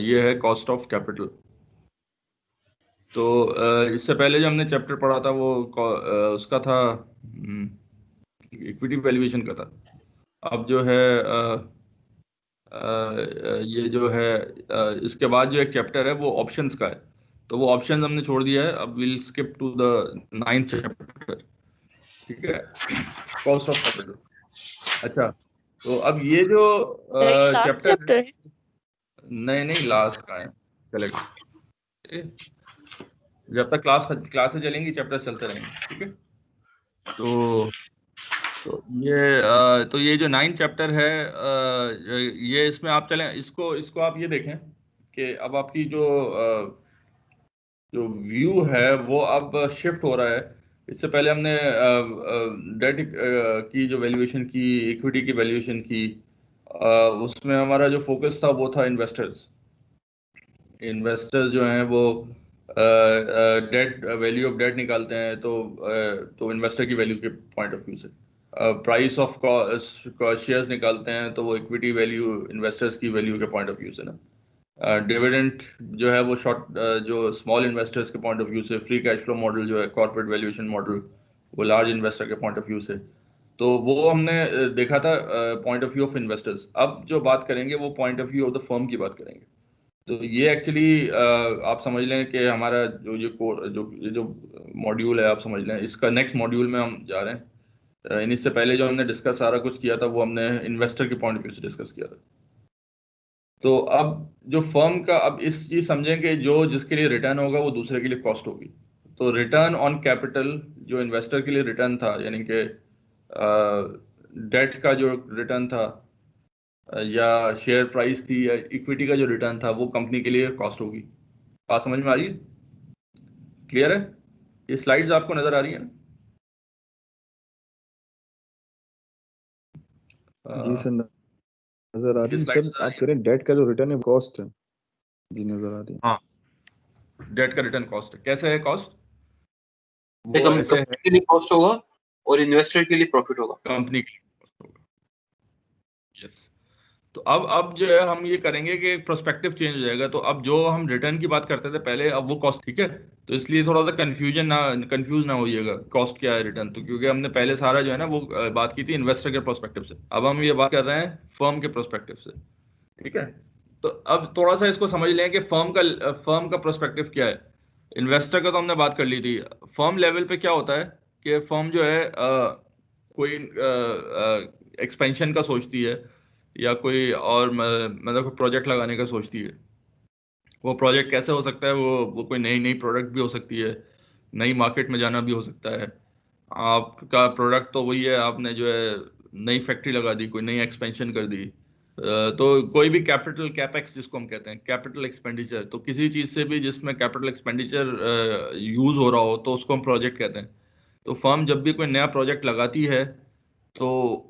ये है cost of capital. तो इससे पहले जो हमने चैप्टर पढ़ा था वो उसका था, इक्विटी वैल्यूएशन का था। अब जो है ये जो है इसके बाद जो एक चैप्टर है वो ऑप्शंस का है। तो वो ऑप्शंस हमने छोड़ दिया है। अब will skip to the 9th chapter. ठीक है, कॉस्ट ऑफ कैपिटल। अच्छा, तो अब ये जो सर ये लास्ट चैप्टर है, चैप्टर है? नए नहीं लास्ट का है, चलेगा। ठीक है? जब तक क्लासेस चलेंगी चैप्टर चलते रहेंगे। ठीक है। तो तो ये जो 9th चैप्टर है, ये इसमें आप चलें, इसको इसको आप ये देखें कि अब आपकी जो व्यू है वो अब शिफ्ट हो रहा है। इससे पहले हमने डेट की जो वैल्यूएशन की, इक्विटी की वैल्यूएशन की, उसमें हमारा जो फोकस था वो था इन्वेस्टर्स। इन्वेस्टर्स जो हैं वो डेट, वैल्यू ऑफ डेट निकालते हैं, तो इन्वेस्टर की वैल्यू के पॉइंट ऑफ व्यू से प्राइस ऑफ शेयर्स निकालते हैं, तो वो इक्विटी वैल्यू इन्वेस्टर्स की वैल्यू के पॉइंट ऑफ व्यू से ना। डिविडेंड जो है वो जो स्मॉल इन्वेस्टर्स के पॉइंट ऑफ व्यू से, फ्री कैश फ्लो मॉडल जो है कॉर्पोरेट वैल्यूएशन मॉडल, वो लार्ज इन्वेस्टर के पॉइंट ऑफ व्यू से। तो वो हमने देखा था point of view of investors. अब जो बात करेंगे वो point of view of the firm की बात करेंगे। तो ये एक्चुअली आप समझ लें कि हमारा जो मॉड्यूल है, आप समझ लें इसका नेक्स्ट मॉड्यूल में हम जा रहे हैं। इससे पहले जो हमने डिस्कस सारा कुछ किया था वो हमने इन्वेस्टर के पॉइंट ऑफ व्यू से डिस्कस किया था। तो अब जो फर्म का, अब इस चीज समझें कि जो जिसके लिए रिटर्न होगा वो दूसरे के लिए कॉस्ट होगी। तो रिटर्न ऑन कैपिटल जो इन्वेस्टर के लिए रिटर्न था, यानी कि डेट का जो रिटर्न था, या शेयर प्राइस थी, या इक्विटी का जो रिटर्न था, वो कंपनी के लिए कॉस्ट होगी। बात समझ में आ रही है? क्लियर है? ये स्लाइड्स आपको नजर आ रही है ना? जी सर, नजर आ ये रही है स्लाइड्स सर। नजर आ आप रही कह है? रहे हैं डेट का जो रिटर्न है कॉस्ट है। जी नजर आ रही है। हाँ, डेट का रिटर्न कॉस्ट है। कैसे है कॉस्ट? वो कंपनी ऐसे है, के लिए कॉस्ट होगा और इन्वेस्टर के लिए प्रॉफिट होगा। कंपनी के लिए कॉस्ट होगा। यस। तो अब जो है हम ये करेंगे कि प्रोस्पेक्टिव चेंज हो जाएगा। तो अब जो हम रिटर्न की बात करते थे पहले, अब वो कॉस्ट। ठीक है, तो इसलिए थोड़ा सा कंफ्यूज ना होइएगा कॉस्ट क्या है, रिटर्न तो, क्योंकि हमने पहले सारा जो है ना वो बात की थी इन्वेस्टर के प्रोस्पेक्टिव से। अब हम ये बात कर रहे हैं फर्म के प्रोस्पेक्टिव से। ठीक है। तो अब थोड़ा सा इसको समझ लें कि फर्म का प्रोस्पेक्टिव क्या है। इन्वेस्टर का तो हमने बात कर ली थी। फर्म लेवल पे क्या होता है कि फर्म जो है कोई एक्सपेंशन का सोचती है, या कोई और मतलब कोई प्रोजेक्ट लगाने का सोचती है। वो प्रोजेक्ट कैसे हो सकता है? वो कोई नई नई प्रोडक्ट भी हो सकती है, नई मार्केट में जाना भी हो सकता है। आपका प्रोडक्ट तो वही है, आपने जो है नई फैक्ट्री लगा दी, कोई नई एक्सपेंशन कर दी। तो कोई भी कैपिटल, कैपेक्स जिसको हम कहते हैं, कैपिटल एक्सपेंडिचर, तो किसी चीज़ से भी जिसमें कैपिटल एक्सपेंडिचर यूज़ हो रहा हो तो उसको हम प्रोजेक्ट कहते हैं। तो फर्म जब भी कोई नया प्रोजेक्ट लगाती है तो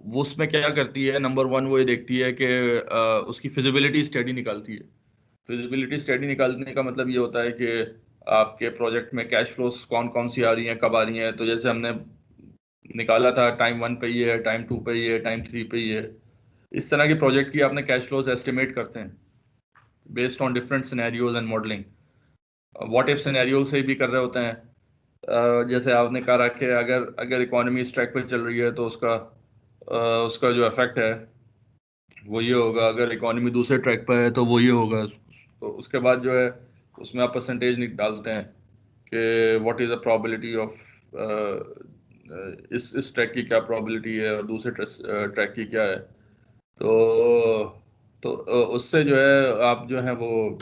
वो उसमें क्या करती है, नंबर वन वो ये देखती है कि उसकी फिजिबिलिटी स्टडी निकालती है। फिजिबिलिटी स्टडी निकालने का मतलब ये होता है कि आपके प्रोजेक्ट में कैश फ्लोस कौन कौन सी आ रही हैं, कब आ रही हैं। तो जैसे हमने निकाला था टाइम 1 पे ये है, टाइम 2 पे ये है, टाइम 3 पे ये है। इस तरह के प्रोजेक्ट की आपने कैश फ्लोज एस्टिमेट करते हैं based on different scenarios and modelling. What if scenario से भी कर रहे होते हैं। जैसे आपने कहा रखे, अगर अगर इकोनॉमी इस ट्रैक पे चल रही है तो उसका जो इफेक्ट है वो ये होगा, अगर इकोनॉमी दूसरे ट्रैक पर है तो वो ये होगा। तो उसके बाद जो है उसमें आप परसेंटेज डालते हैं कि what is the probability of इस ट्रैक की क्या प्रोबेबिलिटी है और दूसरे ट्रैक की क्या है। तो उससे जो है आप जो है वो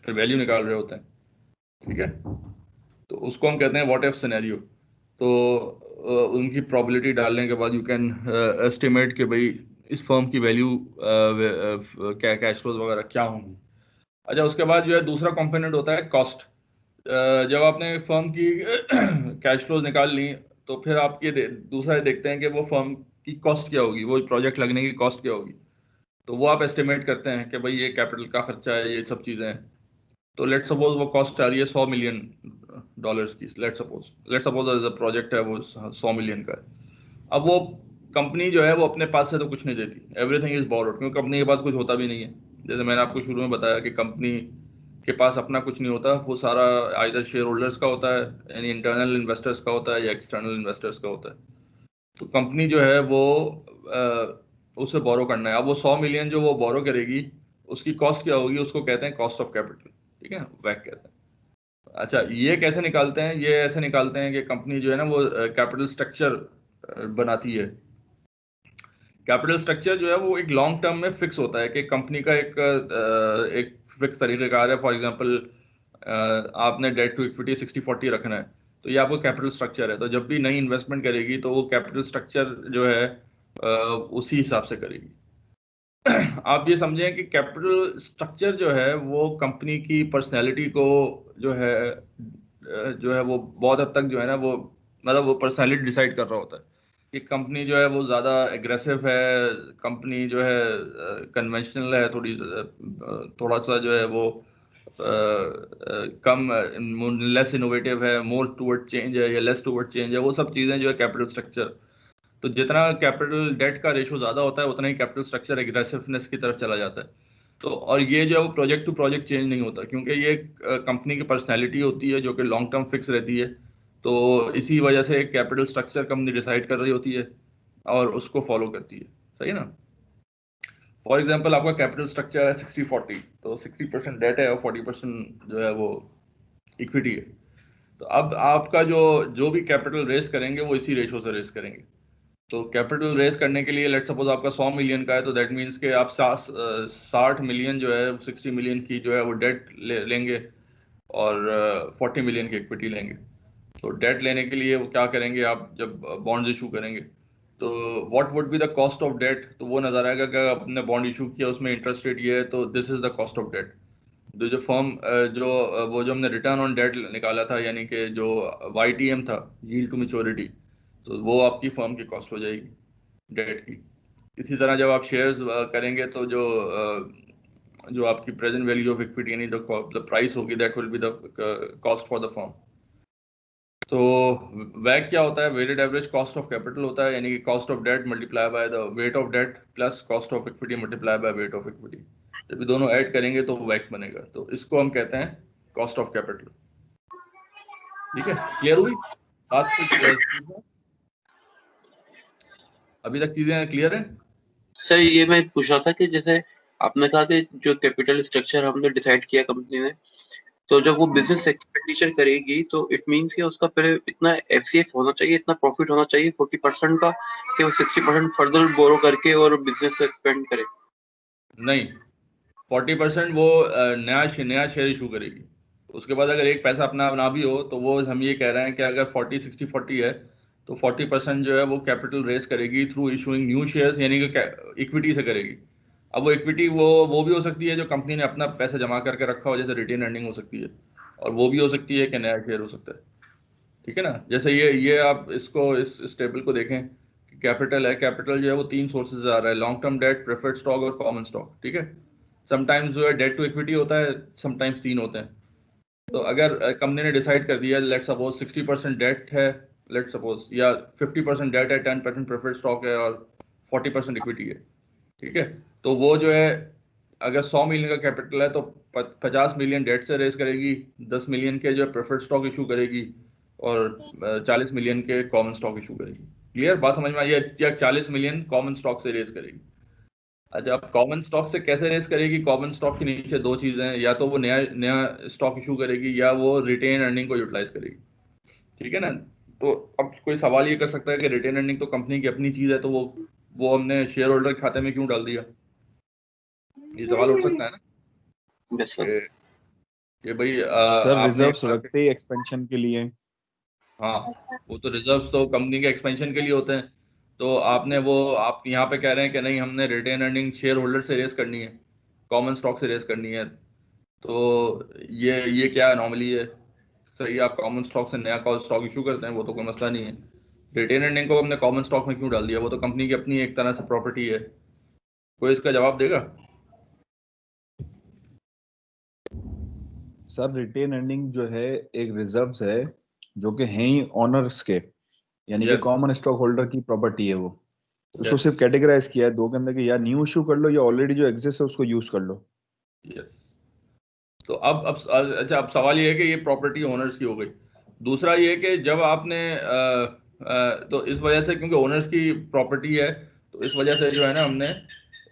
फिर वैल्यू निकाल रहे होते हैं। ठीक है। तो उसको हम कहते हैं व्हाट इफ सिनेरियो। तो उनकी प्रोबेबिलिटी डालने के बाद यू कैन एस्टिमेट कि भाई इस फर्म की वैल्यू क्या, कैश फ्लोज वगैरह क्या होंगी। अच्छा, उसके बाद जो है दूसरा कंपोनेंट होता है कॉस्ट। जब आपने फर्म की कैश फ्लोज निकाल ली, तो फिर आप दूसरा ये देखते हैं कि वो फर्म की कॉस्ट क्या होगी, वो प्रोजेक्ट लगने की कॉस्ट क्या होगी। तो वो आप एस्टिमेट करते हैं कि भाई ये कैपिटल का खर्चा है, ये सब चीज़ें हैं। तो लेट सपोज वो कॉस्ट आ रही है $100 मिलियन की। लेट सपोज प्रोजेक्ट है वो 100 मिलियन का है। अब वो कंपनी जो है वो अपने पास से तो कुछ नहीं देती, एवरीथिंग इज बोरोड, क्योंकि कंपनी के पास कुछ होता भी नहीं है। जैसे मैंने आपको शुरू में बताया कि कंपनी के पास अपना कुछ नहीं होता, वो सारा आइदर शेयर होल्डर्स का होता है, यानी इंटरनल इन्वेस्टर्स का होता है, या एक्सटर्नल इन्वेस्टर्स का होता है। तो कंपनी जो है वो उसे बोरो करना है। अब वो 100 मिलियन जो वो बोरो करेगी, उसकी कॉस्ट क्या होगी, उसको कहते हैं कॉस्ट ऑफ कैपिटल, ठीक है, वैक कहते हैं। अच्छा, ये कैसे निकालते हैं? ये ऐसे निकालते हैं कि कंपनी जो है ना वो कैपिटल स्ट्रक्चर बनाती है। कैपिटल स्ट्रक्चर जो है वो एक लॉन्ग टर्म में फिक्स होता है कि कंपनी का एक फिक्स तरीक़ेकार है। फॉर एग्जांपल आपने डेट टू इक्विटी 60-40 रखना है, तो ये आपको कैपिटल स्ट्रक्चर है। तो जब भी नई इन्वेस्टमेंट करेगी तो वो कैपिटल स्ट्रक्चर जो है उसी हिसाब से करेगी। आप ये समझें कि कैपिटल स्ट्रक्चर जो है वो कंपनी की पर्सनैलिटी को जो है वो बहुत हद तक जो है ना वो मतलब वो पर्सनैलिटी डिसाइड कर रहा होता है कि कंपनी जो है वो ज़्यादा एग्रेसिव है, कंपनी जो है कन्वेंशनल है, थोड़ा सा जो है वो कम लेस इनोवेटिव है, मोर टूवर्ड चेंज है या लेस टूवर्ड चेंज है, वो सब चीज़ें जो है कैपिटल स्ट्रक्चर। तो जितना कैपिटल डेट का रेशो ज़्यादा होता है उतना ही कैपिटल स्ट्रक्चर एग्रेसिवनेस की तरफ चला जाता है। तो और ये जो है वो प्रोजेक्ट टू प्रोजेक्ट चेंज नहीं होता, क्योंकि ये कंपनी की पर्सनैलिटी होती है जो कि लॉन्ग टर्म फिक्स रहती है। तो इसी वजह से कैपिटल स्ट्रक्चर कंपनी डिसाइड कर रही होती है और उसको फॉलो करती है, सही है ना। फॉर एग्जाम्पल आपका कैपिटल स्ट्रक्चर है 60-40, तो 60% डेट है और 40% जो है वो इक्विटी है। तो अब आपका जो भी कैपिटल रेस करेंगे वो इसी रेशो से रेस करेंगे। तो कैपिटल रेस करने के लिए लेट सपोज आपका 100 मिलियन का है, तो दैट मीन्स कि आप 60 मिलियन जो है 60 मिलियन की जो है वो डेट लेंगे और 40 मिलियन की इक्विटी लेंगे। तो डेट लेने के लिए वो क्या करेंगे, आप जब बॉन्ड्स इशू करेंगे तो what would be the cost of debt, तो वो नजर आएगा कि आपने बॉन्ड इशू किया उसमें इंटरेस्ट रेट ये है, तो this is the cost of debt. जो फर्म वो जो हमने रिटर्न ऑन डेट निकाला था, यानी कि जो YTM था, यील्ड टू मैच्योरिटी, तो वो आपकी फर्म की कॉस्ट हो जाएगी डेट की। इसी तरह जब आप शेयर्स करेंगे तो जो आपकी प्रेजेंट वैल्यू ऑफ इक्विटी यानी द प्राइस होगी, that will be the cost for the firm. तो वैक क्या होता है? Weighted average cost of capital होता है, यानी कि cost of debt multiply by the weight of debt plus cost of equity multiply by weight of equity. जब ये दोनों ऐड करेंगे तो वैक बनेगा, तो इसको हम कहते हैं कॉस्ट ऑफ कैपिटल। ठीक है, क्लियर हुई बात? कुछ अभी तक चीजें क्लियर है? सर ये मैं पूछ रहा था कि जैसे आपने कहा कि जो कैपिटल स्ट्रक्चर हमने डिसाइड किया कंपनी ने, तो जब वो बिजनेस एक्सपेंडिचर करेगी तो इट मींस कि उसका पहले इतना FCF होना चाहिए, इतना प्रॉफिट होना चाहिए 40% का, कि वो 60% फर्दर बोरो करके और बिजनेस को एक्सपेंड करे। नहीं, 40% वो नया शेयर इशू करेगी। उसके बाद अगर एक पैसा अपना ना भी हो तो वो हम ये कह रहे हैं कि अगर 40-60-40 है तो 40% जो है वो कैपिटल रेस करेगी थ्रू इशूइंग न्यू शेयर्स, यानी कि इक्विटी से करेगी। अब वो इक्विटी वो भी हो सकती है जो कंपनी ने अपना पैसा जमा करके रखा हो, जैसे रिटेन अर्निंग हो सकती है, और वो भी हो सकती है कि नया शेयर हो सकता है। ठीक है ना, जैसे ये आप इसको इस टेबल को देखें, कैपिटल है, कैपिटल जो है वो 3 सोर्सेज आ रहा है, long term debt, preferred stock और कॉमन स्टॉक। ठीक है, समटाइम्स जो है डेट टू इक्विटी होता है, समटाइम्स 3 होते हैं। तो अगर कंपनी ने डिसाइड कर दिया लेट सपोज 60% डेट है, लेट सपोज, या 50% डेट है, 10% प्रेफर्ड स्टॉक है और 40% इक्विटी है। ठीक है, तो वो जो है अगर 100 मिलियन का कैपिटल है तो 50 मिलियन डेट से रेस करेगी, 10 मिलियन के जो है प्रेफर्ड स्टॉक इशू करेगी और 40 मिलियन के कॉमन स्टॉक इशू करेगी। क्लियर बात समझ में आई? या 40 मिलियन कॉमन स्टॉक से रेस करेगी। अच्छा, अब कॉमन स्टॉक से कैसे रेस करेगी? कॉमन स्टॉक के नीचे 2 चीजें हैं, या तो वो नया स्टॉक इशू करेगी या वो रिटेन अर्निंग को यूटिलाइज करेगी। ठीक है ना, तो अब कोई सवाल ये कर सकता है कि रिटेन अर्निंग तो कंपनी की अपनी चीज है, तो वो हमने शेयर होल्डर के खाते में क्यों डाल दिया? ये सवाल उठ सकता है ना कि भाई सर आपने रिजर्व्स रखते ही एक्सपेंशन के लिए। हाँ, वो तो रिजर्व्स तो कंपनी के एक्सपेंशन के लिए होते हैं। तो आप यहाँ पे कह रहे हैं कि नहीं, हमने रिटेन अर्निंग शेयर होल्डर से रेस करनी है, कॉमन स्टॉक से रेस करनी है, तो ये क्या अनोमली है? सही, आप कॉमन स्टॉक से नया स्टॉक इशू करते हैं, वो तो कोई मसला नहीं है। रिटेन अर्निंग को हमने कॉमन स्टॉक में क्यों डाल दिया? वो तो कंपनी की अपनी एक तरह से प्रॉपर्टी है। कोई इसका जवाब देगा? सर रिटेन अर्निंग जो है एक रिजर्व्स है जो कि हैं ही ओनर्स के, यानी कि यस, कॉमन स्टॉक होल्डर की प्रॉपर्टी है वो। उसको यस, सिर्फ कैटेगराइज किया है दो के अंदर कि या न्यू इशू कर लो या ऑलरेडी जो एग्जिस्ट है उसको यूज कर लो। यस। तो अब अच्छा, अब सवाल ये है कि ये प्रॉपर्टी ओनर्स की हो गई। दूसरा ये कि जब आपने तो इस वजह से, क्योंकि ओनर्स की प्रॉपर्टी है, तो इस वजह से जो है ना, हमने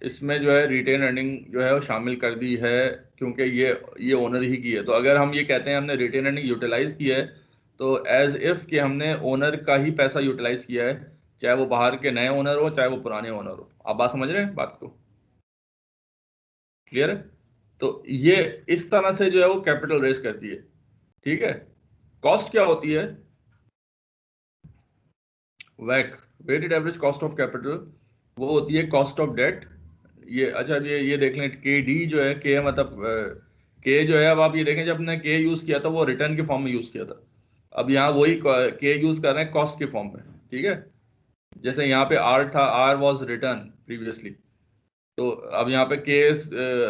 इसमें जो है रिटेन अर्निंग जो है वो शामिल कर दी है, क्योंकि ये ओनर ही की है। तो अगर हम ये कहते हैं हमने रिटेन अर्निंग यूटिलाइज किया है, तो एज इफ कि हमने ओनर का ही पैसा यूटिलाइज किया है, चाहे वो बाहर के नए ओनर हो चाहे वो पुराने ओनर हो। आप बात समझ रहे हैं बात को? क्लियर है? तो ये इस तरह से जो है वो कैपिटल रेज करती है। ठीक है। कॉस्ट क्या होती है? वैक, weighted average cost of capital, वो होती है कॉस्ट ऑफ डेट। ये अच्छा, ये देख लें, के डी जो है, के मतलब के जो है, अब आप ये देखें, जब हमने के यूज किया था वो रिटर्न के फॉर्म में यूज किया था। अब यहाँ वही के यूज कर रहे हैं कॉस्ट के फॉर्म में। ठीक है। जैसे यहाँ पे आर था, आर वॉज रिटर्न प्रीवियसली, तो अब यहाँ पे के,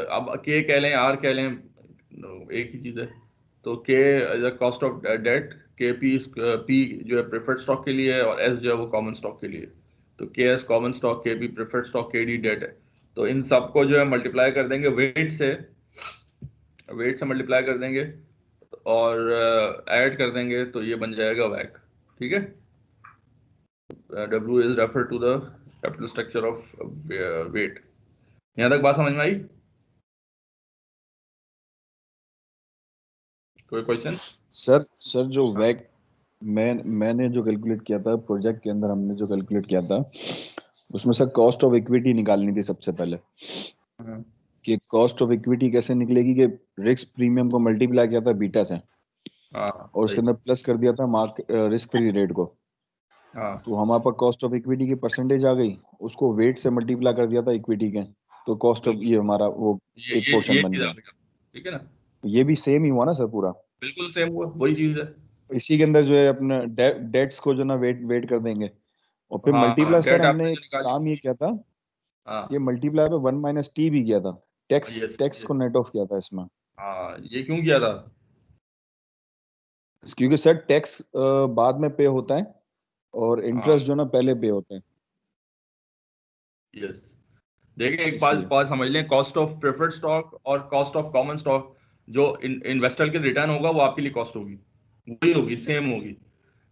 अब के कह लें आर कह लें, एक ही चीज है। तो के कॉस्ट ऑफ डेट, के पी, पी जो है प्रेफर्ड स्टॉक के लिए है, और एस जो है वो कॉमन स्टॉक के लिए है। तो के एस कॉमन स्टॉक, के पी प्रेफर्ड स्टॉक, के डी डेट है। तो इन सबको जो है मल्टीप्लाई कर देंगे वेट से मल्टीप्लाई कर देंगे, और ऐड कर देंगे, तो ये बन जाएगा वैक। ठीक है। W is refer to the capital structure of weight. यहाँ तक बात समझ में आई? कोई क्वेश्चन? सर जो वैक मैंने जो कैलकुलेट किया था प्रोजेक्ट के अंदर, हमने जो कैलकुलेट किया था उसमें सर कॉस्ट ऑफ इक्विटी निकालनी थी सबसे पहले। कि कॉस्ट ऑफ इक्विटी कैसे निकलेगी, कि रिस्क प्रीमियम को मल्टीप्लाई किया था बीटा से, हाँ और उसके अंदर प्लस कर दिया था रिस्क फ्री रेट को। हाँ, तो हमारे पास कॉस्ट ऑफ इक्विटी की परसेंटेज आ गई, उसको वेट से मल्टीप्लाई कर दिया था इक्विटी के, तो कॉस्ट ऑफ बिल्कुल। ये हमारा वो ये एक ये पोर्शन ये बन चीज गया। आपने कहा, ठीक है ना? तो ये भी सेम ही हुआ ना सर पूरा। बिल्कुल सेम हुआ, वही चीज है। इसी के अंदर जो है अपना डेट्स को जो ना वेट वेट कर देंगे, और फिर हाँ, मल्टीप्लाई सर डेट आपने हमने जो एक निकाली। काम ये किया था, ये हाँ, मल्टीप्लाई पे 1 - टी भी किया था, टैक्स यस टैक्स यस। को नेट ऑफ किया था इसमें। हाँ, ये क्यों किया था? क्योंकि सर टैक्स बाद में पे होता है, और हाँ, इंटरेस्ट जो ना पहले पे होते हैं, यस। देखिए, एक बात इसलिए। बात समझ लें, कॉस्ट ऑफ प्रेफर्ड स्टॉक और कॉस्ट ऑफ कॉमन स्टॉक, जो इन्वेस्टर के रिटर्न होगा वो आपके लिए कॉस्ट होगी, वही होगी, सेम होगी।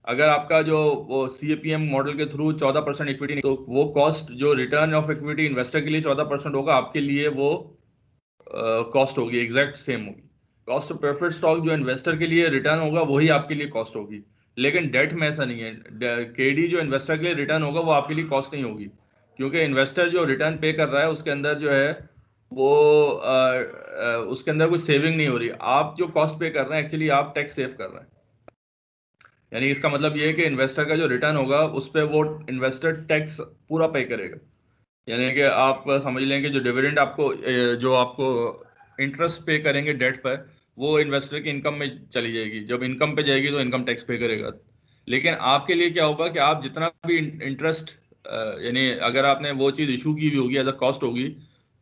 अगर आपका जो वो सीएपीएम मॉडल के थ्रू 14% इक्विटी, तो वो कॉस्ट जो रिटर्न ऑफ इक्विटी इन्वेस्टर के लिए 14% होगा, आपके लिए वो कॉस्ट होगी, एग्जैक्ट सेम होगी। कॉस्ट ऑफ प्रेफर्ड स्टॉक जो इन्वेस्टर के लिए रिटर्न होगा वही आपके लिए कॉस्ट होगी। लेकिन डेट में ऐसा नहीं है, केडी जो इन्वेस्टर के लिए रिटर्न होगा वो आपके लिए कॉस्ट नहीं होगी, क्योंकि इन्वेस्टर जो रिटर्न पे कर रहा है उसके अंदर जो है वो उसके अंदर कोई सेविंग नहीं हो रही। आप जो कॉस्ट पे कर रहे हैं एक्चुअली आप टैक्स सेव कर रहे हैं। यानी इसका मतलब ये है कि इन्वेस्टर का जो रिटर्न होगा उस पर वो इन्वेस्टर टैक्स पूरा पे करेगा। यानी कि आप समझ लें कि जो डिविडेंड आपको जो आपको इंटरेस्ट पे करेंगे डेट पर, वो इन्वेस्टर की इनकम में चली जाएगी। जब इनकम पे जाएगी तो इनकम टैक्स पे करेगा। लेकिन आपके लिए क्या होगा कि आप जितना भी इंटरेस्ट, यानी अगर आपने वो चीज़ इशू की भी होगी एज अ कॉस्ट होगी,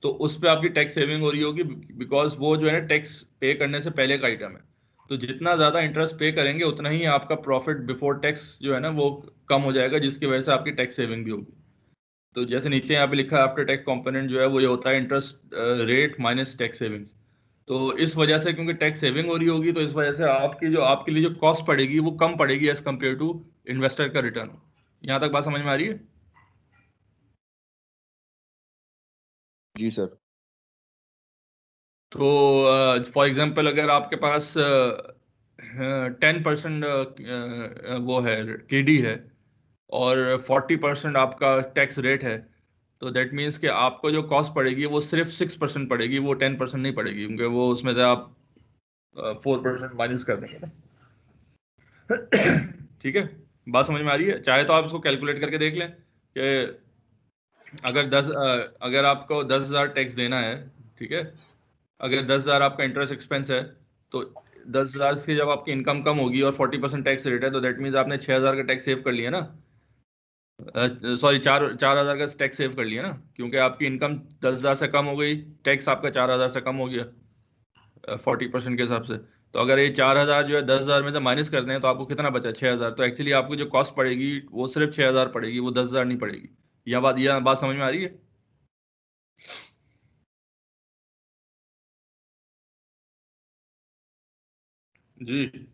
तो उस पर आपकी टैक्स सेविंग हो रही होगी, बिकॉज वो जो है ना टैक्स पे करने से पहले का आइटम है। तो जितना ज़्यादा इंटरेस्ट पे करेंगे उतना ही आपका प्रॉफिट बिफोर टैक्स जो है ना वो कम हो जाएगा, जिसकी वजह से आपकी टैक्स सेविंग भी होगी। तो जैसे नीचे यहाँ पे लिखा है, आफ्टर टैक्स कंपोनेंट जो है वो ये होता है interest rate minus tax savings. तो इस वजह से, क्योंकि टैक्स सेविंग हो रही होगी, तो इस वजह से आपके लिए जो कॉस्ट पड़ेगी वो कम पड़ेगी एज कम्पेयर टू इन्वेस्टर का रिटर्न। यहाँ तक बात समझ में आ रही है? जी सर। तो फॉर एग्जांपल अगर आपके पास 10% वो है, केडी है, और 40% आपका टैक्स रेट है, तो दैट मीन्स कि आपको जो कॉस्ट पड़ेगी वो सिर्फ 6% पड़ेगी, वो 10% नहीं पड़ेगी, क्योंकि वो उसमें से आप 4% माइनस कर देंगे ना। ठीक है। बात समझ में आ रही है? चाहे तो आप इसको कैलकुलेट करके देख लें कि अगर आपको 10,000 टैक्स देना है, ठीक है, अगर 10,000 आपका इंटरेस्ट एक्सपेंस है, तो 10,000 से जब आपकी इनकम कम होगी और 40% टैक्स रेट है, तो दैट मीन्स आपने 6,000 का टैक्स सेव कर लिया ना। सॉरी, 4,000 का टैक्स सेव कर लिया ना, क्योंकि आपकी इनकम 10,000 से कम हो गई, टैक्स आपका 4,000 से कम हो गया 40% के हिसाब से। तो अगर ये 4,000 जो है 10,000 में से माइनस कर दें तो आपको कितना बचा? 6,000। तो एक्चुअली आपको जो कॉस्ट पड़ेगी वो सिर्फ 6,000 पड़ेगी, वो 10,000 नहीं पड़ेगी। यह बात समझ में आ रही है? जी,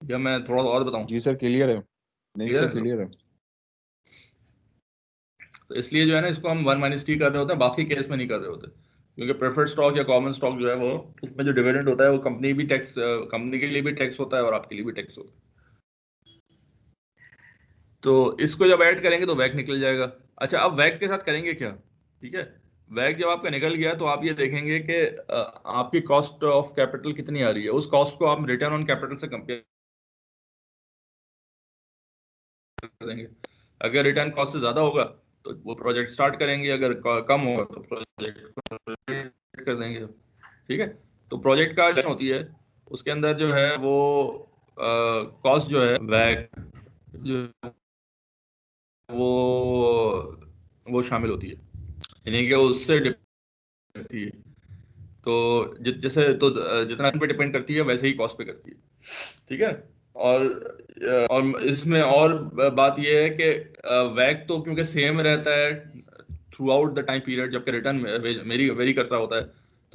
या मैं थोड़ा और बताऊं? जी सर क्लियर है। नहीं क्लियर सर है? क्लियर है। तो इसलिए जो है ना, इसको हम 1 - T कर रहे होते हैं, बाकी केस में नहीं कर रहे होते, क्योंकि प्रेफर्ड स्टॉक या कॉमन स्टॉक जो है वो, उसमें जो डिविडेंड होता है वो कंपनी के लिए भी टैक्स होता है और आपके लिए भी टैक्स होता है। तो इसको जब ऐड करेंगे तो वैक निकल जाएगा। अच्छा, अब वैक के साथ करेंगे क्या? ठीक है, वैक जब आपका निकल गया तो आप ये देखेंगे कि आपकी कॉस्ट ऑफ कैपिटल कितनी आ रही है। उस कॉस्ट को आप रिटर्न ऑन कैपिटल से कंपेयर कर देंगे। अगर रिटर्न कॉस्ट से ज्यादा होगा तो वो प्रोजेक्ट स्टार्ट करेंगे, अगर कम होगा तो प्रोजेक्ट कर देंगे। ठीक है, तो प्रोजेक्ट का जो होती है उसके अंदर जो है वो कॉस्ट जो है वैक जो वो वो शामिल होती है, यानी कि उससे करती है। तो जैसे तो जितना पे डिपेंड करती है वैसे ही कॉस्ट पे करती है। ठीक है, और इसमें और बात यह है कि वैक तो क्योंकि सेम रहता है through out the time period, जबकि रिटर्न मेरी वेरी करता होता है,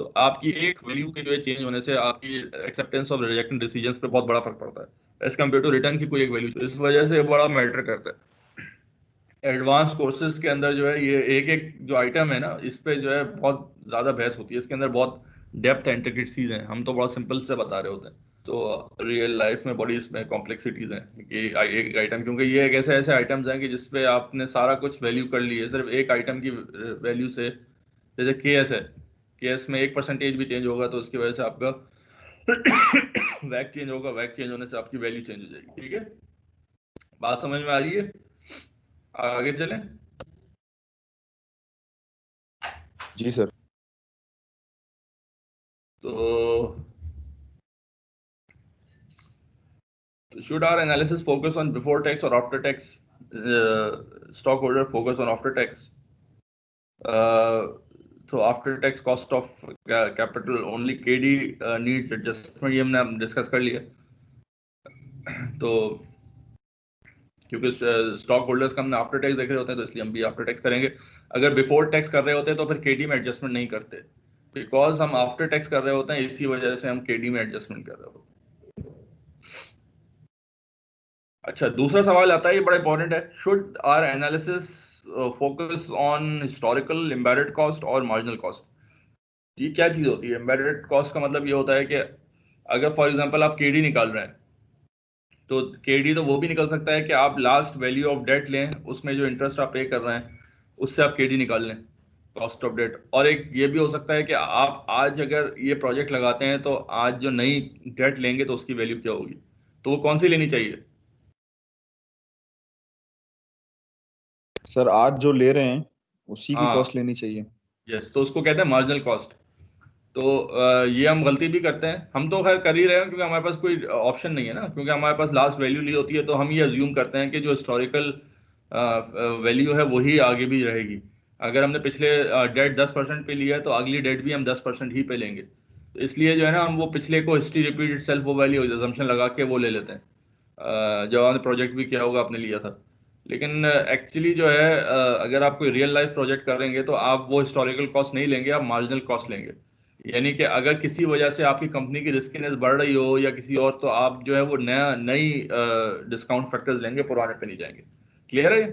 तो आपकी एक वैल्यू के जो है चेंज होने से आपकी एक्सेप्टेंस ऑफ रिजेक्टेड डिसीजंस पे बहुत बड़ा फर्क पड़ता है एज कम्पेयर टू रिटर्न की कोई एक वैल्यू। इस वजह से बड़ा मैटर करता है। एडवांस कोर्सेज के अंदर जो है ये एक एक जो आइटम है ना, इस पे जो है बहुत ज़्यादा बहस होती है, इसके अंदर बहुत डेप्थ इंट्रिकेसीज हैं, हम तो बहुत सिंपल से बता रहे होते हैं। तो रियल लाइफ में बड़ी इसमें कॉम्प्लेक्सिटीज हैं कि एक आइटम, क्योंकि ये एक ऐसे ऐसे आइटम्स हैं कि जिसपे आपने सारा कुछ वैल्यू कर ली है सिर्फ एक आइटम की वैल्यू से। जैसे केएस है, केएस में 1% भी चेंज होगा तो उसकी वजह से आपका वैक चेंज होगा, वैक चेंज होने से आपकी वैल्यू चेंज हो जाएगी। ठीक है, बात समझ में आ रही है? आगे चलें। जी सर। तो should our analysis focus on before tax or after tax? Stockholder focus on after tax. So after tax cost of capital only KD needs adjustment, ये हमने डिस्कस कर लिया। तो क्योंकि स्टॉक होल्डर्स का हमने आफ्टर टैक्स देख रहे होते हैं तो इसलिए हम भी आफ्टर टैक्स करेंगे। अगर बिफोर टैक्स कर रहे होते हैं तो फिर केडी में एडजस्टमेंट नहीं करते, बिकॉज हम आफ्टर टैक्स कर रहे होते हैं, इसी वजह से हम केडी में एडजस्टमेंट कर रहे होते हैं। अच्छा, दूसरा सवाल आता है, ये बड़ा इंपॉर्टेंट है। Should our analysis focus on historical embedded cost और मार्जिनल कॉस्ट? ये क्या चीज होती है? एम्बेडेड कॉस्ट का मतलब ये होता है कि अगर फॉर एग्जांपल आप केडी निकाल रहे हैं तो केडी तो वो भी निकल सकता है कि आप लास्ट वैल्यू ऑफ डेट लें, उसमें जो इंटरेस्ट आप पे कर रहे हैं उससे आप केडी निकाल लें, कॉस्ट ऑफ डेट। और एक ये भी हो सकता है कि आप आज अगर ये प्रोजेक्ट लगाते हैं तो आज जो नई डेट लेंगे तो उसकी वैल्यू क्या होगी, तो वो कौन सी लेनी चाहिए? सर आज जो ले रहे हैं उसी की हाँ, कॉस्ट लेनी चाहिए। यस, तो उसको कहते हैं मार्जिनल कॉस्ट। तो ये हम गलती भी करते हैं, हम तो खैर कर ही रहे हैं क्योंकि हमारे पास कोई ऑप्शन नहीं है ना, क्योंकि हमारे पास लास्ट वैल्यू ली होती है तो हम ये अज्यूम करते हैं कि जो हिस्टोरिकल वैल्यू है वही आगे भी रहेगी। अगर हमने पिछले डेट 10% पे लिया है तो अगली डेट भी हम 10% ही पे लेंगे, तो इसलिए जो है ना हम वो पिछले को हिस्ट्री रिपीट इटसेल्फ वो वैल्यू अजम्पशन लगा के वो ले लेते हैं। जब आपने प्रोजेक्ट भी किया होगा आपने लिया था, लेकिन एक्चुअली जो है अगर आप कोई रियल लाइफ प्रोजेक्ट करेंगे तो आप वो हिस्टोरिकल कॉस्ट नहीं लेंगे, आप मार्जिनल कॉस्ट लेंगे। यानी कि अगर किसी वजह से आपकी कंपनी की रिस्कीनेस बढ़ रही हो या किसी और, तो आप जो है वो नई डिस्काउंट फैक्टर्स लेंगे, पुराने पे नहीं जाएंगे। क्लियर है?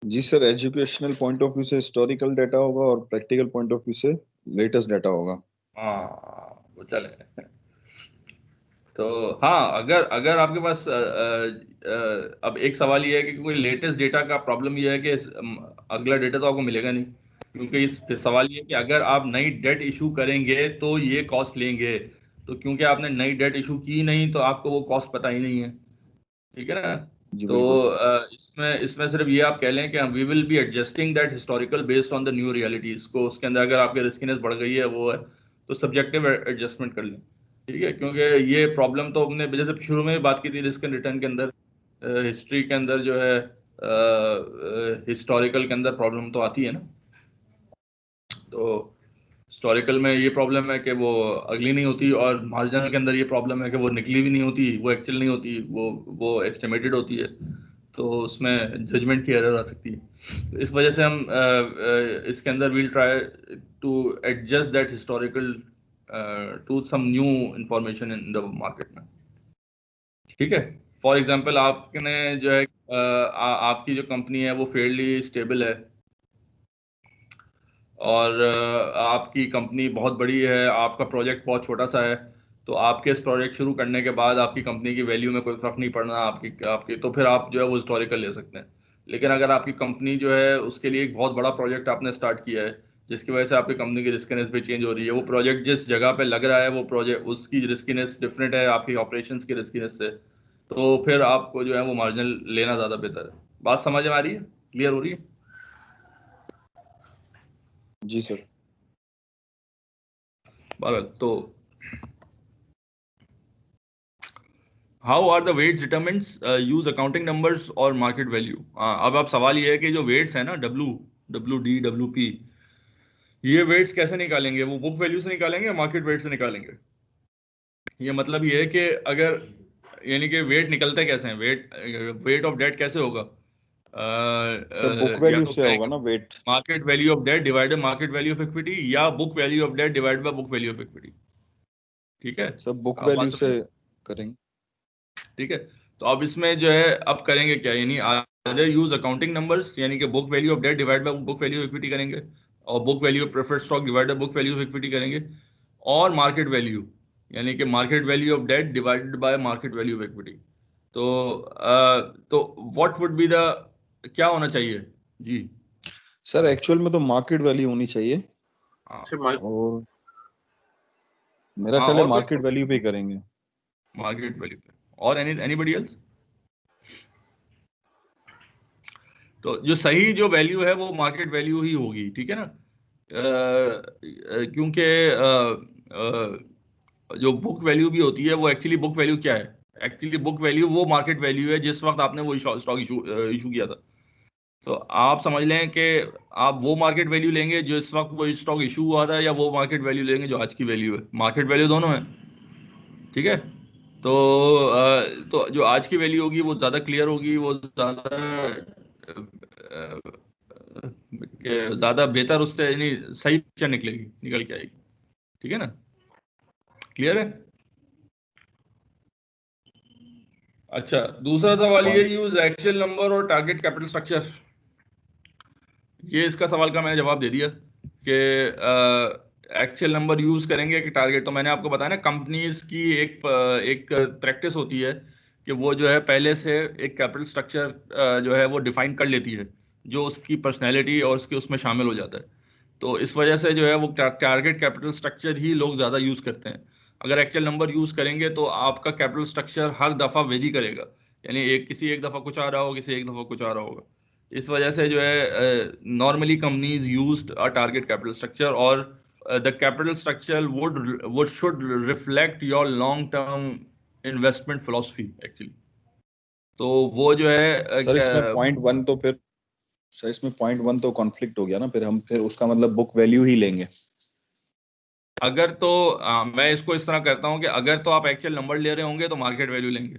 जी sir, educational point of view से हिस्टोरिकल डाटा होगा और प्रैक्टिकल पॉइंट ऑफ व्यू से लेटेस्ट डाटा होगा। हाँ, वो चले। तो हाँ, अगर अगर आपके पास अब एक सवाल ये है कि कोई लेटेस्ट डेटा का प्रॉब्लम ये है कि अगला डेटा तो आपको मिलेगा नहीं, क्योंकि इस सवाल ये है कि अगर आप नई डेट इशू करेंगे तो ये कॉस्ट लेंगे, तो क्योंकि आपने नई डेट इशू की नहीं तो आपको वो कॉस्ट पता ही नहीं है। ठीक है ना? जी तो बिल्कुल। इसमें इसमें सिर्फ ये आप कह लें कि we will be adjusting that historical based on the new realities को, उसके अंदर अगर आपकी रिस्कीनेस बढ़ गई है वो है तो सब्जेक्टिव एडजस्टमेंट कर लें। ठीक है, क्योंकि ये प्रॉब्लम तो हमने जैसे शुरू में भी बात की थी, रिस्क एंड रिटर्न के अंदर हिस्ट्री के अंदर जो है हिस्टोरिकल के अंदर प्रॉब्लम तो आती है ना। तो हिस्टोरिकल में ये प्रॉब्लम है कि वो अगली नहीं होती, और मार्जिनल के अंदर ये प्रॉब्लम है कि वो निकली भी नहीं होती, वो एक्चुअल नहीं होती, वो एस्टिमेटेड होती है, तो उसमें जजमेंट की एरर आ सकती है। तो इस वजह से हम इसके अंदर we'll try to adjust that historical to some new information in the market में, ठीक है। फॉर एग्जांपल आपने जो है आपकी जो कंपनी है वो फेयरली स्टेबल है और आपकी कंपनी बहुत बड़ी है, आपका प्रोजेक्ट बहुत छोटा सा है, तो आपके इस प्रोजेक्ट शुरू करने के बाद आपकी कंपनी की वैल्यू में कोई फर्क नहीं पड़ना आपकी तो फिर आप जो है वो हिस्टोरिकल ले सकते हैं। लेकिन अगर आपकी कंपनी जो है उसके लिए एक बहुत बड़ा प्रोजेक्ट आपने स्टार्ट किया है जिसकी वजह से आपकी कंपनी की रिस्कीनेस भी चेंज हो रही है, वो प्रोजेक्ट जिस जगह पे लग रहा है वो प्रोजेक्ट उसकी रिस्कीनेस डिफरेंट है आपकी ऑपरेशंस की रिस्कीनेस से, तो फिर आपको जो है वो मार्जिन लेना ज़्यादा बेहतर है। बात समझ में आ रही है, क्लियर हो रही है? जी सर। बराबर। तो how are the weights determined use accounting numbers और मार्केट वैल्यू। अब आप सवाल ये है कि जो वेट्स है ना WD WP, ये वेट्स कैसे निकालेंगे, वो बुक वैल्यू से निकालेंगे या मार्केट वेट से निकालेंगे? ये मतलब ये है कि अगर यानी कि वेट निकलते कैसे हैं, वेट ऑफ डेट कैसे होगा? सर बुक या वैल्यू तो से होगा ना weight. Market value of debt divided market value of equity, या book value of debt divided by book value of equity. ठीक है, सर बुक आप वैल्यू बात से समझे? करेंगे। ठीक है, तो अब इसमें जो है अब करेंगे क्या, यानी अदर यूज अकाउंटिंग नंबर्स यानी कि book value of debt divide by book value of equity करेंगे, और book value of preferred stock divide by book value of equity करेंगे, और मार्केट वैल्यू यानी कि market value of debt divided by market value of equity. तो what would be the, क्या होना चाहिए जी? सर एक्चुअल में तो मार्केट वैल्यू होनी चाहिए, हाँ और मेरा हाँ, ख्याल है और मार्केट कोई वैल्यू पे करेंगे। मार्केट वैल्यू पे, और एनीबडी एल्स? तो जो सही जो वैल्यू है वो मार्केट वैल्यू ही होगी, ठीक है ना? क्योंकि जो बुक वैल्यू भी होती है वो एक्चुअली बुक वैल्यू क्या है, एक्चुअली बुक वैल्यू वो मार्केट वैल्यू है जिस वक्त आपने वो स्टॉक इशू किया था। तो आप समझ लें कि आप वो मार्केट वैल्यू लेंगे जो इस वक्त वो स्टॉक इशू हुआ था, या वो मार्केट वैल्यू लेंगे जो आज की वैल्यू है। मार्केट वैल्यू दोनों है, ठीक है। तो तो जो आज की वैल्यू होगी वो ज़्यादा क्लियर होगी, वो ज़्यादा बेहतर, उससे यानी सही पिक्चर निकल के आएगी, ठीक है ना? क्लियर है? अच्छा, दूसरा सवाल ये, यूज एक्चुअल नंबर और टारगेट कैपिटल स्ट्रक्चर। ये इसका सवाल का मैंने जवाब दे दिया कि एक्चुअल नंबर यूज करेंगे कि टारगेट। तो मैंने आपको बताया ना, कंपनीज की एक प्रैक्टिस होती है कि वो जो है पहले से एक कैपिटल स्ट्रक्चर जो है वो डिफाइन कर लेती है जो उसकी पर्सनैलिटी और उसके उसमें शामिल हो जाता है। तो इस वजह से जो है वो टारगेट कैपिटल स्ट्रक्चर ही लोग ज़्यादा यूज़ करते हैं। अगर एक्चुअल नंबर यूज़ करेंगे तो आपका कैपिटल स्ट्रक्चर हर दफ़ा वेरी करेगा, यानी किसी एक दफ़ा कुछ आ रहा होगा, किसी एक दफ़ा कुछ आ रहा होगा। इस वजह से जो है normally companies used a target capital structure, और the capital structure would should reflect your long term investment philosophy actually. तो वो जो है सर इसमें पॉइंट वन तो कॉन्फ्लिक्ट हो गया ना, फिर उसका मतलब बुक वैल्यू ही लेंगे। अगर तो मैं इसको इस तरह करता हूँ कि अगर तो आप एक्चुअल नंबर ले रहे होंगे तो मार्केट वैल्यू लेंगे,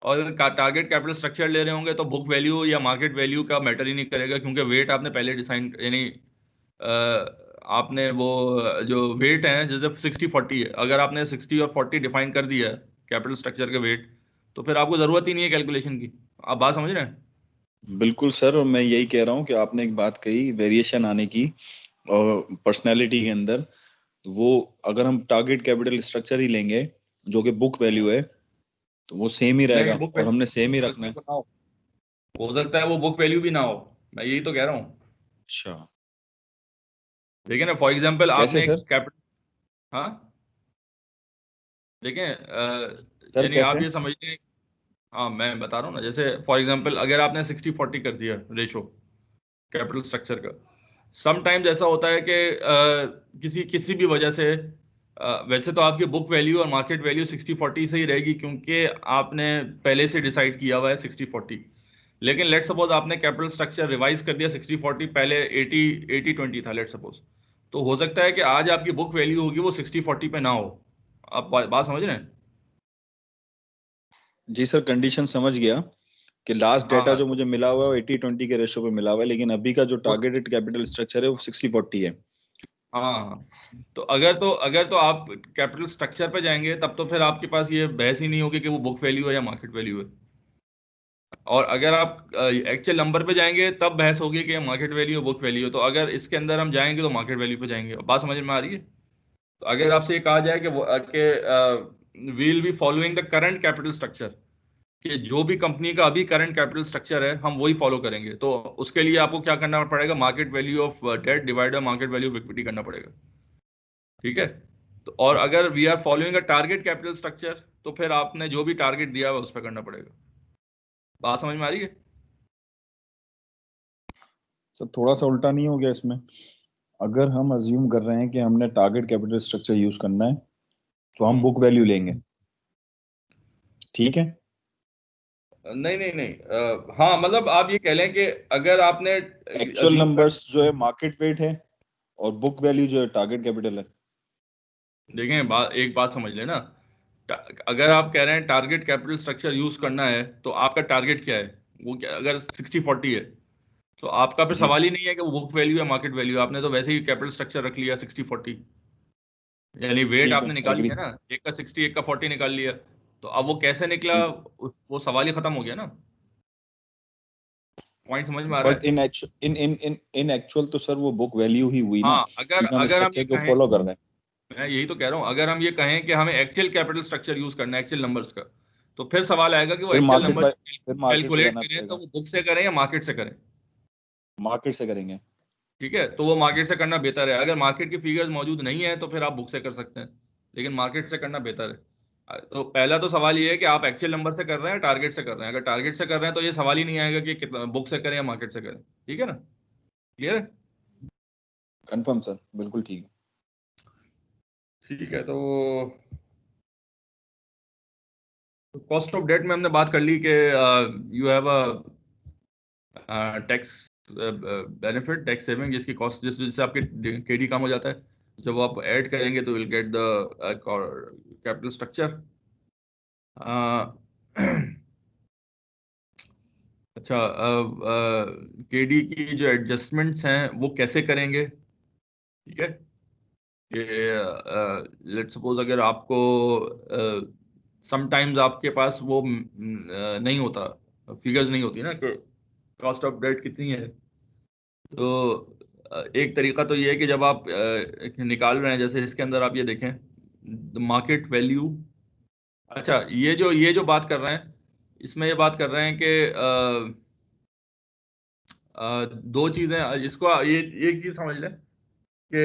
और अगर टारगेट कैपिटल स्ट्रक्चर ले रहे होंगे तो बुक वैल्यू या मार्केट वैल्यू का मैटर ही नहीं करेगा, क्योंकि वेट आपने पहले डिसाइन, यानी आपने वो जो वेट है जैसे 60-40 है, अगर आपने 60 और 40 डिफाइन कर दिया है कैपिटल स्ट्रक्चर के वेट, तो फिर आपको ज़रूरत ही नहीं है कैलकुलेशन की। आप बात समझ रहे हैं? बिल्कुल सर, और मैं यही कह रहा हूँ कि आपने एक बात कही वेरिएशन आने की और पर्सनैलिटी के अंदर, वो अगर हम टारगेट कैपिटल स्ट्रक्चर ही लेंगे जो कि बुक वैल्यू है तो वो सेम ही नहीं, रहेगा बुक और हमने वैल्यू सेम ही हो रखना सकता है है। तो ना हो सकता है वो बुक वैल्यू भी ना हो, मैं यही तो कह रहा हूँ। अच्छा, देखिए ना, फॉर एग्जाम्पल कैसे आपने सर? कैपिटल, हाँ देखें, सर यानी आप कैसे? ये समझिए, हाँ मैं बता रहा हूँ ना, जैसे फॉर एग्जांपल अगर आपने 60-40 कर दिया रेशो कैपिटल स्ट्रक्चर का, समटाइम्स ऐसा होता है कि किसी किसी भी वजह से वैसे तो आपकी बुक वैल्यू और मार्केट वैल्यू 60-40 से ही रहेगी क्योंकि आपने पहले से डिसाइड किया हुआ है 60-40। लेकिन लेट सपोज आपने कैपिटल स्ट्रक्चर रिवाइज कर दिया 60-40, पहले 80-20 था लेट सपोज, तो हो सकता है कि आज आपकी बुक वैल्यू होगी वो 60-40 पे ना हो। आप बात समझ रहे हैं? जी सर, कंडीशन समझ गया कि लास्ट डाटा हाँ, जो मुझे मिला हुआ है वो 80-20 के रेशो पे मिला हुआ है, लेकिन अभी का जो वो टारगेटेड कैपिटल स्ट्रक्चर है वो 60-40 है। हाँ, तो अगर तो आप कैपिटल स्ट्रक्चर पे जाएंगे तब तो फिर आपके पास ये बहस ही नहीं होगी कि वो बुक वैल्यू है या मार्केट वैल्यू है। और अगर आप एक्चुअल नंबर पे जाएंगे तब बहस होगी कि मार्केट वैल्यू बुक वैल्यू। तो अगर इसके अंदर हम जाएंगे तो मार्केट वैल्यू पे जाएंगे। बात समझ में आ रही है? तो अगर आपसे ये कहा जाए कि we'll be following the current capital structure, कि जो भी कंपनी का अभी करंट कैपिटल स्ट्रक्चर है हम वही फॉलो करेंगे, तो उसके लिए आपको क्या करना पड़ेगा? Market value of debt divide by market value of equity करना पड़ेगा। ठीक है? तो और अगर we are following a target capital structure तो फिर आपने जो भी टारगेट दिया हुआ उस पर करना पड़ेगा। बात समझ में आ रही है? सर थोड़ा सा उल्टा नहीं हो गया इसमें? अगर हम अज्यूम कर रहे हैं कि हमने टारगेट कैपिटल स्ट्रक्चर यूज करना है तो हम बुक वैल्यू लेंगे, ठीक है? नहीं नहीं नहीं, हाँ मतलब आप ये कह लें कि अगर आपने एक्चुअल अज्यूम कर, नंबर्स जो है मार्केट वेट है और बुक वैल्यू जो है टारगेट कैपिटल है। देखें एक बात समझ लेना। अगर आप कह रहे हैं टारगेट कैपिटल स्ट्रक्चर यूज करना है तो आपका टारगेट क्या है? वो क्या, अगर 60/40 है तो आपका फिर जी सवाल ही नहीं है कि वो बुक वैल्यू या मार्केट वैल्यू। आपने तो वैसे ही कैपिटल स्ट्रक्चर रख लिया 60/40, यानी वेट ठीक है, आपने निकाल एग्री। लिया ना, एक का 60 एक का 40 निकाल लिया। तो अब वो कैसे निकला, ठीक है, वो सवाल ही खत्म हो गया ना। पॉइंट समझ में आ रहा बट है? इन एक्चुअल तो सर वो बुक वैल्यू ही हुई ना, हाँ, अगर क्योंकि हम अगर हम ये स्ट्रक्चर को कहें, फॉलो कर रहे हैं। मैं यही तो कह रहा हूँ, अगर हम ये कहें कि हमें एक्चुअल कैपिटल स्ट्रक्चर यूज करना है एक्चुअल नंबर्स का, तो फिर सवाल आएगा कि वो एक्चुअल नंबर फिर मार्केट पे कैलकुलेट जाना करें तो पड़ेगा। वो बुक से करें या मार्केट से करें। मार्केट से करेंगे। ठीक है, तो वो मार्केट से करना बेहतर है। अगर मार्केट की फिगर्स मौजूद नहीं है तो फिर आप बुक से कर सकते हैं, लेकिन मार्केट से करना बेहतर है। तो पहला तो सवाल ये है कि आप एक्चुअल नंबर से कर रहे हैं टारगेट से कर रहे हैं। अगर टारगेट से कर रहे हैं तो ये सवाल ही नहीं आएगा कि कितना बुक से करें या मार्केट से करें। ठीक है ना? क्लियर है? कंफर्म सर, बिल्कुल ठीक है। ठीक है, तो कॉस्ट ऑफ डेट में हमने बात कर ली कि you have tax benefit, tax saving, जिसकी कॉस्ट जिससे आपके केडी कम हो जाता है। जब आप ऐड करेंगे तो will get the capital structure. अच्छा, केडी की जो एडजस्टमेंट्स हैं वो कैसे करेंगे? ठीक है, कि लेट्स सपोज अगर आपको समटाइम्स आपके पास वो नहीं होता, फिगर्स नहीं होती ना कि कॉस्ट ऑफ डेट कितनी है। तो एक तरीका तो ये है कि जब आप निकाल रहे हैं, जैसे इसके अंदर आप ये देखें मार्केट वैल्यू। अच्छा, ये जो बात कर रहे हैं, इसमें ये बात कर रहे हैं कि दो चीजें, इसको ये एक चीज समझ लें कि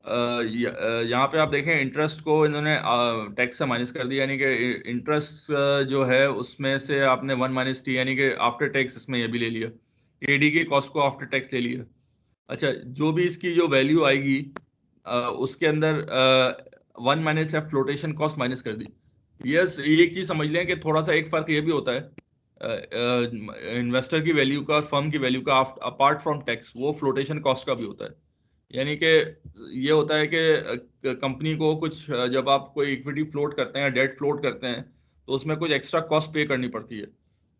यहाँ पे आप देखें इंटरेस्ट को इन्होंने टैक्स से माइनस कर दिया, यानी कि इंटरेस्ट जो है उसमें से आपने 1 - T, यानी कि आफ्टर टैक्स इसमें ये भी ले लिया, एडी की कॉस्ट को आफ्टर टैक्स ले लिया। अच्छा, जो भी इसकी जो वैल्यू आएगी उसके अंदर 1 - F फ्लोटेशन कॉस्ट माइनस कर दी। यस, एक चीज समझ लें कि थोड़ा सा एक फर्क ये भी होता है इन्वेस्टर की वैल्यू का और फर्म की वैल्यू का, अपार्ट फ्रॉम टैक्स, वो फ्लोटेशन कॉस्ट का भी होता है। यानी कि ये होता है कि कंपनी को कुछ जब आप कोई इक्विटी फ्लोट करते हैं, डेट फ्लोट करते हैं, तो उसमें कुछ एक्स्ट्रा कॉस्ट पे करनी पड़ती है।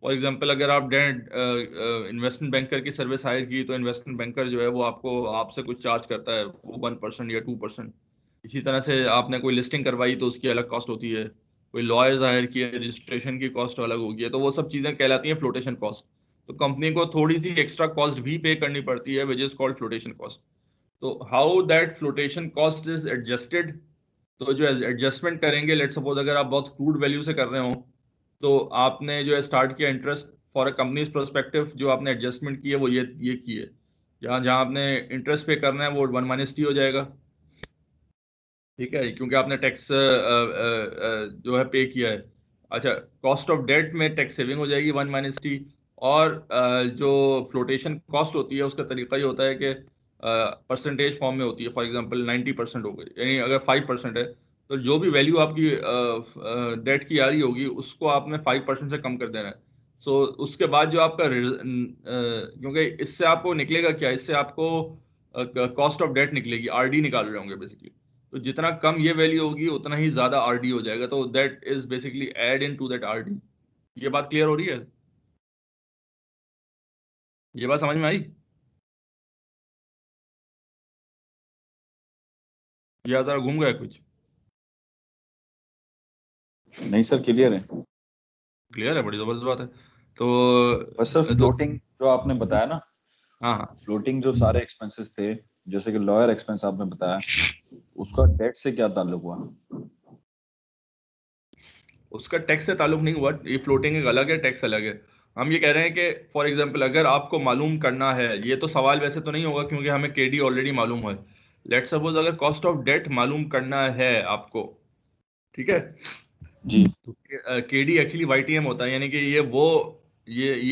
फॉर एग्जांपल, अगर आप डेट इन्वेस्टमेंट बैंकर की सर्विस हायर की तो इन्वेस्टमेंट बैंकर जो है वो आपसे कुछ चार्ज करता है, वो 1% या 2%। इसी तरह से आपने कोई लिस्टिंग करवाई तो उसकी अलग कॉस्ट होती है, कोई लॉयर्स हायर किए, रजिस्ट्रेशन की कॉस्ट अलग होगी है, तो वो सब चीज़ें कहलाती हैं फ्लोटेशन कॉस्ट। तो कंपनी को थोड़ी सी एक्स्ट्रा कॉस्ट भी पे करनी पड़ती है, which is called flotation cost. तो how that flotation cost is adjusted, तो जो एडजस्टमेंट करेंगे, लेट सपोज अगर आप बहुत क्रूड वैल्यू से कर रहे हो तो आपने जो है स्टार्ट किया interest for a companies perspective, जो आपने एडजस्टमेंट की है वो ये की है। जहाँ जहाँ आपने इंटरेस्ट पे करना है वो 1 - T हो जाएगा। ठीक है, क्योंकि आपने टैक्स जो है पे किया है। अच्छा, कॉस्ट ऑफ डेट में टैक्स सेविंग हो जाएगी 1 - T। और जो फ्लोटेशन कॉस्ट होती है उसका तरीका ये होता है कि परसेंटेज फॉर्म में होती है। फॉर एग्जांपल 90% हो गई, यानी अगर 5% है तो जो भी वैल्यू आपकी डेट की आ रही होगी उसको आपने 5% से कम कर देना है। सो उसके बाद जो आपका क्योंकि इससे आपको निकलेगा क्या, इससे आपको कॉस्ट ऑफ डेट निकलेगी, आरडी निकाल रहे होंगे बेसिकली। तो जितना कम ये वैल्यू होगी उतना ही ज्यादा आरडी हो जाएगा, तो that is basically add into that RD. ये बात क्लियर हो रही है? ये बात समझ में आई? या जरा घूम गया कुछ? नहीं सर, क्लियर है। क्लियर है, बड़ी जबरदस्त बात है। तो बस सर तो फ्लोटिंग जो आपने बताया ना, हाँ हाँ, फ्लोटिंग जो सारे एक्सपेंसेस थे, जैसे कि लॉयर एक्सपेंस आपने बताया, उसका डेट से क्या ताल्लुक हुआ? उसका टैक्स से ताल्लुक नहीं हुआ। ये फ्लोटिंग एक अलग है, टैक्स अलग है। हम ये कह रहे हैं कि फॉर एग्जांपल अगर आपको मालूम करना है, ये तो सवाल वैसे तो नहीं होगा क्योंकि हमें केडी ऑलरेडी मालूम है। लेट सपोज अगर कॉस्ट ऑफ डेट मालूम करना है आपको, ठीक है, जी तो केडी एक्चुअली वाईटीएम होता है, यानी कि ये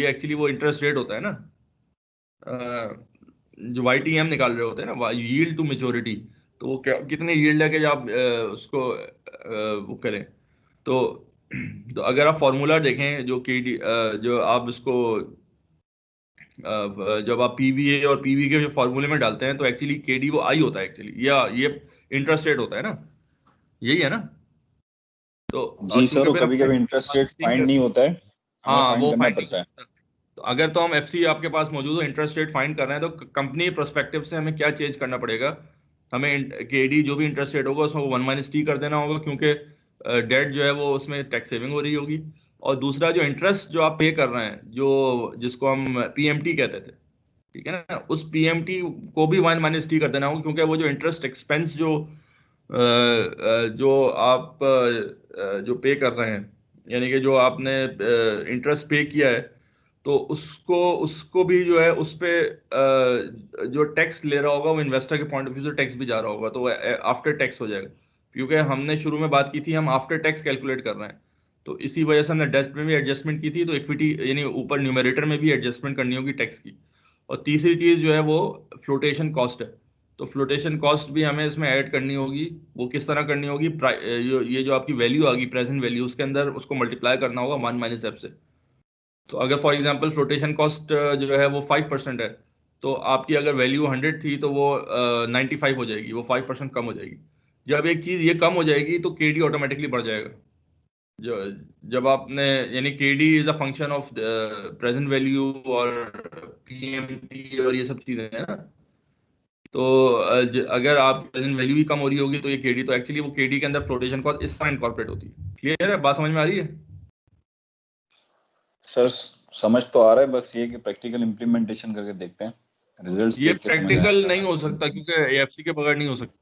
एक्चुअली वो इंटरेस्ट रेट होता है ना, जो वाईटीएम निकाल रहे होते हैं ना, यील्ड टू मेच्योरिटी। तो वो क्या, कितने यील्ड है कि आप उसको वो करें। तो तो अगर आप फॉर्मूला देखें जो केडी, जो आप इसको जब आप पीवीए और पीवी के जो फॉर्मूले में डालते हैं तो एक्चुअली केडी वो आई होता है एक्चुअली, या ये इंटरेस्ट रेट होता है ना, यही है ना। तो जी क्योंकि सर, वो फिर कभी कभी इंटरेस्ट रेट फाइंड नहीं होता है, हमें हाँ फाइंड वो करना फाइंड नहीं पड़ता है। होता। तो अगर तो हम एफसी आपके पास मौजूद हो, इंटरेस्ट रेट फाइंड कर रहे हैं, तो कंपनी प्रोस्पेक्टिव से हमें क्या चेंज करना पड़ेगा? हमें केडी जो भी इंटरेस्ट रेट होगा उसमें 1 - टी कर देना होगा, क्योंकि डेट जो है वो उसमें टैक्स सेविंग हो रही होगी। और दूसरा जो इंटरेस्ट जो आप पे कर रहे हैं, जो जिसको हम पीएमटी कहते थे, ठीक है ना, उस पीएमटी को भी 1 - टी कर देना होगा, क्योंकि वो जो इंटरेस्ट एक्सपेंस जो आप जो पे कर रहे हैं, यानी कि जो आपने इंटरेस्ट पे किया है, तो उसको उसको भी जो है उस पे जो टैक्स ले रहा होगा वो इन्वेस्टर के पॉइंट ऑफ व्यू से टैक्स भी जा रहा होगा, तो आफ्टर टैक्स हो जाएगा। क्योंकि हमने शुरू में बात की थी, हम आफ्टर टैक्स कैलकुलेट कर रहे हैं, तो इसी वजह से हमने डेस्क में भी एडजस्टमेंट की थी, तो इक्विटी यानी ऊपर न्यूमरेटर में भी एडजस्टमेंट करनी होगी टैक्स की। और तीसरी चीज़ जो है वो फ्लोटेशन कॉस्ट है। तो फ्लोटेशन कॉस्ट भी हमें इसमें ऐड करनी होगी। वो किस तरह करनी होगी? ये जो आपकी वैल्यू आ गई, प्रेजेंट वैल्यू, उसके अंदर उसको मल्टीप्लाई करना होगा 1 - f से। तो अगर फॉर एग्जांपल फ्लोटेशन कॉस्ट जो है वो 5% है, तो आपकी अगर वैल्यू 100 थी तो वो 95 हो जाएगी, वो 5% कम हो जाएगी। जब एक चीज़ ये कम हो जाएगी तो केडी ऑटोमेटिकली बढ़ जाएगा। जो जब आपने, यानी KD is a function of present value और पीएमटी और ये सब चीज़ें हैं ना। तो अगर आप प्रेजेंट वैल्यू ही कम हो रही होगी तो ये केडी, तो एक्चुअली वो केडी के अंदर फ्लोटेशन कॉस्ट इस तरह इनकॉर्पोरेट होती है। क्लियर है? बात समझ में आ रही है? सर समझ तो आ रहा है, बस ये कि प्रैक्टिकल इम्प्लीमेंटेशन करके देखते हैं, रिजल्ट्स ये देख के समझ प्रैक्टिकल आएगा। नहीं हो सकता क्योंकि एएफसी के बगैर नहीं हो सकता।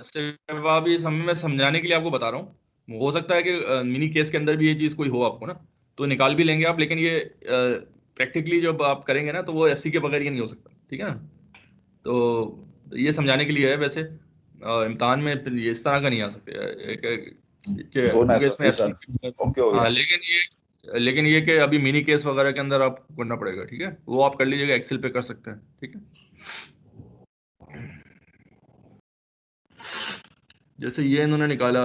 सिर्फ आप ये समय में समझाने के लिए आपको बता रहा हूँ। हो सकता है कि मिनी केस के अंदर भी ये चीज़ कोई हो आपको ना, तो निकाल भी लेंगे आप, लेकिन ये प्रैक्टिकली जब आप करेंगे ना तो वो एफसी के बगैर ये नहीं हो सकता, ठीक है ना। तो ये समझाने के लिए है वैसे। इम्तहान में फिर ये इस तरह का नहीं आ सकते सोना है क्योंकि इसमें सर, एफसी। ओके हो हाँ, गया। लेकिन ये कि अभी मिनी केस वगैरह के अंदर आपको करना पड़ेगा, ठीक है, वो आप कर लीजिएगा, एक्सेल पे कर सकते हैं, ठीक है। जैसे ये इन्होंने निकाला,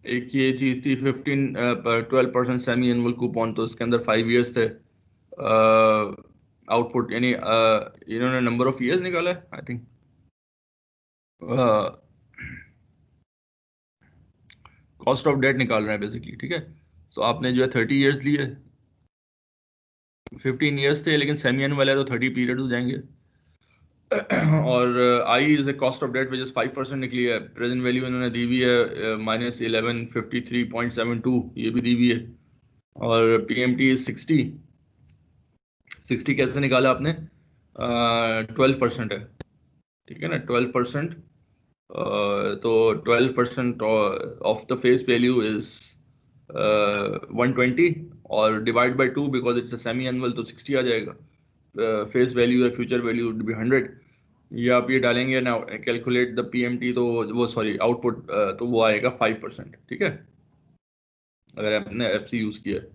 एक ये चीज थी 12% सेमी एनुअल कूपन, तो उसके अंदर 5 इयर्स थे आउटपुट, यानी इन्होंने नंबर ऑफ इयर्स निकाला है I think. Cost of debt निकाल रहे हैं बेसिकली, ठीक है। तो आपने जो है 30 इयर्स लिए, 15 इयर्स थे, लेकिन सेमी एनुअल है तो 30 पीरियड हो जाएंगे। और I is a cost of debt which is 5% निकली है। प्रेजेंट वैल्यू इन्होंने दी हुई है -1153.72, ये भी दी हुई है। और पीएमटी इज 60 कैसे निकाला आपने? 12% है, ठीक है ना, 12%। तो 12% of the face value is 120, और divide by 2 because it's a semi annual, तो 60 आ जाएगा। फेस वैल्यू या फ्यूचर वैल्यू वुड बी 100। ये आप ये डालेंगे ना, कैलकुलेट द पीएमटी, तो वो सॉरी आउटपुट, तो वो आएगा 5%, ठीक है, अगर आपने एफसी यूज किया है।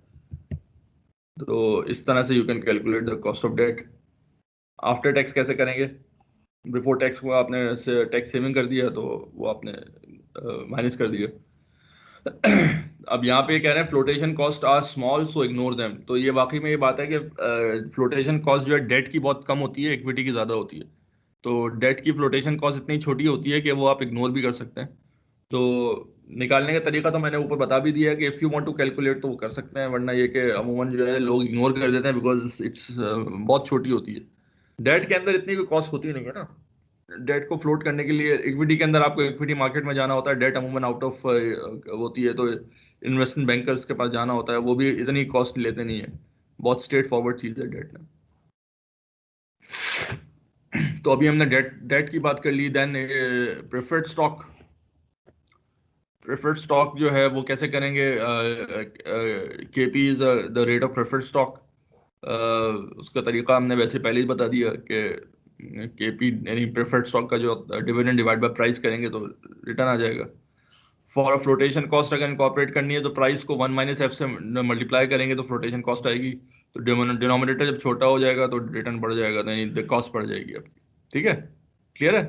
तो इस तरह से you can calculate the cost of debt. After tax कैसे करेंगे? बिफोर टैक्स को आपने टैक्स सेविंग कर दिया तो वो आपने माइनस कर दिया। अब यहाँ पे कह रहे हैं flotation cost are small so ignore them. तो ये वाकई में ये बात है कि फ्लोटेशन कॉस्ट जो है डेट की बहुत कम होती है, इक्विटी की ज़्यादा होती है। तो डेट की फ्लोटेशन कॉस्ट इतनी छोटी होती है कि वो आप इग्नोर भी कर सकते हैं। तो निकालने का तरीका तो मैंने ऊपर बता भी दिया है कि if you want to calculate तो वो कर सकते हैं, वरना ये कि अमूमन जो है लोग इग्नोर कर देते हैं बिकॉज इट्स बहुत छोटी होती है। डेट के अंदर इतनी कोई कॉस्ट होती नहीं है ना। डेट को फ्लोट करने के लिए इक्विटी के अंदर आपको इक्विटी मार्केट में जाना होता है, डेट अमूमन आउट ऑफ होती है, तो इन्वेस्टमेंट बैंकर्स के पास जाना होता है, वो भी इतनी कॉस्ट लेते नहीं है, बहुत स्ट्रेट फॉरवर्ड चीज़ है डेट में। तो अभी हमने डेट डेट की बात कर ली। Then preferred stock. Preferred stock जो है वो कैसे करेंगे? KP is the rate of preferred stock. उसका तरीका हमने वैसे पहले ही बता दिया कि केपी यानी प्रेफर्ड स्टॉक का जो डिविडेंड डिवाइड बाय प्राइस करेंगे तो रिटर्न आ जाएगा। फॉर फ्लोटेशन कॉस्ट अगर इनकॉर्पोरेट करनी है तो प्राइस को 1 - f से मल्टीप्लाई करेंगे तो फ्लोटेशन कॉस्ट आएगी। तो डिनोमिनेटर जब छोटा हो जाएगा तो रिटर्न बढ़ जाएगा, तो यानी कॉस्ट बढ़ जाएगी आपकी। ठीक है, क्लियर है?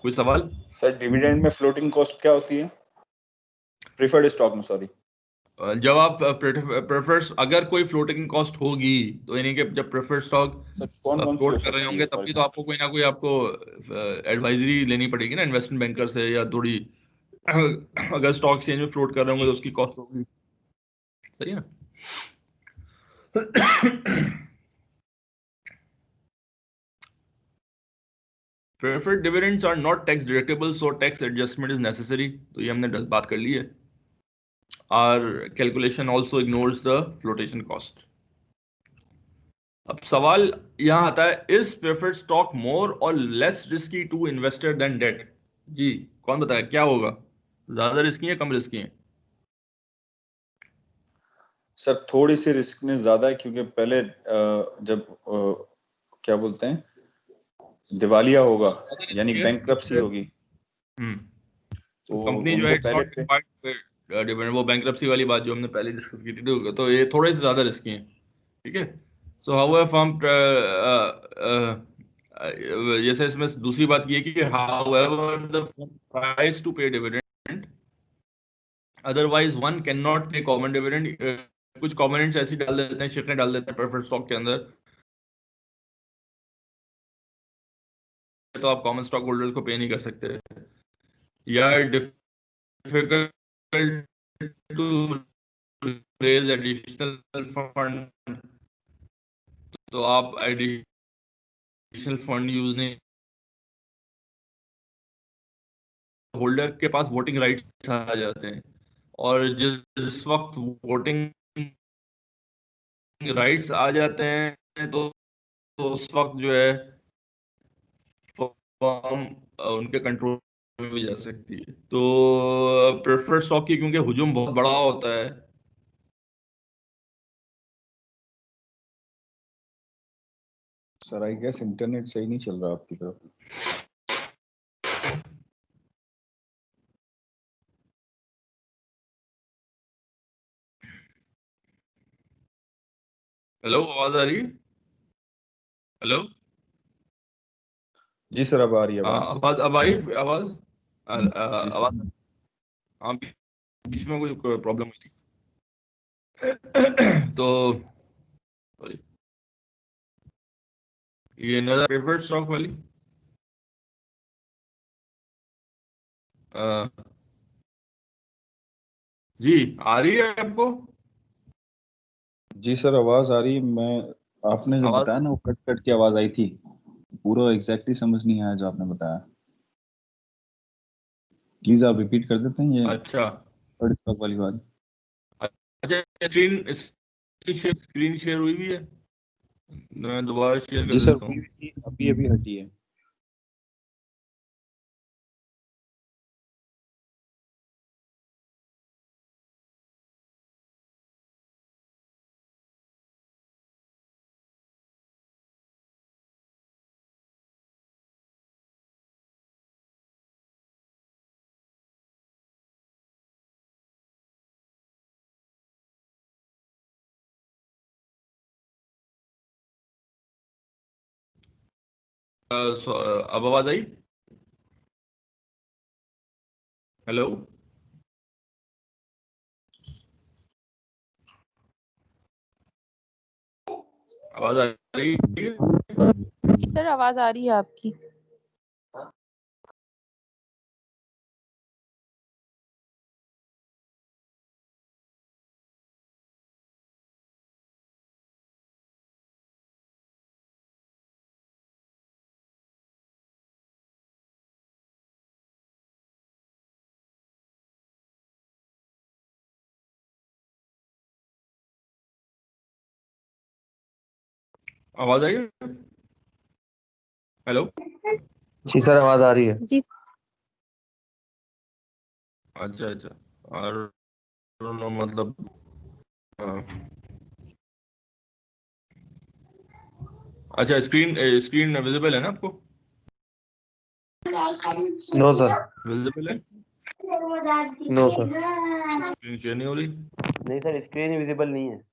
कोई सवाल? सर डिविडेंड में फ्लोटिंग कॉस्ट क्या होती है? प्रेफर्ड स्टॉक में, सॉरी। जब आप प्रेफर्ड, अगर कोई फ्लोटिंग कॉस्ट होगी तो यानी कि जब प्रेफर्ड स्टॉक सर कौन कौन सी हो फ्लोट कर रहे सकती होंगे है तब फॉर भी तो एग्जांपल? आपको कोई ना कोई आपको एडवाइजरी लेनी पड़ेगी ना इन्वेस्टमेंट बैंकर से, या थोड़ी अगर स्टॉक एक्सचेंज में फ्लोट कर रहे होंगे तो उसकी कॉस्ट होगी। सही है ना? Preferred dividends are not tax deductible, so tax adjustment is necessary. तो ये हमने बात कर ली है। Our calculation also ignores the flotation cost. अब सवाल यहां आता है, इज प्रेफर्ड स्टॉक मोर और less risky to investor than debt? जी, कौन बताया क्या होगा? ज्यादा रिस्की है, कम रिस्की है? सर थोड़ी सी रिस्कनेस ज्यादा है, क्योंकि पहले जब क्या बोलते हैं, दिवालिया होगा ज्यादा यानी रिस्की है बैंक्रप्सी होगी, हम्म तो तो कंपनी जो है उनको इट्स पहले नॉट डिपेंड, वो बैंक्रप्सी वाली बात जो हमने पहले डिस्कस की थी, तो ये थोड़े से ज्यादा रिस्की है। ठीक है। सो हाउ फर्म, जैसे इसमें दूसरी बात ये है कि however the price to pay dividend, otherwise one can not pay common dividend. कुछ कॉमनेंट्स ऐसी डाल देते हैं, शिकने डाल देते हैं प्रेफर्ड स्टॉक के अंदर, तो आप कॉमन स्टॉक होल्डर्स को पे नहीं कर सकते, या difficult to raise additional fund, तो आप एडिशनल फंड यूज नहीं, होल्डर के पास वोटिंग राइट्स आ जाते हैं, और जिस वक्त वोटिंग राइट्स आ जाते हैं तो उस वक्त जो है फर्म उनके कंट्रोल में भी जा सकती है। तो प्रेफर्ड स्टॉक की क्योंकि हुजूम बहुत बड़ा होता है। सर आई गेस इंटरनेट सही नहीं चल रहा आपकी तरफ। हेलो, आवाज आ रही है? हेलो। जी सर, अब आ रही है हाँ, आवाज। आवाज अब आई? आवाज जी सर। आवाज। हाँ, बीच में कोई प्रॉब्लम हुई थी। तो sorry, ये नजर प्रेफर्ड स्टॉक वाली अ, जी आ रही है आपको जी सर आवाज आ रही। मैं आपने जो आवाज? बताया ना, वो कट कट की आवाज आई थी, पूरा एग्जैक्टली समझ नहीं आया जो आपने बताया। प्लीज आप रिपीट कर देते हैं ये अच्छा थर्ड स्टॉक वाली बात। अच्छा, स्क्रीन शेयर हुई भी है? मैं दोबारा शेयर जी कर सर देता हुई हूँ। हुई थी, अभी अभी हटी है। अब आवाज आई? हेलो, आवाज आ रही है? जी सर, आवाज आ रही है आपकी। आवाज आई है? हेलो। जी सर आवाज आ रही है। जी अच्छा अच्छा। और मतलब हाँ। अच्छा, स्क्रीन विजिबल है ना आपको? No sir. विजिबल है? No sir. स्क्रीन शेयर नहीं हो रही? नहीं सर, स्क्रीन विजिबल नहीं है।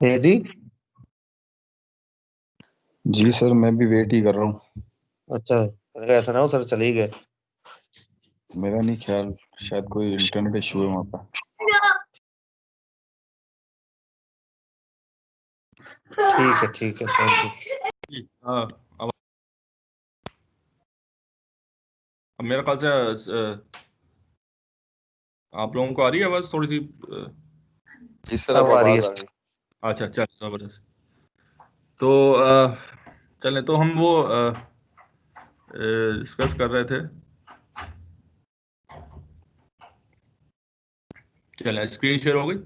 मेहदी। जी सर, मैं भी वेट ही कर रहा हूँ। अच्छा, अगर ऐसा ना हो सर चले ही गए। मेरा नहीं ख्याल, शायद कोई इंटरनेट इशू है वहाँ पर। ठीक है थैंक यू। हाँ। अब मेरे ख्याल से आप लोगों को आ रही है आवाज थोड़ी सी? जी सर, अब अब आ रही आवाज आ है। रही। अच्छा, चल जबरदस्त। तो चलें, तो हम वो डिस्कस कर रहे थे। चलें, स्क्रीन शेयर हो गई?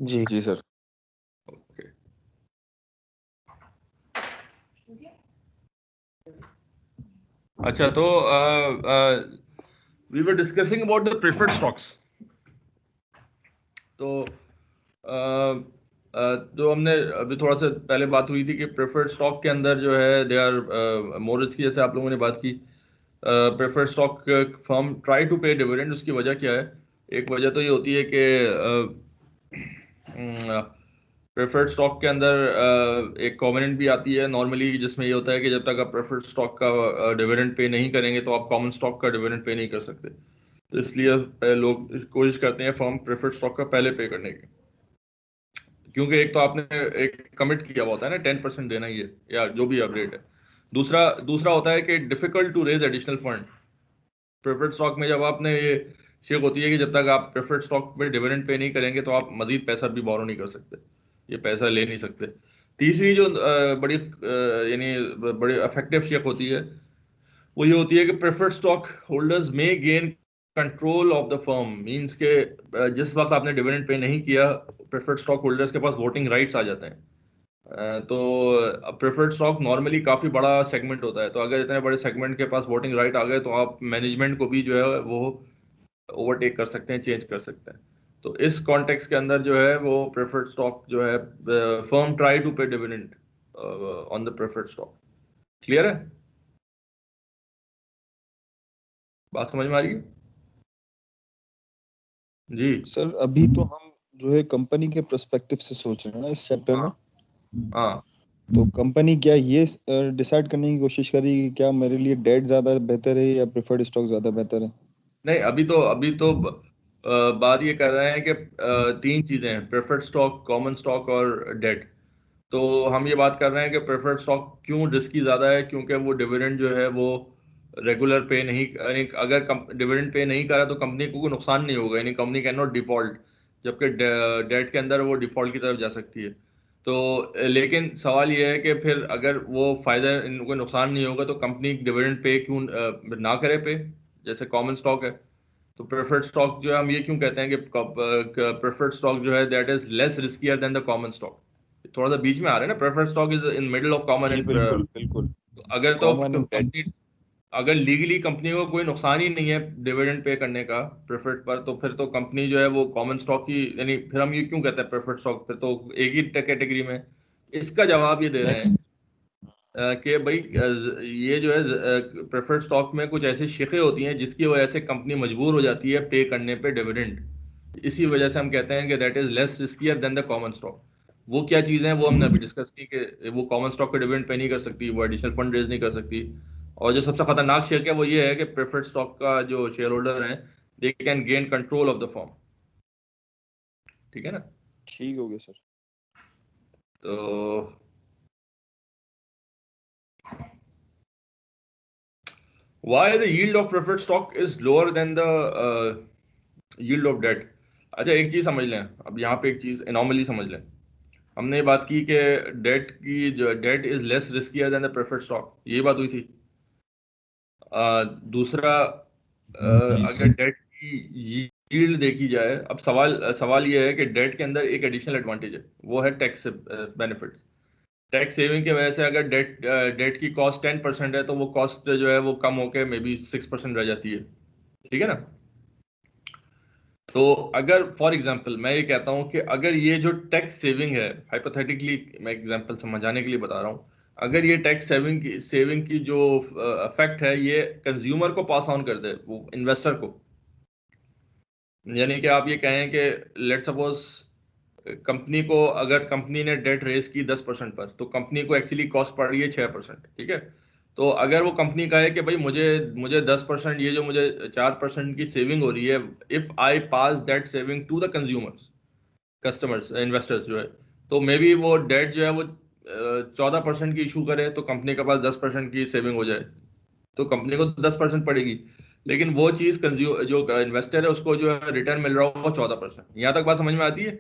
जी जी सर। ओके। अच्छा, तो we were discussing about the preferred stocks. तो जो हमने अभी थोड़ा सा पहले बात हुई थी कि प्रेफर्ड स्टॉक के अंदर जो है दे आर मोर रिस्की, जैसे आप लोगों ने बात की। Preferred stock firm try to pay dividend. उसकी वजह क्या है? एक वजह तो ये होती है कि प्रेफर्ड स्टॉक के अंदर एक कॉवेनेंट भी आती है नॉर्मली, जिसमें ये होता है कि जब तक आप प्रेफर्ड स्टॉक का डिविडेंड पे नहीं करेंगे तो आप कॉमन स्टॉक का डिविडेंड पे नहीं कर सकते। तो इसलिए लोग कोशिश करते हैं फर्म प्रेफर्ड स्टॉक का पहले पे करने की, क्योंकि एक तो आपने एक कमिट किया हुआ होता है ना, 10% देना ही है या जो भी अब रेट है। दूसरा दूसरा होता है कि difficult to raise additional fund. Preferred stock में जब आपने ये शेक होती है कि जब तक आप प्रेफर्ड स्टॉक में डिविडेंड पे नहीं करेंगे तो आप मजीद पैसा भी बोरो नहीं कर सकते, ये पैसा ले नहीं सकते। तीसरी जो बड़ी यानी बड़ी इफेक्टिव शेप होती है वो ये होती है कि प्रेफर्ड स्टॉक होल्डर्स में gain control of the firm. Means के जिस वक्त आपने डिविडेंड पे नहीं किया, प्रेफर्ड स्टॉक होल्डर्स के पास वोटिंग राइट्स आ जाते हैं। तो प्रेफर्ड स्टॉक नॉर्मली काफ़ी बड़ा सेगमेंट होता है, तो अगर इतने बड़े सेगमेंट के पास वोटिंग राइट आ गए तो आप मैनेजमेंट को भी जो है वो ओवरटेक कर सकते हैं, चेंज कर सकते हैं। तो इस कॉन्टेक्स्ट के अंदर जो है वो प्रेफर्ड स्टॉक जो है, firm try to pay dividend on the preferred stock. Clear है? बात समझ में आ रही है जी? सर अभी तो हम जो है कंपनी के पर्सपेक्टिव से सोच रहे हैं ना इस चैप्टर में। हाँ, तो कंपनी क्या ये डिसाइड करने की कोशिश करेगी कि क्या मेरे लिए डेट ज्यादा बेहतर है या प्रेफर्ड स्टॉक ज्यादा बेहतर है? नहीं, अभी तो बात ये कर रहे हैं कि तीन चीजें हैं, प्रेफर्ड स्टॉक, कॉमन स्टॉक और डेट। तो हम ये बात कर रहे हैं कि प्रेफर्ड स्टॉक क्यों रिस्की ज़्यादा है, क्योंकि वो डिविडेंड जो है वो रेगुलर पे नहीं, यानी अगर डिविडेंड पे नहीं करा तो कंपनी को कोई नुकसान नहीं होगा, यानी कंपनी कैन नॉट डिफॉल्ट, जबकि डेट के अंदर वो डिफॉल्ट की तरफ जा सकती है। तो लेकिन सवाल ये है कि फिर अगर वो फ़ायदा, कोई नुकसान नहीं होगा तो कंपनी डिविडेंड पे क्यों ना करे पे, जैसे कॉमन स्टॉक है। तो प्रेफर्ड स्टॉक जो है हम ये क्यों कहते हैं कि प्रेफर्ड स्टॉक जो है that is less riskier than the common stock. थोड़ा सा बीच में आ रहा है ना, preferred stock is in middle of common जी एंड। बिल्कुल बिल्कुल। अगर तो कॉमन एंड कंपनी, अगर लीगली कंपनी को कोई नुकसान ही नहीं है डिविडेंड पे करने का प्रेफर्ड पर, तो फिर तो कंपनी जो है वो कॉमन स्टॉक की, यानी फिर हम ये क्यों कहते हैं प्रेफर्ड स्टॉक, फिर तो एक ही कैटेगरी में। इसका जवाब ये दे रहे हैं कि भाई ये जो है प्रेफर्ड स्टॉक में कुछ ऐसी शिकें होती हैं जिसकी वजह से कंपनी मजबूर हो जाती है पे करने पे डिविडेंड। इसी वजह से हम कहते हैं कि that is less riskier than the common stock. वो क्या चीज़ें हैं वो हमने अभी डिस्कस की कि वो कॉमन स्टॉक पे डिविडेंड पे नहीं कर सकती, वो एडिशनल फंड रेज नहीं कर सकती। और जो सबसे खतरनाक शेयर है वो ये है कि प्रेफर्ड स्टॉक का जो शेयर होल्डर है they can gain control of the firm. ठीक है ना? ठीक हो गया सर। तो why the yield of preferred stock is lower than the yield of debt? अच्छा, एक चीज समझ लें, अब यहाँ पे एक चीज एनॉमली समझ लें। हमने ये बात की कि डेट की जो debt is less riskier than the preferred stock, ये बात हुई थी। दूसरा, अगर डेट की यील्ड देखी जाए, अब सवाल ये है कि डेट के अंदर एक एडिशनल एडवांटेज है, वो है टैक्स बेनिफिट। टैक्स सेविंग की वजह से अगर डेट की कॉस्ट 10% है तो वो कॉस्ट जो है वो कम होकर मे बी 6% रह जाती है। ठीक है ना? तो अगर फॉर एग्जांपल मैं ये कहता हूँ कि अगर ये जो टैक्स सेविंग है, हाइपोथेटिकली मैं एग्जांपल समझाने के लिए बता रहा हूँ, अगर ये टैक्स सेविंग की जो इफेक्ट है ये कंज्यूमर को पास ऑन कर दे, वो इन्वेस्टर को, यानी कि आप ये कहें कि लेट सपोज कंपनी को, अगर कंपनी ने डेट रेज की 10% पर, तो कंपनी को एक्चुअली कॉस्ट पड़ रही है 6%। ठीक है? तो अगर वो कंपनी कहे कि भाई मुझे मुझे 10%, ये जो मुझे 4% की सेविंग हो रही है, if I pass that saving to the consumers, customers, investors जो है, तो मे बी वो डेट जो है वो 14% की इशू करे तो कंपनी के पास 10% की सेविंग हो जाए, तो कंपनी को 10% पड़ेगी। लेकिन वो चीज़ जो इन्वेस्टर है उसको जो है रिटर्न मिल रहा हो वो 14%। यहाँ तक बात समझ में आती है?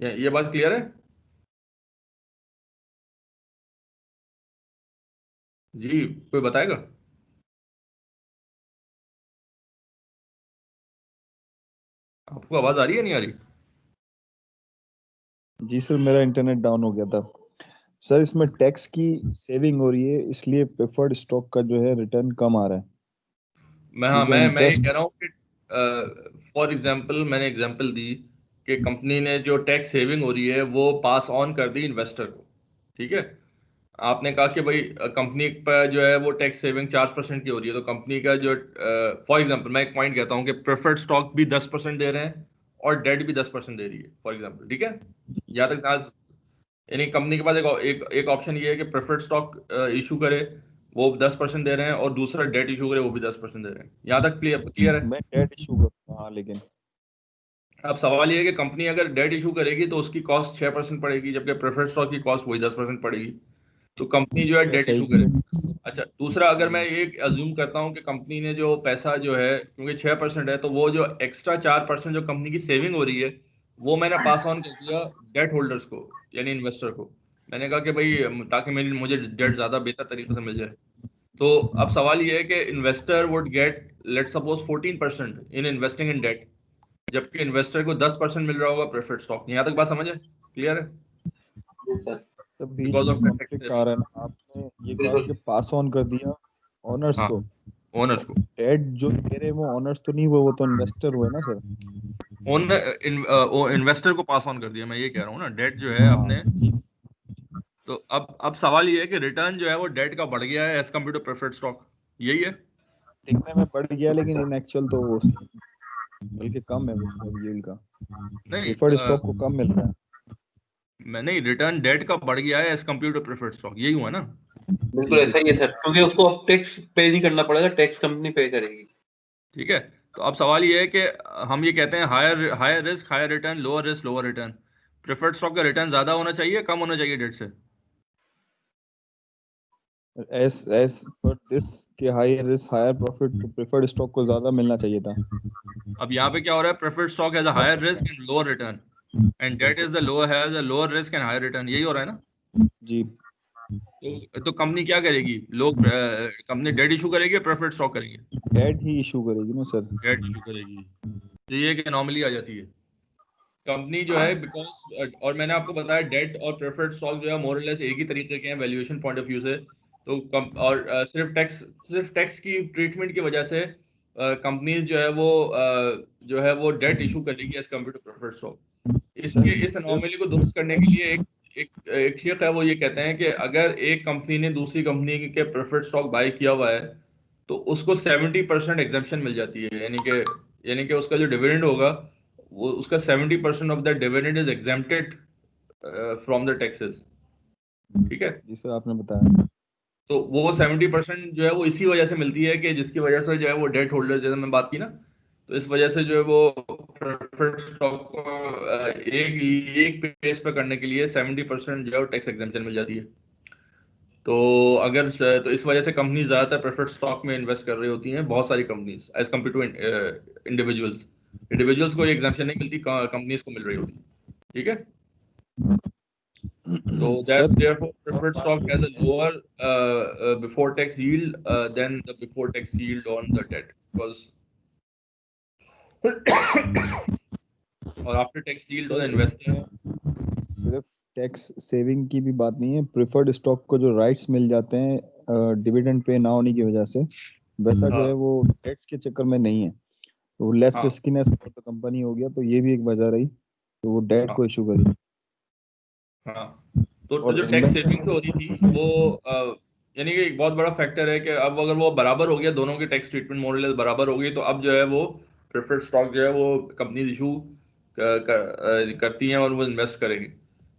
ये बात क्लियर है जी? कोई बताएगा? आपको आवाज आ रही है, नहीं आ रही? जी सर, मेरा इंटरनेट डाउन हो गया था। सर इसमें टैक्स की सेविंग हो रही है इसलिए प्रेफर्ड स्टॉक का जो है रिटर्न कम आ रहा है। मैं ये इंटरेस्ट कह रहा हूँ कि फॉर एग्जांपल मैंने एग्जांपल दी कि कंपनी ने जो टैक्स सेविंग हो रही है वो पास ऑन कर दी इन्वेस्टर को। ठीक है? आपने कहा कि भाई कंपनी पर जो है वो टैक्स सेविंग 4% की हो रही है, तो कंपनी का जो, फॉर एग्जांपल मैं एक पॉइंट कहता हूँ कि प्रेफर्ड स्टॉक भी 10% दे रहे हैं और डेट भी 10% दे रही है, फॉर एग्जांपल। ठीक है? यहाँ तक आज, यानी कंपनी के पास एक ऑप्शन ये है कि प्रेफर्ड स्टॉक इशू करे, वो 10% दे रहे हैं, और दूसरा डेट इशू करे, वो भी 10% दे रहे हैं। यहाँ तक क्लियर है? मैं डेट इशू करूँगा हाँ, लेकिन अब सवाल ये है कि कंपनी अगर डेट इशू करेगी तो उसकी कॉस्ट 6% पड़ेगी, जबकि प्रेफर्ड स्टॉक की कॉस्ट वही 10% पड़ेगी। तो कंपनी जो है डेट ऐसा ही इशू करेगी। अच्छा, दूसरा, अगर मैं एक अज्यूम करता हूँ कि कंपनी ने जो पैसा जो है, क्योंकि 6% है, तो वो जो एक्स्ट्रा 4% जो कंपनी की सेविंग हो रही है वो मैंने पास ऑन कर दिया डेट होल्डर्स को, यानी इन्वेस्टर को। मैंने कहा कि भाई ताकि मुझे डेट ज़्यादा बेहतर तरीके से मिल जाए। तो अब सवाल ये है कि investor would get let suppose 14% in investing in debt, जबकि इन्वेस्टर को 10% मिल रहा होगा प्रेफर्ड स्टॉक। यहाँ तक बात समझ है? क्लियर है? तो बीच बिकॉज में ऑफ कॉन्फ्लिक्ट आ रहा है ना, आपने ये कहा कि पास ऑन कर दिया ओनर्स हाँ, को, ओनर्स को। डेट जो दे रहे वो ओनर्स तो नहीं हुए, वो तो इन्वेस्टर हुए ना सर। इन्वेस्टर को पास ऑन कर दिया, मैं ये कह रहा हूँ ना, डेट जो है आपने। ठीक। तो अब सवाल ये है कि रिटर्न जो है वो डेट का बढ़ गया है as compare to preferred stock, यही है? दिखने में बढ़ गया लेकिन इन एक्चुअल तो वो बल्कि कम है उसका yield का, नहीं, प्रेफर्ड स्टॉक को कम मिल रहा है। मैं नहीं, रिटर्न डेट का बढ़ गया है as compare to preferred stock, यही हुआ ना? बिल्कुल ऐसा ही है सर, क्योंकि उसको अब टैक्स पे नहीं करना पड़ेगा, टैक्स कंपनी पे करेगी। ठीक है। तो अब सवाल ये है कि हम ये कहते हैं higher higher risk higher return, lower risk lower return. Preferred stock का रिटर्न ज्यादा होना चाहिए, कम होना चाहिए डेट से? एस पर दिस के हायर रिस्क हायर प्रॉफिट, तो प्रेफर्ड स्टॉक को ज्यादा मिलना चाहिए था। अब यहाँ पे क्या हो रहा है? Preferred stock has a higher risk and lower return, and debt is the lower has a lower risk and higher return, यही हो रहा है ना? जी। तो कंपनी क्या करेगी? लोग कंपनी डेट इशू करेगी या प्रेफर्ड स्टॉक करेंगे? डेट ही इशू करेगी ना सर। डेट इशू करेगी। तो ये एक एनॉमली आ जाती है कंपनी जो है, बिकॉज और मैंने आपको बताया डेट और प्रेफर्ड स्टॉक जो है मोर और लेस एक ही तरीके के हैं वैल्यूएशन पॉइंट ऑफ व्यू से। तो सिर्फ टैक्स की ट्रीटमेंट की वजह से कंपनीज जो है वो डेट इशू करेगी as compare to preferred stock. इस एनॉमली को दुरुस्त करने के लिए एक शेख है, वो ये कहते हैं कि अगर एक कंपनी ने दूसरी कंपनी के प्रेफर्ड स्टॉक बाय किया हुआ है तो उसको 70% एग्जम्पशन मिल जाती है, यानी कि उसका जो डिविडेंड होगा वो उसका 70% of the dividend is exempted from the taxes. ठीक है। जी सर, आपने बताया। तो वो 70% जो है वो इसी वजह से मिलती है कि जिसकी वजह से जो है वो डेट होल्डर, जैसे मैं बात की ना, तो इस वजह से जो है वो प्रेफर्ड स्टॉक को एक एक पेज पे करने के लिए 70% जो है टैक्स एग्जेम्पशन मिल जाती है। तो तो इस वजह से कंपनी ज्यादातर प्रेफर्ड स्टॉक में इन्वेस्ट कर रही होती हैं, बहुत सारी companies as compare to individuals को एग्जेम्पशन नहीं मिलती, कंपनीज को मिल रही होती है। ठीक है। So sir therefore preferred stock has a lower before tax yield than the before tax yield on the debt, because or after tax yield on the investor. सिर्फ टैक्स सेविंग की भी बात नहीं है, प्रेफर्ड स्टॉक को जो rights मिल जाते हैं डिविडेंड पे ना होने की वजह से, वैसा जो है वो टैक्स के चक्कर में नहीं है, वो लेस हाँ। रिस्कीनेस तो कंपनी हो गया, तो ये भी एक वजह रही, तो वो डेट को इशू करी। हाँ, तो और जो टैक्स सेविंग से होती थी वो यानी कि एक बहुत बड़ा फैक्टर है कि अब अगर वो बराबर हो गया, दोनों की टैक्स ट्रीटमेंट मोर और लेस बराबर हो गई, तो अब जो है वो प्रेफर्ड स्टॉक जो है वो कंपनीज इशू करती हैं और वो इन्वेस्ट करेंगी।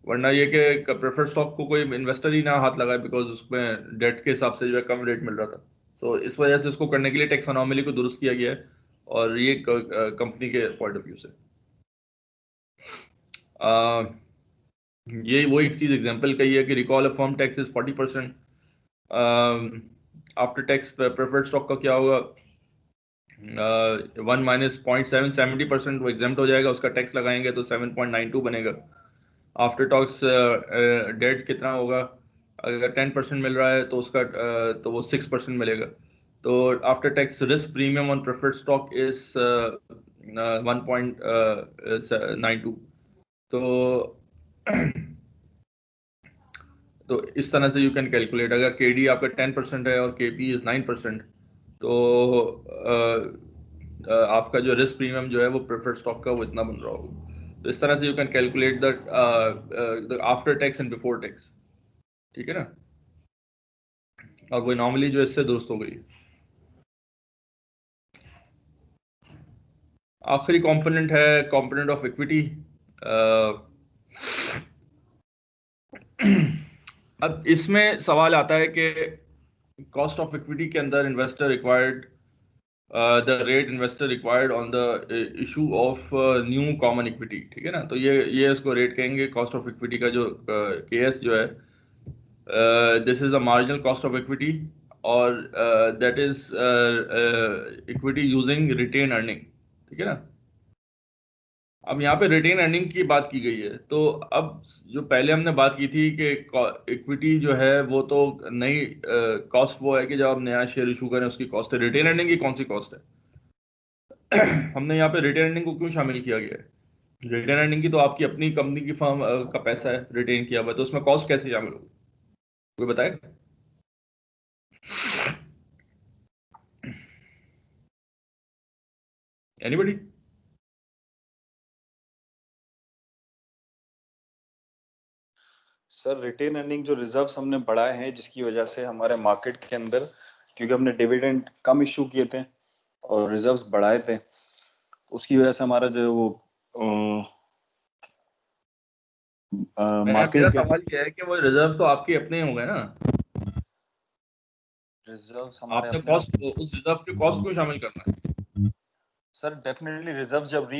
वरना ये कि प्रेफर्ड स्टॉक को कोई इन्वेस्टर ही ना हाथ लगाए, बिकॉज उसमें डेट के हिसाब से जो है कम रेट मिल रहा था। तो इस वजह से इसको करने के लिए टैक्स अनॉमली को दुरुस्त किया गया है, और ये कंपनी के पॉइंट ऑफ व्यू से ये वो एक चीज एग्जांपल कही है कि recall a firm tax is 40%, after tax preferred stock का क्या होगा? 1 माइनस 0.7 70% वो एग्जाम्प्ट हो जाएगा, उसका टैक्स लगाएंगे तो 7.92 बनेगा। आफ्टर टैक्स डेट कितना होगा? अगर 10% मिल रहा है तो उसका तो वो 6% मिलेगा। तो after tax risk premium on preferred stock is 1.92। तो तो इस तरह से यू कैन कैलकुलेट, अगर केडी आपका 10% है और केपी इज 9%, तो आपका जो रिस्क प्रीमियम जो है वो प्रेफर्ड स्टॉक का वो इतना बन रहा होगा। तो इस तरह से you can calculate the after tax and before tax. ठीक है ना? और वो नॉर्मली जो इससे दुरुस्त हो गई। आखिरी कंपोनेंट है कंपोनेंट ऑफ इक्विटी। अब इसमें सवाल आता है कि कॉस्ट ऑफ इक्विटी के अंदर investor required the rate investor required on the issue of new common equity. ठीक है ना? तो ये इसको रेट कहेंगे कॉस्ट ऑफ इक्विटी का जो केएस जो है, this is the marginal cost of equity, और that is equity using retained earning. ठीक है ना? अब यहाँ पे रिटेन अर्निंग की बात की गई है, तो अब जो पहले हमने बात की थी कि इक्विटी जो है वो तो नई कॉस्ट वो है कि जब आप नया शेयर इशू करें उसकी कॉस्ट है। रिटेन अर्निंग की कौन सी कॉस्ट है? हमने यहाँ पे रिटेन अर्निंग को क्यों शामिल किया गया है? रिटेन अर्निंग की तो आपकी अपनी कंपनी की फर्म का पैसा है रिटेन किया हुआ, तो उसमें कॉस्ट कैसे शामिल होगी? कोई बताएगा? एनीबडी? सर रिटेन अर्निंग जो रिजर्व्स हमने बढ़ाए हैं जिसकी वजह से हमारे मार्केट के अंदर, क्योंकि हमने डिविडेंड कम इशू किए थे और रिजर्व्स बढ़ाए थे, उसकी वजह से हमारा जो वो मेरा मार्केट के सवाल ये है कि वो रिजर्व तो आपके अपने हो गए ना, रिजर्व्स हमारे आपने अपने। कॉस्ट, उस रिजर्व के कॉस्ट को शामिल करना है। सर डेफिनेटली रिजर्व जब री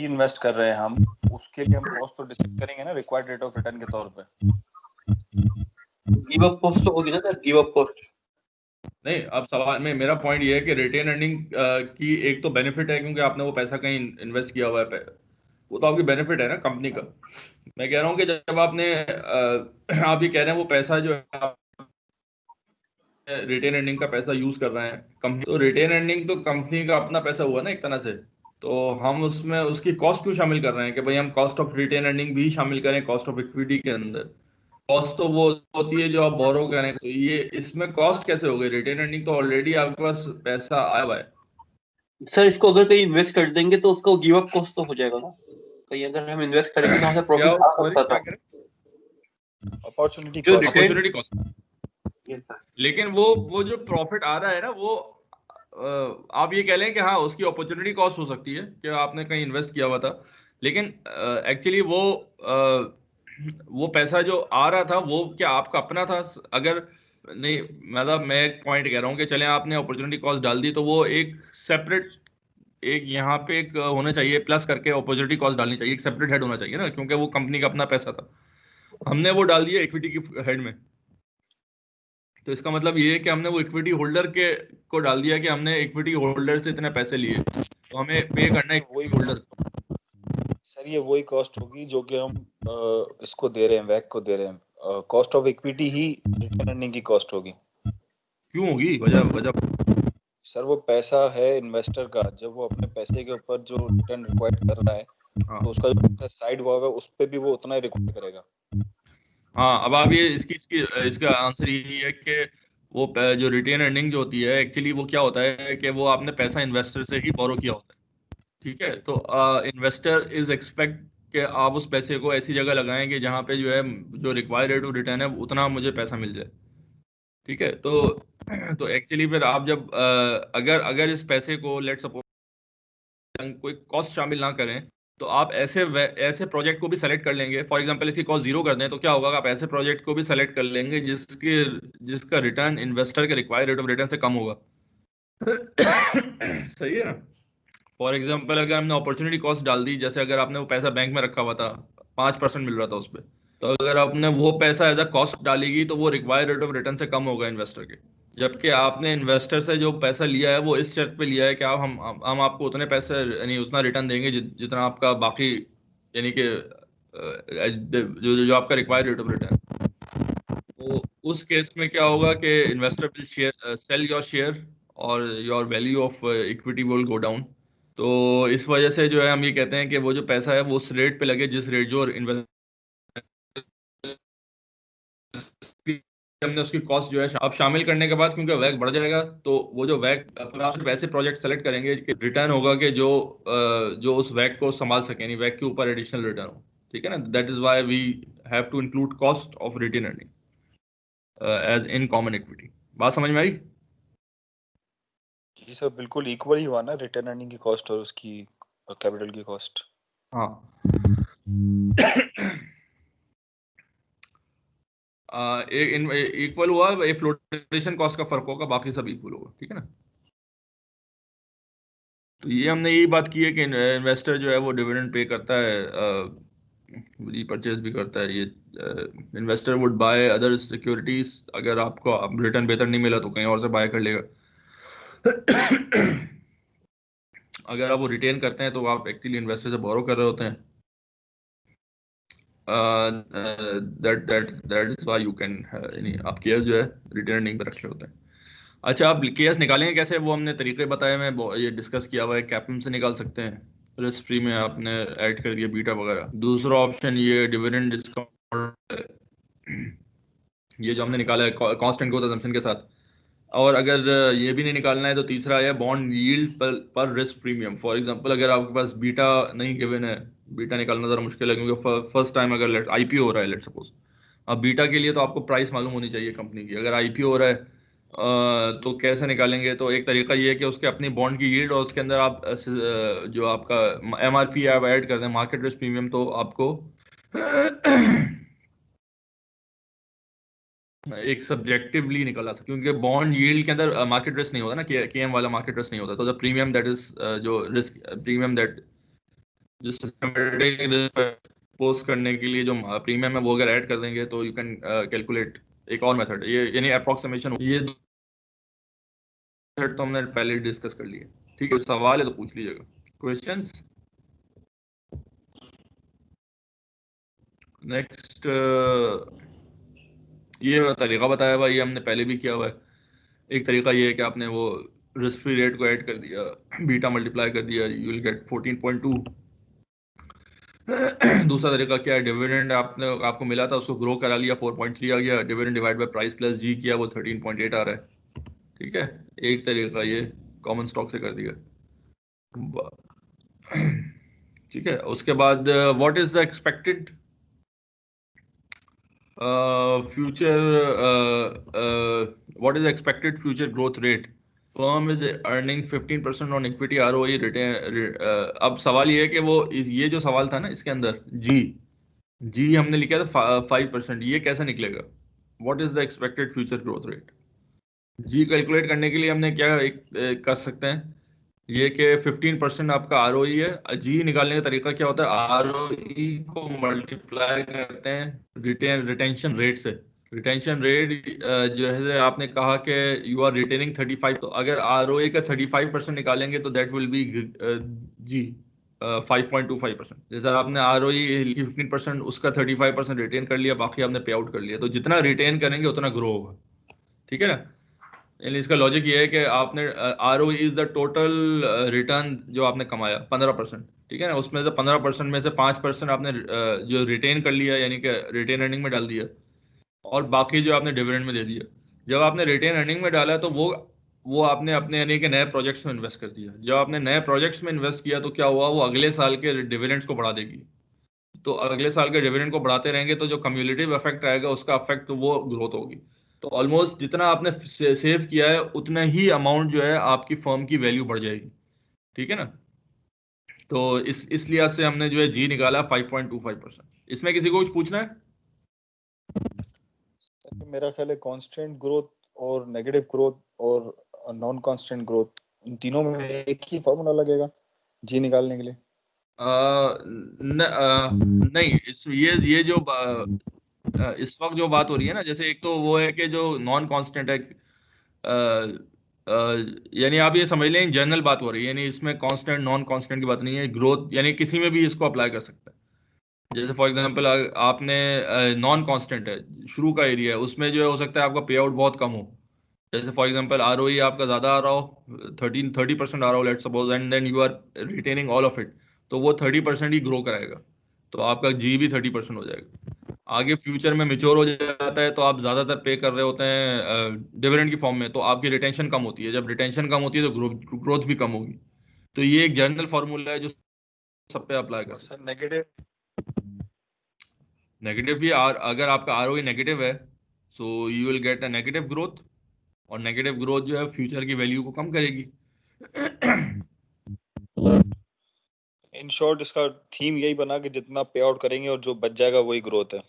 इन्वेस्ट कर रहे हैं हम, उसके लिए हम कॉस्ट तो डिसाइड करेंगे ना रिक्वायर्ड रेट ऑफ रिटर्न के तौर पे। गिव अप कॉस्ट तो होगी ना सर, गिव अप कॉस्ट। नहीं, अब सवाल में मेरा पॉइंट ये है कि रिटेन अर्निंग की एक तो बेनिफिट है क्योंकि आपने वो पैसा कहीं इन्वेस्ट किया हुआ है, वो तो आपकी बेनिफिट है ना कंपनी का। मैं कह रहा हूँ कि जब आपने आप ये कह रहे हैं वो पैसा जो है रिटेन अर्निंग का पैसा यूज कर रहे हैं कंपनी, तो रिटेन अर्निंग तो कंपनी का अपना पैसा हुआ ना एक तरह से, तो हम उसमें उसकी कॉस्ट क्यों शामिल कर रहे हैं कि भाई हम कॉस्ट ऑफ रिटेन अर्निंग भी शामिल करें कॉस्ट ऑफ इक्विटी के अंदर? कॉस्ट तो वो होती है जो आप बोरो करें, तो ये इसमें कॉस्ट कैसे हो गई? रिटेन अर्निंग तो ऑलरेडी आपके पास पैसा आया हुआ है। सर इसको अगर कहीं इन्वेस्ट कर देंगे तो उसका गिव अप कॉस्ट तो हो जाएगा ना, कहीं अगर हम इन्वेस्ट करेंगे तो वहां से क्या प्रॉफिट आ सॉरी सकता क्या था। करें? अपॉर्चुनिटी जो cost. Opportunity cost. Yes, sir. लेकिन वो जो प्रॉफिट आ रहा है ना वो आप ये कह लें कि हाँ उसकी अपॉर्चुनिटी कॉस्ट हो सकती है कि आपने कहीं इन्वेस्ट किया हुआ था, लेकिन एक्चुअली वो पैसा जो आ रहा था वो क्या आपका अपना था? अगर नहीं, मतलब मैं एक पॉइंट कह रहा हूँ कि चलें आपने अपॉर्चुनिटी कॉस्ट डाल दी तो वो एक सेपरेट, एक यहाँ पे एक होना चाहिए प्लस करके अपॉर्चुनिटी कॉस्ट डालनी चाहिए, एक सेपरेट हेड होना चाहिए ना, क्योंकि वो कंपनी का अपना पैसा था। हमने वो डाल दिया इक्विटी की हेड में, तो इसका मतलब ये है कि हमने वो इक्विटी होल्डर के को डाल दिया कि हमने इक्विटी होल्डर से इतने पैसे लिए, तो हमें पे करना है वही इक्विटी होल्डर। सर ये वही कॉस्ट होगी जो कि हम इसको दे रहे हैं, वैक को दे रहे हैं। Cost of equity he return earning की कॉस्ट होगी। क्यों होगी? वजह वजह सर वो पैसा है इन्वेस्टर का, जब वो अपने पैसे के ऊपर जो रिटर्न रिक्वायर्ड कर रहा है हाँ तो उसका जो साइड वॉव है उस पे भी वो उतना ही रिक्वायर करेगा। हाँ, अब आप ये इसकी इसकी इसका आंसर यही है कि वो जो रिटेन अर्निंग जो होती है एक्चुअली वो क्या होता है कि वो आपने पैसा इन्वेस्टर से ही बोरो किया होता है, ठीक है? तो इन्वेस्टर इज एक्सपेक्ट कि आप उस पैसे को ऐसी जगह लगाएं कि जहाँ पे जो है जो रिक्वायर्ड रेट ऑफ रिटर्न है उतना मुझे पैसा मिल जाए, ठीक है? तो एक्चुअली फिर आप जब अगर अगर इस पैसे को लेट सपोज कोई कॉस्ट शामिल ना करें तो आप ऐसे प्रोजेक्ट को भी सेलेक्ट कर लेंगे। फॉर एग्जांपल इसकी कॉस्ट जीरो कर दें तो क्या होगा कि आप ऐसे प्रोजेक्ट को भी सेलेक्ट कर लेंगे जिसका रिटर्न इन्वेस्टर के रिक्वायर्ड रेट ऑफ रिटर्न से कम होगा। सही है ना? फॉर एग्जाम्पल अगर हमने अपॉर्चुनिटी कॉस्ट डाल दी, जैसे अगर आपने वो पैसा बैंक में रखा हुआ था 5% मिल रहा था उस पर, तो अगर आपने वो पैसा एज अ कॉस्ट डालेगी तो वो रिक्वायर्ड रेट ऑफ रिटर्न से कम होगा इन्वेस्टर के, जबकि आपने इन्वेस्टर से जो पैसा लिया है वो इस शर्त पे लिया है कि आप हम आपको उतने पैसे यानी उतना रिटर्न देंगे जितना आपका बाकी यानी कि जो आपका रिक्वायर्ड रेट ऑफ रिटर्न। तो उस केस में क्या होगा कि investor will share sell your share और your value of equity will go down. तो इस वजह से जो है हम ये कहते हैं कि वो जो पैसा है वो उस रेट पे लगे जिस रेट जो इन्वेस्ट हमने उसकी कॉस्ट जो है अब शामिल करने के बाद, क्योंकि वैक बढ़ जाएगा तो वो जो वैक अपना आप सिर्फ ऐसे प्रोजेक्ट सेलेक्ट करेंगे कि रिटर्न होगा कि जो उस वैक को संभाल सके, यानी वैक के ऊपर एडिशनल रिटर्न हो, ठीक है ना? That is why we have to include cost of retain earning as in common equity. बात समझ में आई? जी सर बिल्कुल इक्वल ही हुआ ना रिटर्न अर्निंग की कॉस्ट और उसकी कैपिटल की कॉस्ट। हाँ। इक्वल हुआ, ये फ्लोटेशन कॉस्ट का फर्क होगा, बाकी सब इक्वल होगा, ठीक है ना? तो ये हमने यही बात की है कि इन्वेस्टर जो है वो डिविडेंड पे करता है, रीपरचेज भी करता है। ये investor would by other securities, अगर आपको रिटर्न बेहतर नहीं मिला तो कहीं और से बाय कर लेगा। अगर आप वो रिटेन करते हैं तो आप एक्चुअली इन्वेस्टर से बोरो कर रहे होते हैं। That is why you can, यानी आप केएस जो है रिटेन अर्निंग पे रख रहे होते हैं। अच्छा, आप केएस निकालेंगे कैसे, वो हमने तरीके बताए, मैं ये डिस्कस किया हुआ है। कैपिम से निकाल सकते हैं, रिस्क फ्री में आपने ऐड कर दिया बीटा वगैरह। दूसरा ऑप्शन ये डिविडेंड डिस्काउंट, ये जो हमने निकाला है कांस्टेंट ग्रोथ असम्पशन के साथ। और अगर ये भी नहीं निकालना है तो तीसरा है बॉन्ड यील्ड पर रिस्क प्रीमियम। फॉर एग्जांपल अगर आपके पास बीटा नहीं गिवन है, बीटा निकालना ज़रा मुश्किल है क्योंकि फर्स्ट टाइम अगर आईपीओ हो रहा है, लेट सपोज, अब बीटा के लिए तो आपको प्राइस मालूम होनी चाहिए कंपनी की। अगर आईपीओ हो रहा है तो कैसे निकालेंगे? तो एक तरीका ये है कि उसके अपनी बॉन्ड की यील्ड और उसके अंदर आप जो आपका एमआरपी आप ऐड कर दें, मार्केट रिस्क प्रीमियम, तो आपको एक सब्जेक्टिवली निकला सकता, क्योंकि बॉन्ड यील्ड के अंदर मार्केट रिस्क नहीं होता ना, केएम वाला मार्केट रिस्क नहीं होता। तो द प्रीमियम दैट इज जो रिस्क प्रीमियम दैट जो सिस्टमेटिक रिस्क पोस्ट करने के लिए जो प्रीमियम है वो अगर ऐड कर देंगे तो यू कैन कैलकुलेट। एक और मेथड ये, यानी अप्रोक्सीमेशन, ये दो मेथड तो हमने पहले डिस्कस कर लिए। ठीक है, सवाल है तो पूछ लीजिएगा, क्वेश्चंस। नेक्स्ट, ये तरीका बताया हुआ, ये हमने पहले भी किया हुआ है। एक तरीका ये है कि आपने वो रिस्क फ्री रेट को ऐड कर दिया, बीटा मल्टीप्लाई कर दिया, यू विल गेट 14.2। दूसरा तरीका क्या है, डिविडेंड आपको मिला था उसको ग्रो करा लिया, 4.3 आ गया, dividend divide by price plus G किया, वो 13.8 आ रहा है। ठीक है, एक तरीका ये कॉमन स्टॉक से कर दिया। ठीक है, उसके बाद what is the expected what is the expected future growth rate? Firm is earning 15% on equity ROE return। अब सवाल ये है कि वो ये जो सवाल था ना इसके अंदर जी हमने लिखा था 5%, ये कैसे निकलेगा? What is the expected future growth rate? Ji calculate करने के लिए हमने क्या कर सकते हैं, ये कि 15% आपका आरओई है। जी निकालने का तरीका क्या होता है, आरओई को मल्टीप्लाई करते हैं रिटेंशन रेट से। रिटेंशन रेट जो है, आपने कहा कि यू आर रिटेनिंग 35, तो अगर आरओई का 35% निकालेंगे तो दैट विल बी जी 5.25%। जैसे आपने आरओई 15%, उसका 35% रिटेन कर लिया, बाकी आपने पे आउट कर लिया, तो जितना रिटेन करेंगे उतना ग्रो होगा। ठीक है ना? यानी इसका लॉजिक ये है कि आपने R O is the total return जो आपने कमाया 15%। ठीक है ना, उसमें से 15% में से 5% आपने जो रिटेन कर लिया, यानी कि रिटेन अर्निंग में डाल दिया, और बाकी जो आपने डिविडेंड में दे दिया। जब आपने रिटेन अर्निंग में डाला तो वो आपने अपने यानी कि नए प्रोजेक्ट्स में इन्वेस्ट कर दिया। जब आपने नए प्रोजेक्ट्स में इन्वेस्ट किया तो क्या हुआ, वो अगले साल के डिविडेंड्स को बढ़ा देगी। तो अगले साल के डिविडेंड को बढ़ाते रहेंगे तो जो कम्युलेटिव इफेक्ट आएगा उसका इफेक्ट, वो ग्रोथ होगी। तो ऑलमोस्ट जितना आपने सेव किया है उतना ही अमाउंट जो है आपकी फर्म की वैल्यू बढ़ जाएगी। ठीक है ना? तो इस लिहाज से हमने जो है जी निकाला 5.25%। इसमें किसी को कुछ पूछना है? मेरा ख्याल है कांस्टेंट ग्रोथ और नेगेटिव ग्रोथ और नॉन कांस्टेंट ग्रोथ, इन तीनों में एक ही फॉर्मूला लगेगा जी निकालने के लिए। नहीं, ये जो इस वक्त जो बात हो रही है ना, जैसे एक तो वो है कि जो नॉन कांस्टेंट है, यानी आप ये समझ लें जनरल बात हो रही है, यानी इसमें कांस्टेंट नॉन कांस्टेंट की बात नहीं है। ग्रोथ यानी किसी में भी इसको अप्लाई कर सकते हैं। जैसे फॉर एग्जांपल आपने नॉन कांस्टेंट है, शुरू का एरिया है, उसमें जो है हो सकता है आपका पे आउट बहुत कम हो। जैसे फॉर एग्जांपल आरओई आपका ज़्यादा आ रहा हो, 30% आ रहा हो, let's suppose, and then you are retaining all of it, तो वो 30% ही ग्रो कराएगा, तो आपका जी भी 30% हो जाएगा। आगे फ्यूचर में मेच्योर हो जाता है तो आप ज़्यादातर पे कर रहे होते हैं डिविडेंड की फॉर्म में, तो आपकी रिटेंशन कम होती है। जब रिटेंशन कम होती है तो ग्रोथ भी कम होगी। तो ये एक जनरल फॉर्मूला है जो सब पे अप्लाई कर सकते हैं। नेगेटिव भी अगर आपका आरओई नेगेटिव है so you will get a negative growth, और नेगेटिव ग्रोथ जो है फ्यूचर की वैल्यू को कम करेगी। इन शॉर्ट इसका थीम यही बना कि जितना पे आउट करेंगे और जो बच जाएगा वही ग्रोथ है।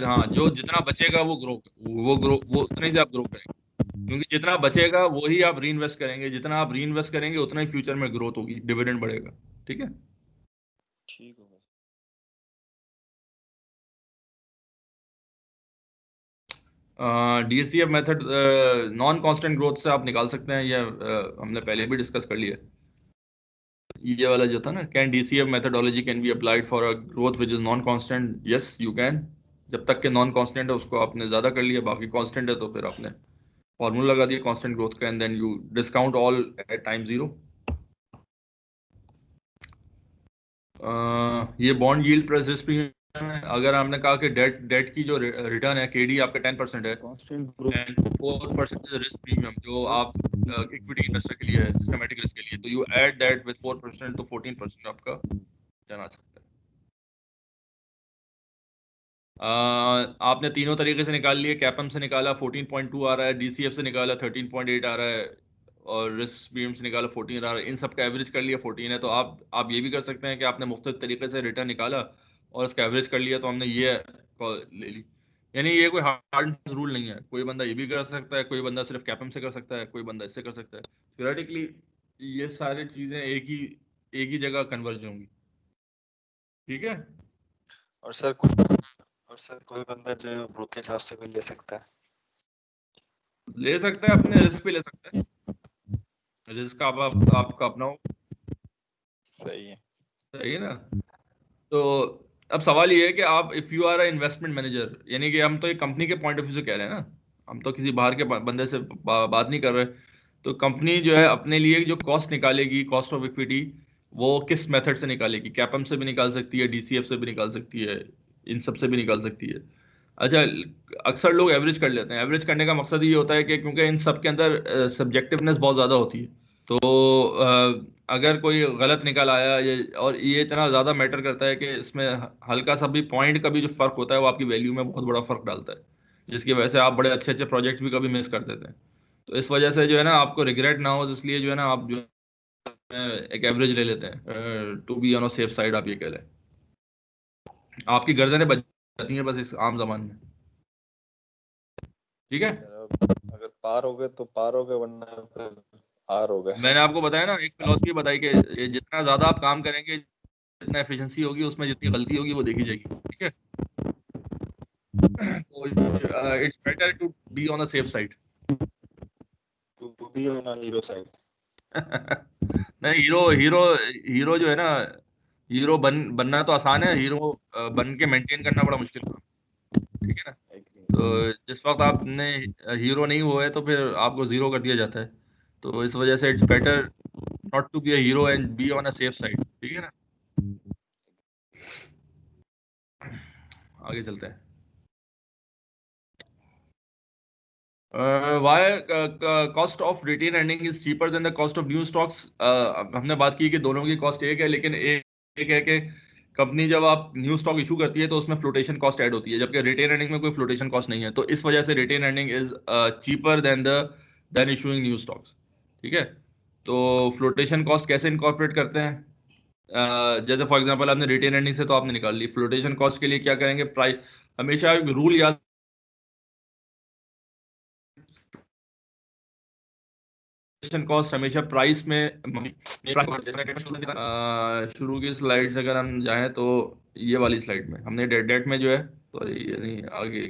हाँ, जो जितना बचेगा वो उतने से आप ग्रो करेंगे, क्योंकि जितना बचेगा वो ही आप री इन्वेस्ट करेंगे, जितना आप री इन्वेस्ट करेंगे उतना ही फ्यूचर में ग्रोथ होगी, डिविडेंड बढ़ेगा। ठीक है? ठीक होगा। डीएससीएफ मेथड नॉन कांस्टेंट ग्रोथ से आप निकाल सकते हैं, ये हमने पहले भी डिस्कस कर लिया। ये वाला जो था ना, can DCF methodology can be applied for a growth which is non constant, yes you can. जब तक के नॉन कांस्टेंट है उसको आपने ज्यादा कर लिया, बाकी कांस्टेंट है तो फिर आपने फॉर्मूला लगा दिया कांस्टेंट ग्रोथ का, and then you discount all at time 0। ये bond yield plus risk premium है। अगर हमने कहा कि डेट की जो रिटर्न है केडी आपका 10% है, constant growth and 4% risk premium जो आप इक्विटी इन्वेस्टर के लिए है, सिस्टमैटिक रिस्क के लिए, तो यू ऐड दैट विद 4%, तो 14% आपका रिटर्न आ सकता है। आपने तीनों तरीके से निकाल लिए, कैपम से निकाला 14.2 आ रहा है, डीसीएफ से निकाला 13.8 आ रहा है, और रिस्क प्रीमियम से निकाला 14 आ रहा है। इन सब का एवरेज कर लिया 14 है। तो आप ये भी कर सकते हैं कि आपने मुख्तलिफ तरीके से रिटर्न निकाला और उसका एवरेज कर लिया, तो हमने ये ले ली। यानी ये कोई हार्ड रूल नहीं है, कोई बंदा ये भी कर सकता है, कोई बंदा सिर्फ कैपम से कर सकता है, कोई बंदा इससे कर सकता है। थ्योरेटिकली ये सारी चीजें एक ही जगह कन्वर्ज होंगी, ठीक है। और सर कोई बंदा जो है ब्रोकेज हाउस से भी ले सकता है। अपने रिस्क पे ले सकता है, रिस्क आपका अपना हो। सही है। सही है ना। तो अब सवाल ये है कि आप if you are a investment manager, यानी कि हम तो एक कंपनी के पॉइंट ऑफ व्यू से कह रहे हैं ना, हम तो किसी बाहर के बंदे से बात नहीं कर रहे। तो कंपनी जो है अपने लिए जो कॉस्ट निकालेगी, कॉस्ट ऑफ इक्विटी, वो किस मेथड से निकालेगी? कैपम से भी निकाल सकती है, डीसीएफ से भी निकाल सकती है, इन सब से भी निकाल सकती है। अच्छा, अक्सर लोग एवरेज कर लेते हैं। एवरेज करने का मकसद ये होता है कि क्योंकि इन सब के अंदर सब्जेक्टिवनेस बहुत ज़्यादा होती है, तो अगर कोई गलत निकल आया और ये इतना ज़्यादा मैटर करता है कि इसमें हल्का सा भी पॉइंट का भी जो फ़र्क होता है वो आपकी वैल्यू में बहुत बड़ा फ़र्क डालता है, जिसकी वजह से आप बड़े अच्छे अच्छे प्रोजेक्ट भी कभी मिस कर देते हैं। तो इस वजह से जो है ना, आपको रिग्रेट ना हो, इसलिए जो है ना आप जो है एक एवरेज ले लेते हैं, to be on a safe side आप ये कह लें। आपकी गर्दनें बच जाती हैं बस इस आम जमाने में, ठीक है। अगर पार हो गए तो पार हो गए, वरना फिर हार हो गए। मैंने आपको बताया ना, एक फिलॉसफी बताई कि ये जितना ज्यादा आप काम करेंगे, जितना एफिशिएंसी होगी, उसमें जितनी गलती होगी वो देखी जाएगी, ठीक है। तो it's better to be on a safe side. To be on a hero side. नहीं, हीरो हीरो हीरो जो है ना, हीरो बनना तो आसान है, हीरो बन के मेंटेन करना बड़ा मुश्किल काम, ठीक है ना। तो जिस वक्त आपने हीरो नहीं हुआ है तो फिर आपको जीरो कर दिया जाता है। तो इस वजह से it's better not to be a hero and be on a safe side, ठीक है ना। आगे चलते हैं। Why cost of retain earning is cheaper than the cost of new stocks. हमने बात की कि दोनों की कॉस्ट एक है, लेकिन एक है कि कंपनी जब आप न्यू स्टॉक इशू करती है तो उसमें फ्लोटेशन कॉस्ट ऐड होती है, जबकि रिटेन अर्निंग में कोई फ्लोटेशन कॉस्ट नहीं है। तो इस वजह से retain earning is cheaper than issuing new stocks, ठीक है। तो फ्लोटेशन कॉस्ट कैसे इनकॉर्पोरेट करते हैं? जैसे फॉर एग्जांपल आपने रिटेन अर्निंग से तो आपने निकाल ली, फ्लोटेशन कॉस्ट के लिए क्या करेंगे? प्राइस, हमेशा रूल याद, कॉस्ट हमेशा प्राइस में शुरू की स्लाइड अगर हम जाएं तो ये वाली स्लाइड में हमने डेट में जो है, सॉरी ये नहीं, आगे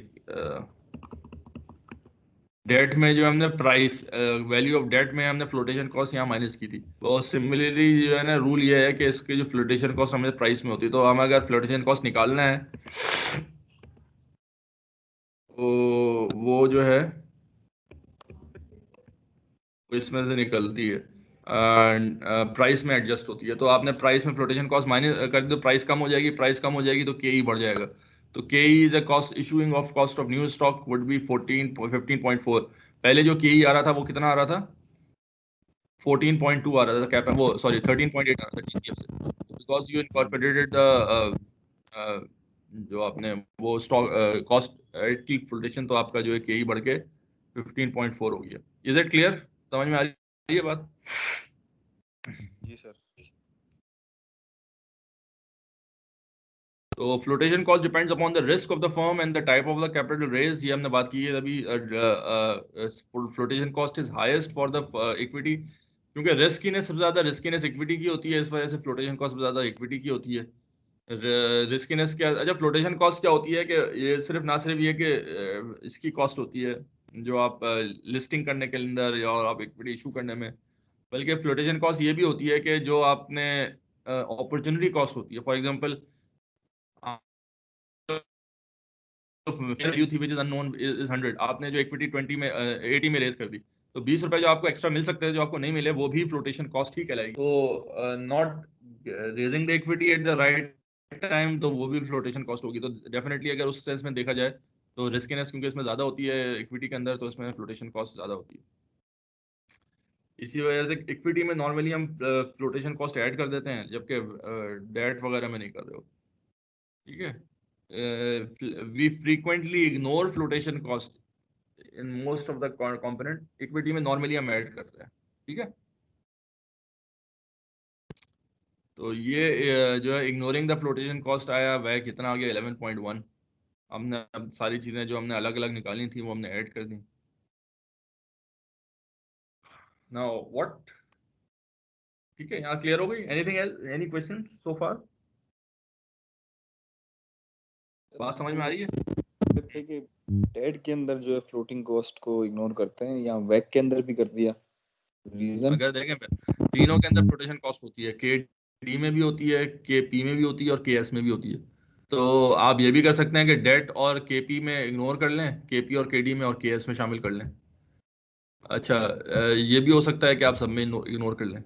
डेट में जो हमने प्राइस वैल्यू ऑफ डेट में हमने फ्लोटेशन कॉस्ट यहाँ माइनस की थी। और सिमिलरली जो है ना, रूल ये है कि इसके जो फ्लोटेशन कॉस्ट हमें प्राइस में होती है, तो हमें अगर फ्लोटेशन कॉस्ट निकालना है तो वो जो है इसमें से निकलती है, प्राइस में एडजस्ट होती है। तो आपने प्राइस में फ्लोटेशन कॉस्ट माइनस कर दी तो प्राइस कम हो जाएगी, प्राइस कम हो जाएगी तो के बढ़ जाएगा। तो के is the cost issuing of cost of new stock would be 15.4। पहले जो के आ रहा था वो कितना आ रहा था? 14.2 आ रहा था कैप, वो सॉरी 13.8 आ रहा था टीसीएफ से, बिकॉज यू इनकॉर्पोरेटेड द जो आपने वो स्टॉक कॉस्ट की फ्लोटेशन, तो आपका जो है के बढ़ के 15.4 हो गया। Is it clear? समझ में आ रही है बात? जी सर। तो flotation cost depends upon the risk of the firm and the type of the capital raise, ये हमने बात की है अभी। Flotation cost is highest for the equity, क्योंकि रिस्कीनेस सबसे ज्यादा रिस्कीनेस इक्विटी की होती है, इस वजह से फ्लोटेशन कॉस्ट सबसे ज्यादा इक्विटी की होती है। रिस्कीनेस क्या, अच्छा फ्लोटेशन कॉस्ट क्या होती है कि ये सिर्फ ना सिर्फ ये कि इसकी कॉस्ट होती है जो आप लिस्टिंग करने के अंदर या आप इक्विटी इशू करने में, बल्कि फ्लोटेशन कॉस्ट ये भी होती है कि जो आपने अपॉर्चुनिटी कॉस्ट होती है, फॉर एग्जांपल वैल्यू थी विच इज अननोन इज 100, आपने जो इक्विटी 20 में 80 में रेज कर दी, तो 20 रुपए जो आपको एक्स्ट्रा मिल सकते हैं जो आपको नहीं मिले, वो भी फ्लोटेशन कॉस्ट ही कहलाएगी। तो not raising the equity at the right time, तो वो भी फ्लोटेशन कॉस्ट होगी। तो डेफिनेटली अगर उस सेंस में देखा जाए तो रिस्कीनेस क्योंकि इसमें ज़्यादा होती है इक्विटी के अंदर, तो इसमें फ्लोटेशन कॉस्ट ज़्यादा होती है। इसी वजह से इक्विटी में नॉर्मली हम फ्लोटेशन कॉस्ट ऐड कर देते हैं, जबकि डेट वगैरह में नहीं कर रहे हो। ठीक है, we frequently ignore flotation cost in most of the component, equity में नॉर्मली हम ऐड करते हैं। ठीक है, तो ये जो है इग्नोरिंग द फ्लोटेशन कॉस्ट आया, वह कितना आ गया 11.1। हमने अब सारी चीज़ें जो हमने अलग अलग निकाली थी वो हमने ऐड कर दी। नाउ व्हाट, ठीक है, यहाँ क्लियर हो गई? Anything else, any question so far? बात समझ में आ रही है? कहते कि डेट के अंदर जो है फ्लोटिंग कॉस्ट को इग्नोर करते हैं, या वैक के अंदर भी कर दिया। रीजन अगर देखें तीनों के अंदर फ्लोटेशन कॉस्ट होती है, के डी में भी होती है, के पी में भी होती है और के एस में भी होती है। तो आप ये भी कर सकते हैं कि डेट और के पी में इग्नोर कर लें, के पी और के डी में और के एस में शामिल कर लें। अच्छा, ये भी हो सकता है कि आप सब में इग्नोर कर लें।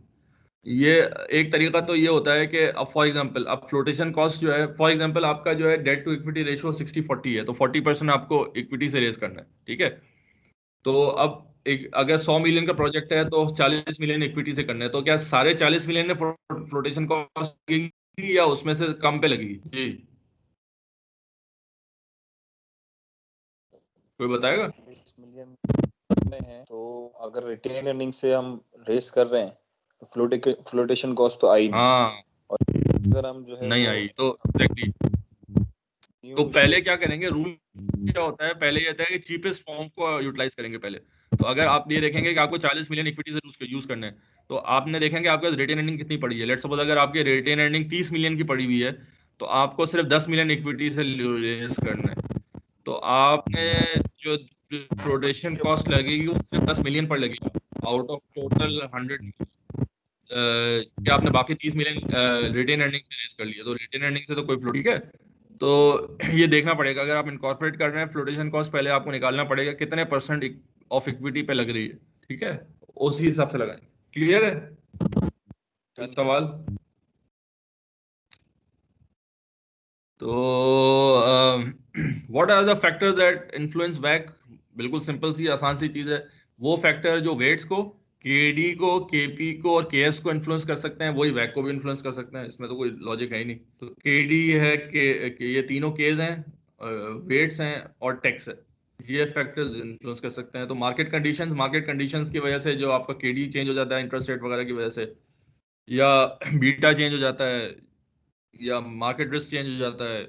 ये एक तरीका तो ये होता है कि अब फॉर एग्जांपल अब फ्लोटेशन कॉस्ट जो है, फॉर एग्जांपल आपका जो है डेट टू इक्विटी रेशियो 60-40 है, तो 40% आपको इक्विटी से रेज करना है। ठीक है, तो अब अगर 100 मिलियन का प्रोजेक्ट है तो 40 मिलियन इक्विटी से करना है, तो क्या सारे 40 मिलियन में फ्लोटेशन कॉस्ट लगेगी या उसमें से कम पे लगेगी? जी, कोई बताएगा? 40 मिलियन में है, तो अगर रिटेन अर्निंग से हम रेस कर रहे हैं तो फ्लोटेशन कॉस्ट तो आई नहीं। हाँ, और अगर हम जो है नहीं वो आई तो एग्जैक्टली। तो पहले क्या करेंगे, रूल क्या होता है, पहले ये होता है कि चीपेस्ट फॉर्म को यूटिलाइज करेंगे पहले। तो अगर आप ये देखेंगे कि आपको 40 मिलियन इक्विटी से यूज करना है, तो आपने देखेंगे आपके पास रिटेन अर्निंग कितनी पड़ी है। लेट्स सपोज अगर आपकी रिटेन अर्निंग 30 मिलियन की पड़ी हुई है, तो आपको सिर्फ 10 मिलियन इक्विटी से रेज करना है। तो आपने जो फ्लोटेशन कॉस्ट लगेगी वो सिर्फ 10 मिलियन पर लगेगी आउट ऑफ टोटल 100। क्या आपने बाकी 30 मिलियन रिटेन अर्निंग से रेज कर लिया, तो रिटेन अर्निंग से तो कोई फ्लो, ठीक है। तो ये देखना पड़ेगा, अगर आप इनकॉर्पोरेट कर रहे हैं फ्लोटेशन कॉस्ट पहले आपको निकालना पड़ेगा कितने परसेंट ऑफ इक्विटी पे लग रही है। ठीक है, उसी हिसाब से लगाएंगे। क्लियर है? कोई सवाल? तो what are the factors that influence वैक? बिल्कुल सिंपल सी आसान सी चीज है। वो फैक्टर जो वेट्स को, केडी को, केपी को और केएस को इन्फ्लुएंस कर सकते हैं, वही वैक को भी इन्फ्लुएंस कर सकते हैं। इसमें तो कोई लॉजिक है ही नहीं। तो केडी है के ये तीनों केज हैं, वेट्स हैं और टैक्स है, ये फैक्टर्स इन्फ्लुएंस कर सकते हैं। तो मार्केट कंडीशंस की वजह से जो आपका केडी चेंज हो जाता है इंटरेस्ट रेट वगैरह की वजह से, या बीटा चेंज हो जाता है, या मार्केट रिस्क चेंज हो जाता है,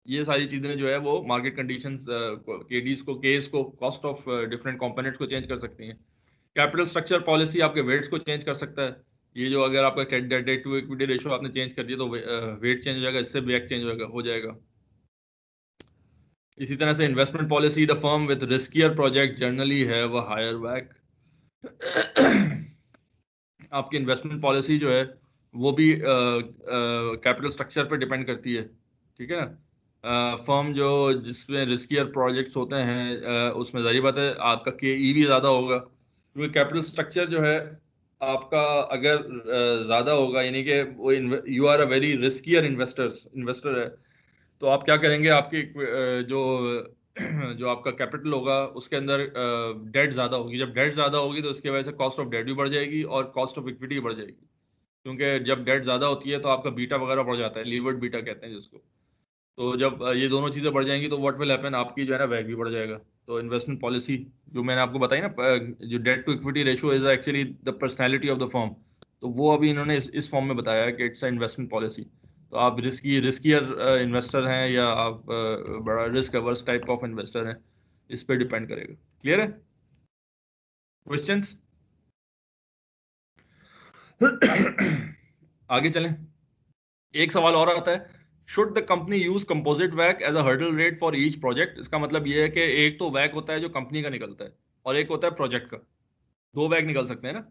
ये सारी चीजें जो है वो मार्केट कंडीशंस केडीज को, केस को, कॉस्ट ऑफ डिफरेंट कंपोनेंट्स को चेंज कर सकती हैं। कैपिटल स्ट्रक्चर पॉलिसी आपके वेट्स को चेंज कर सकता है। ये जो अगर आपका डेट टू इक्विटी रेशियो आपने चेंज कर दिया तो वेट चेंज हो जाएगा, इससे बैक चेंज हो जाएगा। इसी तरह से investment policy, the firm with riskier project generally have a higher वैक। आपकी इन्वेस्टमेंट पॉलिसी जो है वो भी कैपिटल स्ट्रक्चर पर डिपेंड करती है। ठीक है ना, फर्म जो जिसमें रिस्कियर प्रोजेक्ट्स होते हैं उसमें जाहिर बात है आपका के ई भी ज़्यादा होगा, क्योंकि कैपिटल स्ट्रक्चर जो है आपका अगर ज़्यादा होगा, यानी कि वो you are a very riskier investor है, तो आप क्या करेंगे, आपकी जो जो आपका कैपिटल होगा उसके अंदर डेट ज़्यादा होगी। जब डेट ज़्यादा होगी तो उसकी वजह से कॉस्ट ऑफ डेट भी बढ़ जाएगी और कॉस्ट ऑफ इक्विटी भी बढ़ जाएगी, क्योंकि जब डेट ज़्यादा होती है तो आपका बीटा वगैरह बढ़ जाता है, लीवर्ड बीटा कहते हैं जिसको। तो जब ये दोनों चीज़ें बढ़ जाएंगी तो व्हाट विल हैपन, आपकी जो है ना वैग भी बढ़ जाएगा। तो इन्वेस्टमेंट पॉलिसी जो मैंने आपको बताई ना, जो debt to equity ratio is actually the personality of the firm, तो वो अभी इन्होंने इस फॉर्म में बताया है कि इट्स अ इन्वेस्टमेंट पॉलिसी। तो आप रिस्कियर इन्वेस्टर हैं या आप बड़ा risk averse type of investor हैं, इस पर डिपेंड करेगा। क्लियर है? क्वेश्चंस? आगे चलें। एक सवाल और आता है, should the company use composite वैक as a hurdle rate for each project? इसका मतलब ये है कि एक तो वैक होता है जो कंपनी का निकलता है और एक होता है प्रोजेक्ट का, दो वैक निकल सकते हैं ना।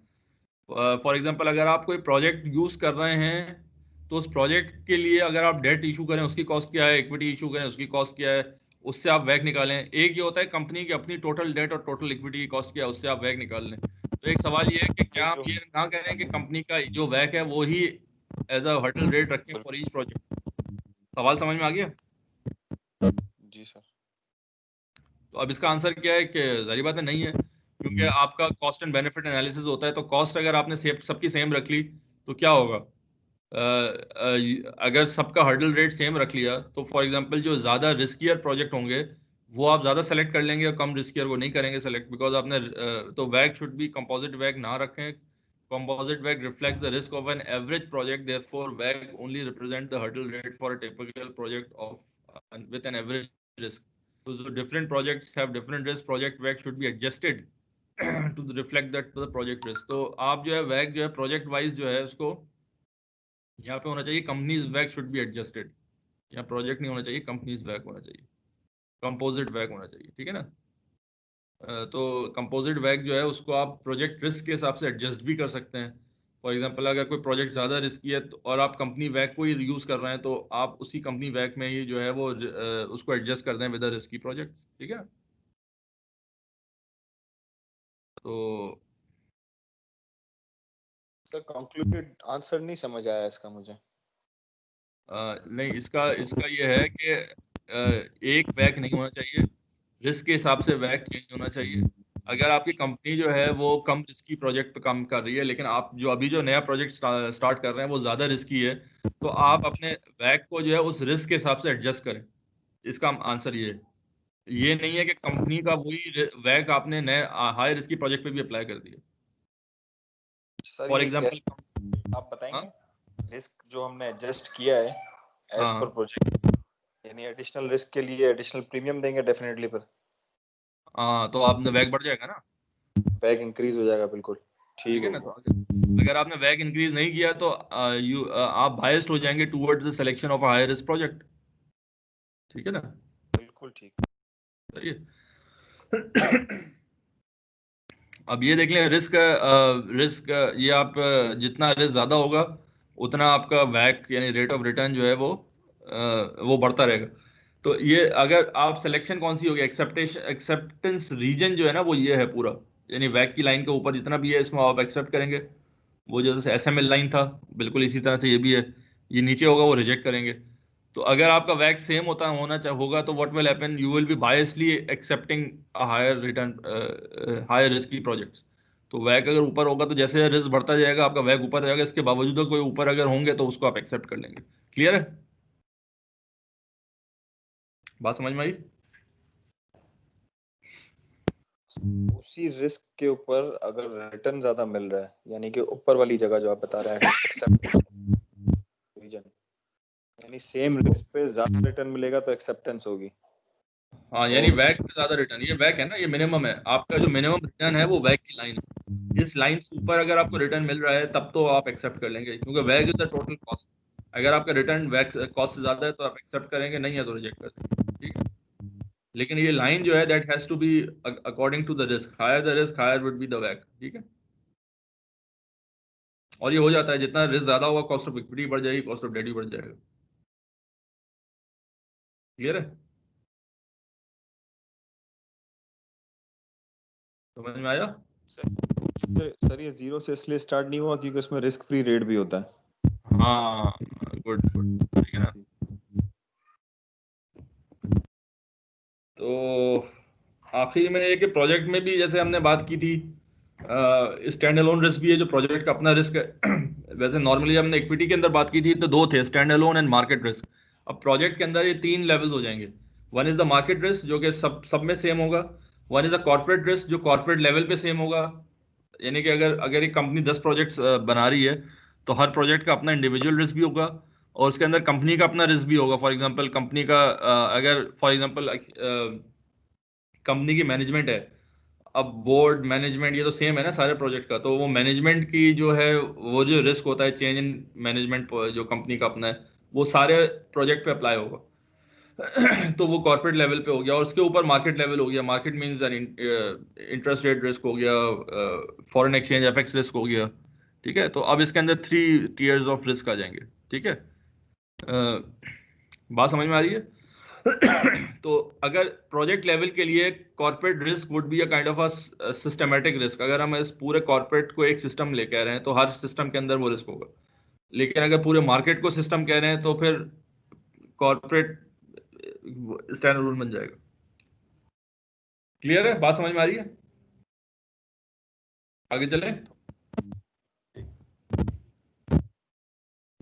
फॉर एग्जांपल अगर आप कोई प्रोजेक्ट यूज कर रहे हैं तो उस प्रोजेक्ट के लिए अगर आप डेट इशू करें उसकी कॉस्ट क्या है, इक्विटी इशू करें उसकी कॉस्ट क्या है, उससे आप वैक निकालें। एक ये होता है कंपनी की अपनी टोटल डेट और टोटल इक्विटी की कॉस्ट क्या है, उससे आप वैक निकाल लें। तो एक सवाल ये है कि क्या आप ये ना करें कि कंपनी का जो वैक है वो ही एज अ हर्डल रेट रखें फॉर ईच प्रोजेक्ट। सवाल समझ में आ गया? जी सर। तो अब इसका आंसर क्या है कि जारी बात है नहीं है, क्योंकि आपका कॉस्ट एंड बेनिफिट एनालिसिस होता है। तो कॉस्ट अगर आपने सबकी सेम रख ली तो क्या होगा, अगर सबका हर्डल रेट सेम रख लिया तो फॉर एग्जांपल जो ज़्यादा रिस्कियर प्रोजेक्ट होंगे वो आप ज़्यादा सेलेक्ट कर लेंगे और कम रिस्कियर को नहीं करेंगे सेलेक्ट, बिकॉज आपने तो वैग शुड बी कंपोजिट वैग ना रखें। कंपोजिट वैग reflect the risk of an average project, therefore वैग only represent the hurdle rate for a typical project of with an average risk. So different projects have different risk. Project WAC should be adjusted to reflect that to the project risk. तो आप जो है WAC जो है project wise जो है उसको यहाँ पे होना चाहिए companies WAC should be adjusted. यहाँ प्रोजेक्ट नहीं होना चाहिए, कंपनीज WAC होना चाहिए, कंपोजिट WAC होना चाहिए, ठीक है ना। तो कंपोजिट WAC जो है उसको आप प्रोजेक्ट रिस्क के हिसाब से एडजस्ट भी कर सकते हैं। फॉर एग्जांपल अगर कोई प्रोजेक्ट ज़्यादा रिस्की है और आप कंपनी WAC को ही यूज़ कर रहे हैं तो आप उसी कंपनी WAC में ही जो है वो उसको एडजस्ट कर दें विद अ रिस्की प्रोजेक्ट, ठीक है। तो सर कंक्लूडेड आंसर नहीं समझ आया इसका मुझे। नहीं, इसका इसका ये है कि एक WAC नहीं होना चाहिए, रिस्क के हिसाब से WAC चेंज होना चाहिए। अगर आपकी कंपनी जो है वो कम रिस्की प्रोजेक्ट पे काम कर रही है लेकिन आप जो अभी जो नया प्रोजेक्ट स्टार्ट कर रहे हैं वो ज़्यादा रिस्की है, तो आप अपने WAC को जो है उस रिस्क के हिसाब से एडजस्ट करें। इसका आंसर ये नहीं है कि कंपनी का वही WAC आपने नए हाई रिस्की प्रोजेक्ट पे भी अप्लाई कर दिया। सर फॉर ये एग्जाम्पल कैसे आप बताएंगे? रिस्क जो हमने एडजस्ट किया है एज हाँ पर प्रोजेक्ट, यानी एडिशनल रिस्क के लिए एडिशनल प्रीमियम देंगे डेफिनेटली, पर हाँ, तो आपने WAC बढ़ जाएगा ना, बैग इंक्रीज हो जाएगा बिल्कुल। ठीक ठीक है हो ना। तो गया। अगर आपने WAC इंक्रीज नहीं किया तो आप बायस्ड हो जाएंगे towards the selection of higher risk project, ठीक है ना। बिल्कुल ठीक। सही है। अब ये देख लें रिस्क ये आप जितना रिस्क ज़्यादा होगा उतना आपका WAC यानी रेट ऑफ रिटर्न जो है वो बढ़ता रहेगा। तो ये अगर आप सिलेक्शन कौन सी होगी, एक्सेप्टेंस रीजन जो है ना वो ये है पूरा, यानी WAC की लाइन के ऊपर जितना भी है इसमें आप एक्सेप्ट करेंगे। वो जैसे SML लाइन था बिल्कुल इसी तरह से ये भी है, ये नीचे होगा वो रिजेक्ट करेंगे। तो अगर आपका WAC सेम होगा तो what will happen, you will be biasly accepting a higher return higher risky projects. तो WAC अगर ऊपर होगा तो जैसे रिस्क बढ़ता जाएगा आपका WAC ऊपर जाएगा, इसके बावजूद कोई ऊपर अगर होंगे तो उसको आप एक्सेप्ट कर लेंगे। क्लियर है, बात समझ में आई? उसी रिस्क के ऊपर अगर रिटर्न ज्यादा मिल रहा है, यानी कि ऊपर वाली जगह जो आप बता रहे हैं एक्सेप्ट रीजन, यानी सेम रिस्क पे ज्यादा रिटर्न मिलेगा तो एक्सेप्टेंस होगी। हाँ, यानी WAC से ज्यादा रिटर्न, ये WAC है ना, ये मिनिमम है आपका, जो मिनिमम रिटर्न है वो WAC की लाइन है। इस लाइन से ऊपर अगर आपको रिटर्न मिल रहा है तब तो आप एक्सेप्ट कर लेंगे, क्योंकि WAC is the total cost. अगर आपका रिटर्न WAC कॉस्ट से ज्यादा है तो आप एक्सेप्ट करेंगे, नहीं है तो रिजेक्ट कर देंगे, ठीक है। लेकिन ये लाइन जो है that has to be according to the risk, higher the risk higher would be the WAC, ठीक है। और ये हो जाता है जितना रिस्क ज्यादा होगा कॉस्ट ऑफ इक्विटी बढ़ जाएगी, कॉस्ट ऑफ डेट भी बढ़ जाएगा। क्लियर है, समझ में आया? सर ये जीरो से इसलिए स्टार्ट नहीं हुआ क्योंकि उसमें रिस्क फ्री रेट भी होता है। हाँ, गुड गुड, ठीक है ना। तो आखिर में ये कि प्रोजेक्ट में भी जैसे हमने बात की थी, स्टैंड अलोन रिस्क भी है जो प्रोजेक्ट का अपना रिस्क है। वैसे नॉर्मली हमने इक्विटी के अंदर बात की थी तो दो थे, stand alone and market risk. अब प्रोजेक्ट के अंदर ये तीन लेवल्स हो जाएंगे। One is the market risk जो कि सब में सेम होगा। One is the corporate risk जो कॉर्पोरेट लेवल पे सेम होगा, यानी कि अगर एक कंपनी 10 प्रोजेक्ट्स बना रही है तो हर प्रोजेक्ट का अपना इंडिविजुअल रिस्क भी होगा और उसके अंदर कंपनी का अपना रिस्क भी होगा। फॉर एग्जांपल कंपनी का अगर फॉर एग्जांपल कंपनी की मैनेजमेंट है, अब बोर्ड मैनेजमेंट ये तो सेम है ना सारे प्रोजेक्ट का, तो वो मैनेजमेंट की जो है वो जो रिस्क होता है चेंज इन मैनेजमेंट जो कंपनी का अपना है वो सारे प्रोजेक्ट पे अप्लाई होगा। तो वो कॉर्पोरेट लेवल पे हो गया और उसके ऊपर मार्केट लेवल हो गया। Market means interest rate risk हो गया, फॉरेन एक्सचेंज एफएक्स रिस्क हो गया, ठीक है, तो अब इसके अंदर 3 टियर्स ऑफ रिस्क आ जाएंगे। ठीक है, बात समझ में आ रही है? तो अगर प्रोजेक्ट लेवल के लिए corporate risk would be a kind of a systematic risk. अगर हम इस पूरे कॉर्पोरेट को एक सिस्टम ले कह रहे हैं तो हर सिस्टम के अंदर वो रिस्क होगा। लेकिन अगर पूरे मार्केट को सिस्टम कह रहे हैं तो फिर कॉर्पोरेट स्टैंडर्ड रूल बन जाएगा। क्लियर है? बात समझ में आ रही है? आगे चले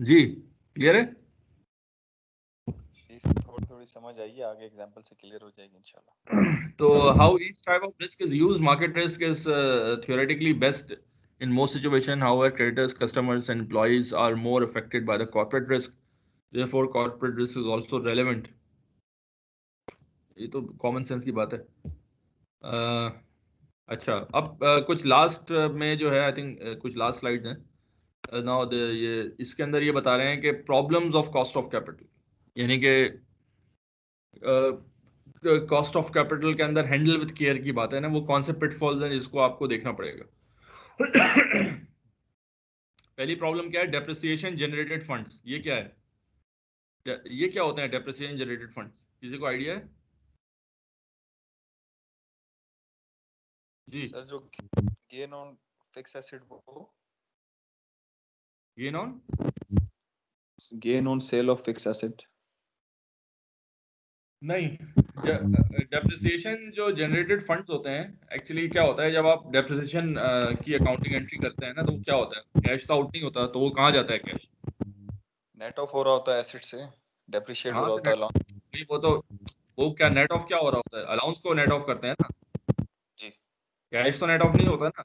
जी, क्लियर है? थोड़ी थोड़ी समझ आई है, आगे एग्जांपल से क्लियर हो जाएगी इंशाल्लाह। तो how each type of risk is used, market risk is theoretically best in most situation. However, creditors, customers and employees are more affected by the corporate risk. Therefore, corporate risk is also relevant. ये तो common sense की बात है। अच्छा, अब कुछ last में जो है आई थिंक कुछ लास्ट स्लाइड्स हैं नाउ। ये इसके अंदर ये बता रहे हैं कि problems of cost of capital, यानी कि कॉस्ट ऑफ कैपिटल के अंदर हैंडल विद केयर की बात है ना, वो कौन से पिटफॉल्स हैं जिसको आपको देखना पड़ेगा। पहली प्रॉब्लम क्या है? Depreciation generated funds. ये क्या है? ये क्या होते हैं डेप्रिसिएशन जनरेटेड फंड्स? किसी को आइडिया है जी? सर जो गेन ऑन फिक्स एसेट, वो gain on gain on sale of fix asset नहीं, डेप्रिसिएशन जो जनरेटेड फंड्स होते हैं, एक्चुअली क्या होता है जब आप डेप्रिसिएशन की अकाउंटिंग एंट्री करते हैं ना, तो क्या होता है? कैश तो आउट नहीं होता, तो वो कहाँ जाता है कैश? नेट ऑफ हो रहा होता है एसेट से, डेप्रिशिएट हो हाँ, रहा होता है अलाउंस। नहीं, वो क्या नेट ऑफ क्या हो रहा होता है? अलाउंस को नेट ऑफ करते हैं ना जी। कैश तो नेट ऑफ नहीं होता ना।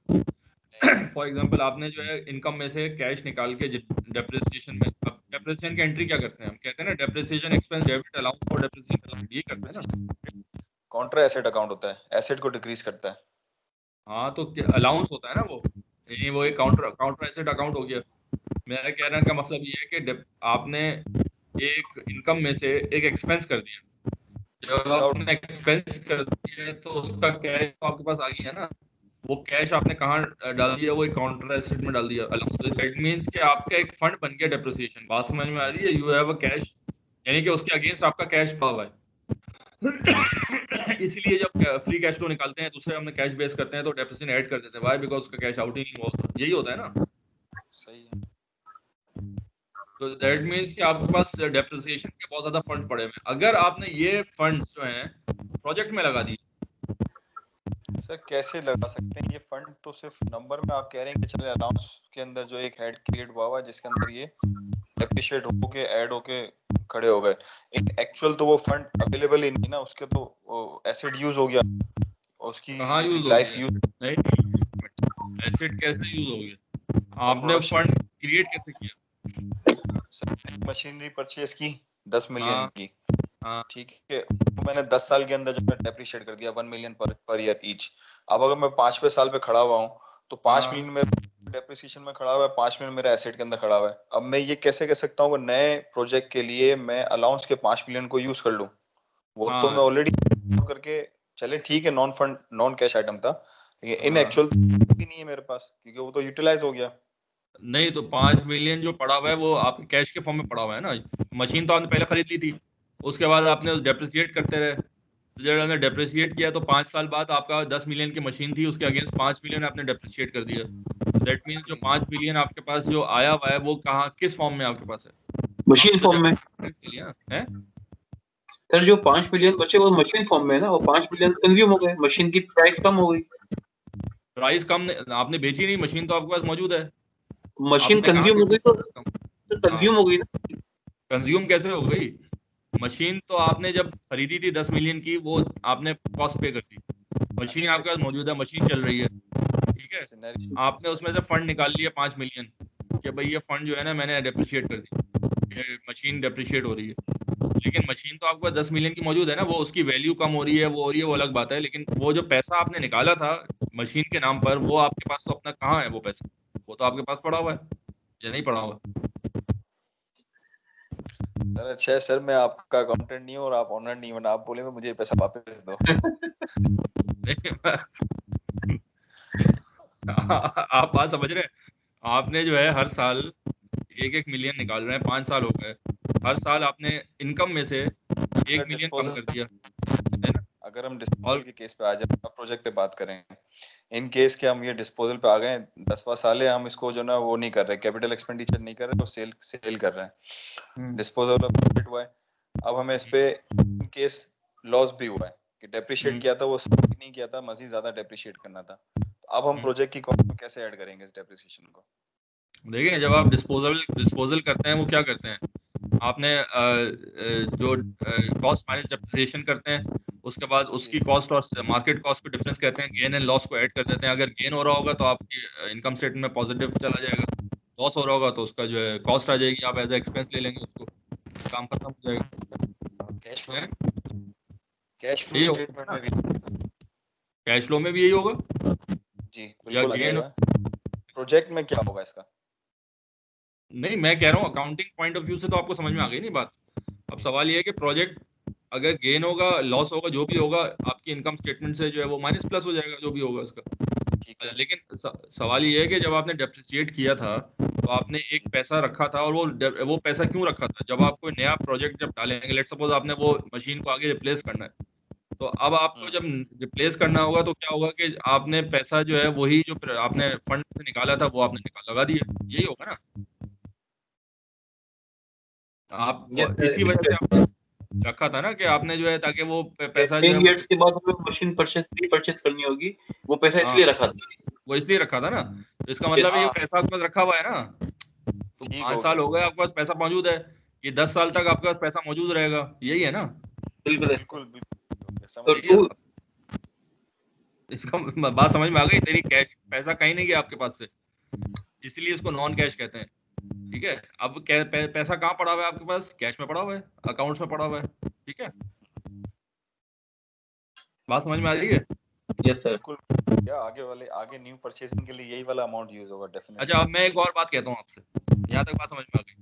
फॉर एग्जांपल आपने जो है इनकम में से कैश निकाल के डेप्रिसिएशन में, अब डेप्रिसिएशन की एंट्री क्या करते हैं? हम कहते हैं ना depreciation expense debit allowance for depreciation allowance, ये करते हैं ना। कॉन्ट्रा एसेट अकाउंट होता है, एसेट को डिक्रीज करता है। हाँ, तो अलाउंस होता है ना वो, यानी वो एक काउंटर एसेट अकाउंट हो गया। मेरा कहने का मतलब ये है कि आपने एक इनकम में से एक एक्सपेंस कर दिया, जब आपने एक्सपेंस कर दिया तो उसका कैश आपके पास आ गया ना, वो कैश आपने कहाँ डाल दिया? वो एक काउंटर एसेट में डाल दिया अलाउंस। दैट मींस कि आपका एक फंड बन गया डेप्रिसिएशन। बात समझ में आ रही है? यू हैव अ कैश, यानी कि उसके अगेंस्ट आपका कैश पड़ा हुआ है। इसलिए जब फ्री कैश फ्लो निकालते हैं दूसरे हमने कैश बेस करते हैं तो डेप्रिसिएशन ऐड कर देते हैं। व्हाई? बिकॉज उसका कैश आउट ही नहीं हुआ, यही होता है ना। सही है। तो दैट मींस कि आपके पास डेप्रिसिएशन के बहुत ज्यादा फंड पड़े हुए हैं। अगर आपने ये फंड्स जो हैं प्रोजेक्ट में लगा दिए, सर कैसे लगा सकते हैं ये फंड? तो सिर्फ नंबर में आप कह रहे हैं कि चले अलाउंस के अंदर जो एक हेड क्रिएट हुआ जिसके अंदर ये डेप्रिशिएट होके ऐड होके खड़े हो गए, एक्चुअल तो वो फंड अवेलेबल ही नहीं ना, उसके तो एसेट यूज हो गया, उसकी कहाँ यूज हो लाइफ गया? यूज नहीं, एसेट कैसे यूज हो गया? आपने फंड क्रिएट कैसे किया? मशीनरी परचेज की 10 मिलियन हाँ, की, हाँ, ठीक है, तो मैंने 10 साल के अंदर जो है डेप्रिशिएट कर दिया 1 मिलियन पर ईयर ईच। अब अगर मैं 5वें साल पे खड़ा हुआ हूँ तो 5 हाँ। मिलियन मेरे डेप्रिसिएशन में खड़ा हुआ है, 5 मिलियन मेरा एसेट के अंदर खड़ा हुआ है। अब मैं ये कैसे कह सकता हूँ कि नए प्रोजेक्ट के लिए मैं अलाउंस के 5 मिलियन को यूज कर लूं? वो तो मैं ऑलरेडी करके चले, ठीक है, non fund non cash item था, लेकिन इन एक्चुअल भी नहीं है मेरे पास क्योंकि वो तो यूटिलाइज हो गया। नहीं, तो 5 मिलियन जो पड़ा हुआ है वो आपके कैश के फॉर्म में पड़ा हुआ है ना। मशीन तो आपने पहले खरीद ली थी, उसके बाद आपने उस डेप्रिसिएट करते रहे, तो जब आपने डेप्रिसिएट किया तो 5 साल बाद आपका 10 मिलियन की मशीन थी, उसके अगेंस्ट 5 मिलियन आपने डेप्रिसिएट कर दिया। दैट मींस जो 5 मिलियन आपके पास जो आया हुआ है वो कहाँ, किस फॉर्म में आपके पास है? मशीन फॉर्म में। है सर जो 5 मिलियन बचे वो मशीन फॉर्म में है ना, वो 5 मिलियन कंज्यूम हो गए, मशीन की प्राइस कम हो गई। प्राइस कम आपने बेची नहीं, मशीन तो आपके पास मौजूद है। मशीन कंज्यूम हो गई तो कंज्यूम हो गई ना। कंज्यूम कैसे हो गई? मशीन तो आपने जब खरीदी थी 10 मिलियन की, वो आपने कॉस्ट पे कर दी, मशीन आपके पास मौजूद है, मशीन चल रही है, ठीक है। आपने उसमें से फंड निकाल लिया 5 मिलियन कि भाई ये फंड जो है ना मैंने डेप्रिशिएट कर दी, ये मशीन डेप्रिशिएट हो रही है। लेकिन मशीन तो आपके पास 10 मिलियन की मौजूद है ना, वो उसकी वैल्यू कम हो रही है, वो हो रही है, वो अलग बात है। लेकिन वो जो पैसा आपने निकाला था मशीन के नाम पर, वो आपके पास तो अपना कहाँ है? वो पैसा वो तो आपके पास पड़ा हुआ है या नहीं पड़ा हुआ? सर अच्छा है सर, मैं आपका अकाउंटेंट नहीं हूँ और आप ऑनर नहीं हो ना, आप बोले मुझे पैसा वापस दो। आप बात समझ रहे हैं? आपने जो है हर साल 1-1 मिलियन निकाल रहे हैं, 5 साल हो गए, हर साल आपने इनकम में से 1 मिलियन कम कर दिया, है ना? अगर हम डिस्पोजल और के केस पे आ जाए, प्रोजेक्ट पे बात करें, इन केस के हम ये डिस्पोजल पे आ गए, 10वां साल है, हम इसको जो ना वो नहीं कर रहे, कैपिटल एक्सपेंडिचर नहीं कर रहे, तो सेल कर रहे हैं, डिस्पोजल ऑफ प्रॉफिट हुआ है। अब हमें इस पे इन केस लॉस भी हुआ है कि डेप्रिशिएट किया था, वो नहीं किया था, मजीद ज्यादा डेप्रिशिएट करना था, तो अब हम प्रोजेक्ट की कॉस्ट में कैसे ऐड करेंगे इस डेप्रिसिएशन को? देखिए, जब आप डिस्पोजल करते हैं, वो क्या करते हैं, आपने जो कॉस्ट माइनस डेप्रिसिएशन करते हैं, उसके बाद उसकी कॉस्ट और मार्केट कॉस्ट को डिफरेंस कहते हैं, गेन एंड लॉस को ऐड कर देते हैं। अगर गेन हो रहा होगा तो आपकी इनकम स्टेटमेंट में पॉजिटिव चला जाएगा, लॉस हो रहा होगा तो उसका जो है कॉस्ट आ जाएगी, आप एज एक्सपेंस ले लेंगे उसको, काम खत्म हो जाएगा। कैश फ्लो है? कैश यही फ्लो होगा स्टेटमेंट ना? में भी कैश फ्लो में भी यही होगा जी या बिल्कुल आ गेन? जाएगा। प्रोजेक्ट में क्या होगा इसका? नहीं, मैं कह रहा हूँ अकाउंटिंग पॉइंट ऑफ व्यू से तो आपको समझ में आ गई नहीं बात। अब सवाल ये है कि प्रोजेक्ट अगर गेन होगा, लॉस होगा, जो भी होगा, आपकी इनकम स्टेटमेंट से जो है वो माइनस प्लस हो जाएगा, जो भी होगा उसका। ठीक है, लेकिन सवाल ये है कि जब आपने डेप्रिसिएट किया था तो आपने एक पैसा रखा था, और वो पैसा क्यों रखा था? जब आप कोई नया प्रोजेक्ट जब डालेंगे, लेट सपोज आपने वो मशीन को आगे रिप्लेस करना है, तो अब आपको जब रिप्लेस करना होगा तो क्या होगा कि आपने पैसा जो है वही जो आपने फंड से निकाला था वो आपने लगा दिया, यही होगा ना? आप यस इसी वजह से आपने रखा था ना कि आपने जो है ताकि वो पैसा जो है 10 इयर्स के बाद हमें मशीन परचेस करनी होगी, वो पैसा हाँ, इसलिए रखा था। वो इसलिए रखा था ना, तो इसका मतलब है ये पैसा आपके पास रखा हुआ है ना, तो ठीक 5 हो साल गया, हो गए आपके पास पैसा मौजूद है, ये 10 साल तक आपके पास पैसा मौजूद रहेगा, यही है ना? बिल्कुल बिल्कुल बिल्कुल तो समझ यही है गया। बात। इसका बात समझ में आ गई? तेरी कैश पैसा कहीं नहीं गया आपके पास से, इसलिए इसको नॉन कैश कहते हैं। ठीक है, अब पैसा कहाँ पड़ा हुआ है आपके पास? कैश में पड़ा हुआ है, अकाउंट्स में पड़ा हुआ है। ठीक है, बात समझ में आ रही है? Yes sir. बिल्कुल क्या आगे न्यू परचेजिंग के लिए यही वाला अमाउंट यूज होगा डेफिनेटली। अच्छा, अब मैं एक और बात कहता हूँ आपसे, यहाँ तक बात समझ में आ गई?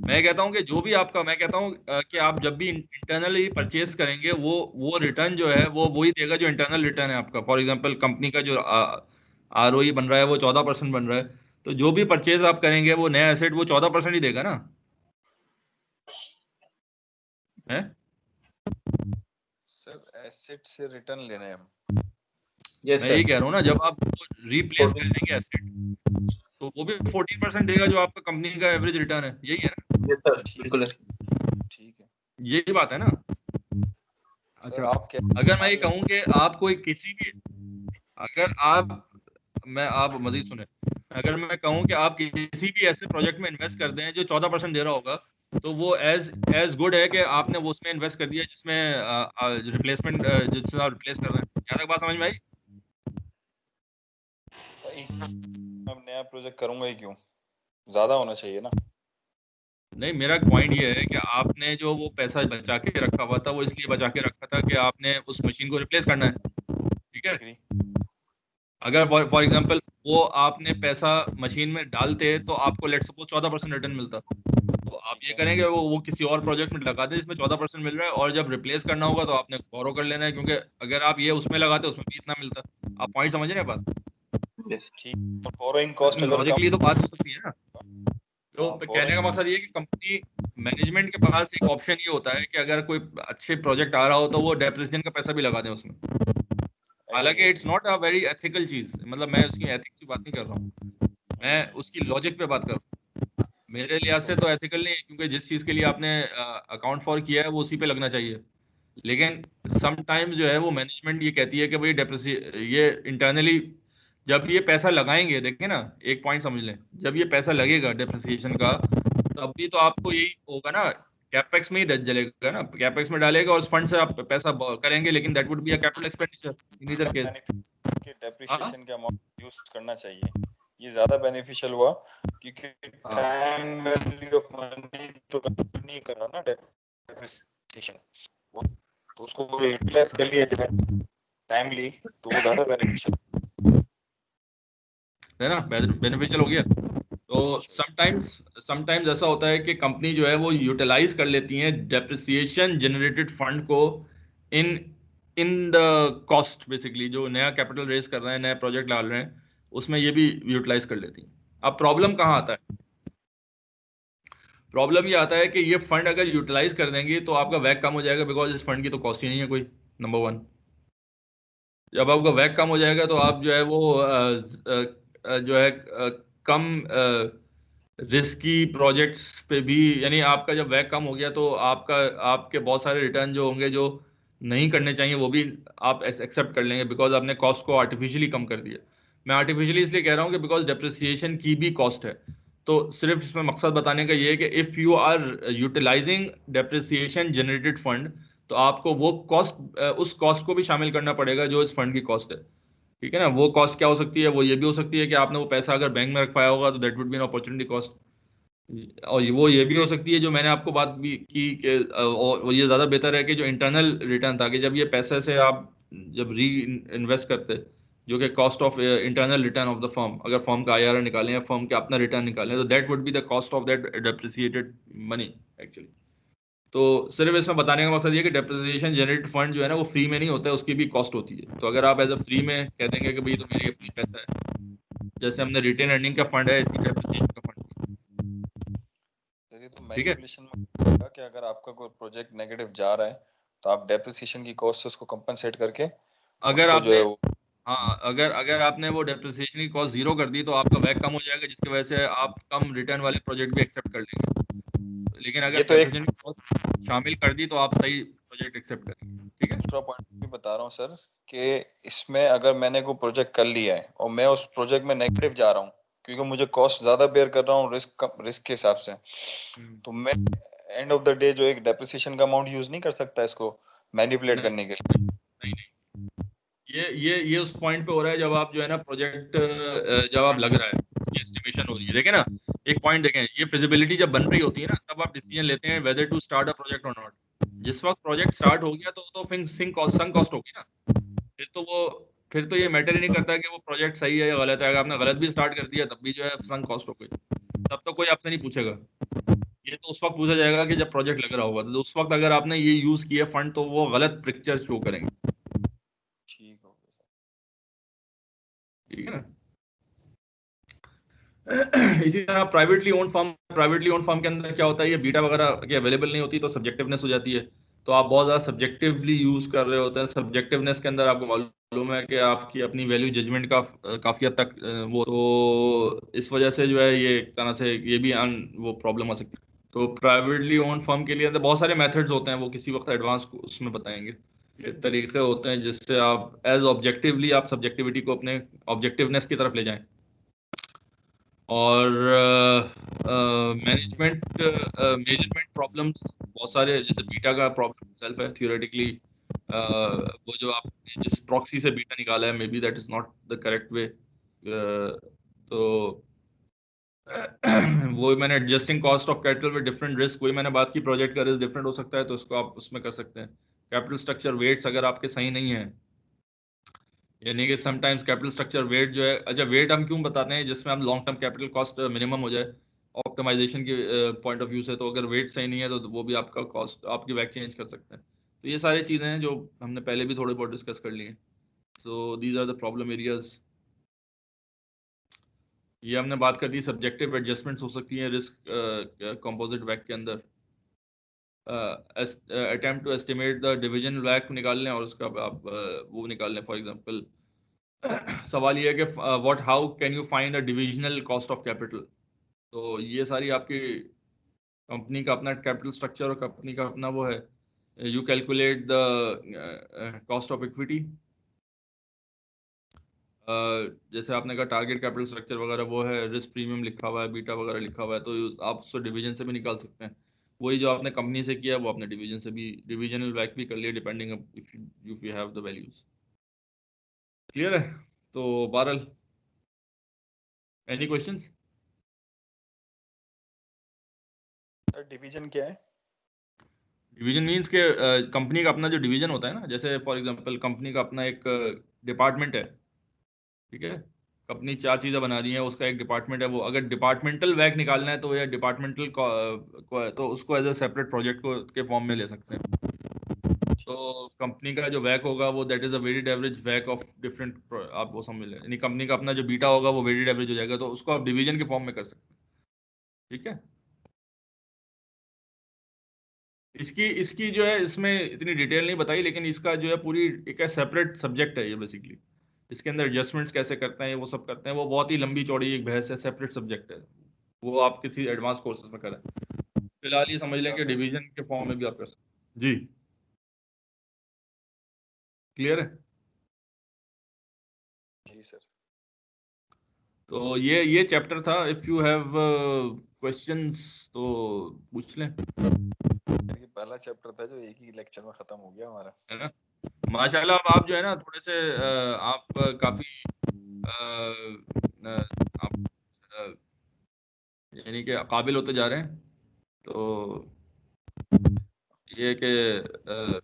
मैं कहता हूँ कि जो भी आपका, मैं कहता हूँ कि आप जब भी इंटरनली परचेज करेंगे, वो रिटर्न जो है वो वही देगा जो इंटरनल रिटर्न है आपका। फॉर एग्जांपल कंपनी का जो ROE बन रहा है वो 14% बन रहा है, तो जो भी परचेज आप करेंगे वो नया एसेट वो 14% ही देगा ना? है? सर एसेट से रिटर्न लेने हैं हम। यस मैं सर। यही कह रहा हूँ ना, जब आप रिप्लेस कर लेंगे एसेट तो वो भी 14% देगा जो आपका कंपनी का एवरेज रिटर्न है, यही है ना? यस सर बिल्कुल। ठीक है यही बात है ना? सर, अच्छा, आप क्या अगर मैं ये कहूँ कि आप कोई किसी भी, अगर आप मजीद सुने, अगर मैं कहूँ कि आप किसी भी ऐसे प्रोजेक्ट में इन्वेस्ट कर दें जो 14% दे रहा होगा, तो वो एज गुड है कि आपने वो उसमें इन्वेस्ट कर दिया जिसमें रिप्लेसमेंट जिससे आप रिप्लेस कर रहे हैं। यहाँ तक बात समझ में आई? मैं नया प्रोजेक्ट करूंगा ही क्यों, ज्यादा होना चाहिए ना। नहीं, मेरा पॉइंट ये है कि आपने जो वो पैसा बचा के रखा हुआ था वो इसलिए बचा के रखा था कि आपने उस मशीन को रिप्लेस करना है। ठीक है, एग्री। अगर फॉर एग्जांपल वो आपने पैसा मशीन में डालते तो आपको लेट सपोज 14% रिटर्न मिलता, तो आप ठीक ये है, करेंगे वो किसी और प्रोजेक्ट में लगा दें जिसमें 14% मिल रहा है, और जब रिप्लेस करना होगा तो आपने बोरो कर लेना है, क्योंकि अगर आप ये उसमें लगाते उसमें भी इतना मिलता। आप पॉइंट समझ रहे हैं बात? ठीक। और बोरोइंग कॉस्ट अगर लॉजिकली तो कम, बात हो सकती है ना? तो हाँ, कहने का बोरोइंग मकसद ये है कि कंपनी मैनेजमेंट के पास एक ऑप्शन ये होता है कि अगर कोई अच्छे प्रोजेक्ट आ रहा हो तो वो डेप्रिसिएशन का पैसा भी लगा दें उसमें। हालांकि it's not a very ethical चीज, मतलब मैं उसकी एथिक्स की बात नहीं कर रहा हूँ, मैं उसकी लॉजिक पे बात कर रहा हूँ। मेरे लिहाज से तो एथिकल नहीं है, क्योंकि जिस चीज के लिए आपने अकाउंट फॉर किया है वो उसी पे लगना चाहिए। लेकिन समटाइम्स जो है वो मैनेजमेंट ये कहती है कि भाई ये इंटरनली जब ये पैसा लगाएंगे, देखें ना, एक पॉइंट समझ लें, जब ये पैसा लगेगा डेप्रिसिएशन का, तब भी तो आपको यही होगा ना, कैपेक्स में ही जलेगा ना, कैपेक्स में डालेगा और उस फंड से आप पैसा करेंगे, लेकिन that would be a capital expenditure in either case. के डेप्रिसिएशन के अमाउंट यूज करना चाहिए, ये ज्यादा बेनिफिशियल हुआ, क्योंकि टाइम वैल्यू ऑफ मनी तो नहीं कर रहा ना डेप्रिसिएशन, तो उसको यूटिलाइज कर लिया जाए टाइमली, तो वो ज्यादा बेनिफिशियल है ना, बेनिफिशियल हो गया। तो समटाइम्स ऐसा होता है कि कंपनी जो है वो यूटिलाइज कर लेती है डेप्रिसिएशन जनरेटेड फंड को इन इन द कॉस्ट, बेसिकली जो नया कैपिटल रेज कर रहे हैं, नया प्रोजेक्ट डाल रहे हैं, उसमें ये भी यूटिलाइज कर लेती हैं। अब प्रॉब्लम कहाँ आता है? प्रॉब्लम ये आता है कि ये फंड अगर यूटिलाइज कर देंगे तो आपका वैक कम हो जाएगा, बिकॉज इस फंड की तो कॉस्ट ही नहीं है कोई, नंबर वन। जब आपका वैक कम हो जाएगा तो आप जो है वो जो है कम रिस्की प्रोजेक्ट्स पे भी, यानी आपका जब वैक कम हो गया तो आपके बहुत सारे रिटर्न जो होंगे जो नहीं करने चाहिए वो भी आप एक्सेप्ट कर लेंगे, बिकॉज आपने कॉस्ट को आर्टिफिशियली कम कर दिया। मैं आर्टिफिशियली इसलिए कह रहा हूँ कि बिकॉज डेप्रिसिएशन की भी कॉस्ट है। तो सिर्फ इसमें मकसद बताने का ये है कि if you are utilising depreciation generated fund, तो आपको वो कॉस्ट, उस कॉस्ट को भी शामिल करना पड़ेगा जो इस फंड की कॉस्ट है। ठीक है ना? वो कॉस्ट क्या हो सकती है? वो ये भी हो सकती है कि आपने वो पैसा अगर बैंक में रख पाया होगा तो that would be an opportunity cost. और वो ये भी हो सकती है जो मैंने आपको बात भी की कि और ये ज़्यादा बेहतर है कि जो इंटरनल रिटर्न था, कि जब ये पैसे से आप जब री इन्वेस्ट करते, जो कि cost of internal return of the firm, अगर फर्म का IRR निकालें या फर्म का अपना रिटर्न निकालें, तो that would be the cost of that depreciated money actually. तो सिर्फ इसमें बताने का मकसद ये कि डेप्रिसिएशन जनरेटेड फंड जो है ना वो फ्री में नहीं होता है, उसकी भी कॉस्ट होती है। तो अगर आप एज अ फ्री में कह देंगे कि भाई तो मेरी अपनी पैसा है, जैसे हमने रिटेन अर्निंग का फंड है, इसी डेप्रिसिएशन का फंड। तो ठीक है? मैनिपुलेशन में कि अगर आपका कोई प्रोजेक्ट नेगेटिव जा रहा है तो आप डेप्रिसिएशन की कॉस्ट से उसको कंपनसेट करके अगर उसको जो आपने है वो हाँ, अगर आपने वो डेप्रिसिएशन की कॉस्ट जीरो कर दी तो आपका वैक कम हो जाएगा, जिसकी वजह से आप कम रिटर्न वाले प्रोजेक्ट भी एक्सेप्ट कर लेंगे। लेकिन अगर ये तो एक डेप्रिसिएशन की कॉस्ट शामिल कर दी तो आप सही प्रोजेक्ट एक्सेप्ट करेंगे। ठीक है? दूसरा पॉइंट भी बता रहा हूँ सर कि इसमें अगर मैंने कोई प्रोजेक्ट कर लिया है और मैं उस प्रोजेक्ट में नेगेटिव जा रहा हूँ क्योंकि मुझे कॉस्ट ज्यादा बेयर कर रहा हूँ रिस्क के हिसाब से, तो मैं एंड ऑफ द डे जो एक डेप्रिसिएशन का अमाउंट यूज नहीं कर सकता इसको मैनिपुलेट नहीं करने के लिए। नहीं नहीं, ये उस पॉइंट पे हो रहा है जब आप जो है ना प्रोजेक्ट, जब आप लग रहा है उसकी एस्टिमेशन हो रही है। देखें ना, एक पॉइंट देखें, ये फिजिबिलिटी जब बन रही होती है ना तब आप डिसीजन लेते हैं whether to start a project और नॉट। जिस वक्त प्रोजेक्ट स्टार्ट हो गया तो संक कॉस्ट होगी ना, फिर तो ये मैटर ही नहीं करता कि वो प्रोजेक्ट सही है या गलत है। अगर आपने गलत भी स्टार्ट कर दिया तब भी जो है संक कॉस्ट हो गई, तब तो कोई आपसे नहीं पूछेगा। ये तो उस वक्त पूछा जाएगा कि जब प्रोजेक्ट लग रहा होगा, तो उस वक्त अगर आपने ये यूज किया फंड तो वो गलत पिक्चर शो करेंगे। ठीक हो गया। ठीक है ना? इसी तरह प्राइवेटली ओन्ड फर्म के अंदर क्या होता है, ये बीटा वगैरह की अवेलेबल नहीं होती तो सब्जेक्टिवनेस हो जाती है। तो आप बहुत ज़्यादा सब्जेक्टिवली यूज कर रहे होते हैं। सब्जेक्टिवनेस के अंदर आपको मालूम है कि आपकी अपनी वैल्यू जजमेंट का काफ़ी हद तक वो, तो इस वजह से जो है ये एक तरह से ये भी वो प्रॉब्लम आ सकती है। तो प्राइवेटली ओन्ड फर्म के लिए अंदर बहुत सारे मेथड्स होते हैं, वो किसी वक्त एडवांस उसमें बताएंगे। ये तरीके होते हैं जिससे आप एज ऑब्जेक्टिवली आप सब्जेक्टिविटी को अपने ऑब्जेक्टिवनेस की तरफ ले जाएं। और मेजरमेंट प्रॉब्लम्स बहुत सारे, जैसे बीटा का प्रॉब्लम सेल्फ है थियोरेटिकली, वो जो आपने जिस प्रॉक्सी से बीटा निकाला है may be that is not the correct way. तो वो मैंने adjusting cost of capital with different risk, वही मैंने बात की, प्रोजेक्ट का रिस्क डिफरेंट हो सकता है तो उसको आप उसमें कर सकते हैं। कैपिटल स्ट्रक्चर वेट्स अगर आपके सही नहीं है, यानी कि समटाइम्स कैपिटल स्ट्रक्चर वेट जो है, अच्छा वेट हम क्यों बताते हैं, जिसमें हम long term capital cost minimum हो जाए ऑप्टिमाइजेशन के पॉइंट ऑफ व्यू से। तो अगर वेट सही नहीं है तो वो भी आपका कॉस्ट, आपकी वैक चेंज कर सकते हैं। तो ये सारी चीज़ें हैं जो हमने पहले भी थोड़े बहुत डिस्कस कर ली हैं। So these are the problem areas. ये हमने बात कर दी, सब्जेक्टिव एडजस्टमेंट्स हो सकती हैं रिस्क कंपोजिट वैक के अंदर। Attempt to estimate the division वैक निकाल लें और उसका आप वो निकाल लें। फॉर एग्जांपल सवाल ये है कि what how can you find a divisional cost of capital. तो ये सारी आपकी कंपनी का अपना कैपिटल स्ट्रक्चर और कंपनी का अपना वो है, you calculate the cost of equity. जैसे आपने कहा टारगेट कैपिटल स्ट्रक्चर वगैरह वो है, रिस्क प्रीमियम लिखा हुआ है, बीटा वगैरह लिखा हुआ है, तो आप उसको डिवीजन से भी निकाल सकते हैं। वही जो आपने कंपनी से किया वो आपने डिवीजन से भी, डिविजनल वैक भी कर लिया depending if you have the values. Clear है? तो बहरहाल, एनी क्वेश्चंस? सर डिवीजन क्या है? डिवीजन मीन्स के कंपनी का अपना जो डिवीजन होता है ना, जैसे फॉर एग्जांपल कंपनी का अपना एक डिपार्टमेंट है। ठीक है? कंपनी 4 चीज़ें बना रही है, उसका एक डिपार्टमेंट है। वो अगर डिपार्टमेंटल वैक निकालना है तो या डिपार्टमेंटल को तो उसको एज ए सेपरेट प्रोजेक्ट को के फॉर्म में ले सकते हैं। तो कंपनी का जो वैक होगा वो that is a weighted average वैक ऑफ डिफरेंट, आप वो समझ लें, यानी कंपनी का अपना जो बीटा होगा वो वेटेड एवरेज हो जाएगा, तो उसको आप डिवीजन के फॉर्म में कर सकते हैं। ठीक है, इसकी इसकी जो है इसमें इतनी डिटेल नहीं बताई, लेकिन इसका जो है पूरी एक सेपरेट सब्जेक्ट है ये बेसिकली। इसके अंदर एडजस्टमेंट्स कैसे करते हैं वो सब करते हैं, वो बहुत ही लंबी चौड़ी एक बहस है, सेपरेट सब्जेक्ट है, वो आप किसी एडवांस कोर्सेज में करें। फिलहाल ये समझ लें कि डिवीजन के फॉर्म में भी आप कर सकते। जी क्लियर है? जी सर। तो ये चैप्टर था। इफ यू हैव क्वेश्चंस तो पूछ लें, ये पहला चैप्टर था जो एक ही लेक्चर में खत्म हो गया हमारा। है ना। माशाल्लाह अब आप जो है ना थोड़े से आप काफी आप यानी कि काबिल होते जा रहे हैं। तो ये कि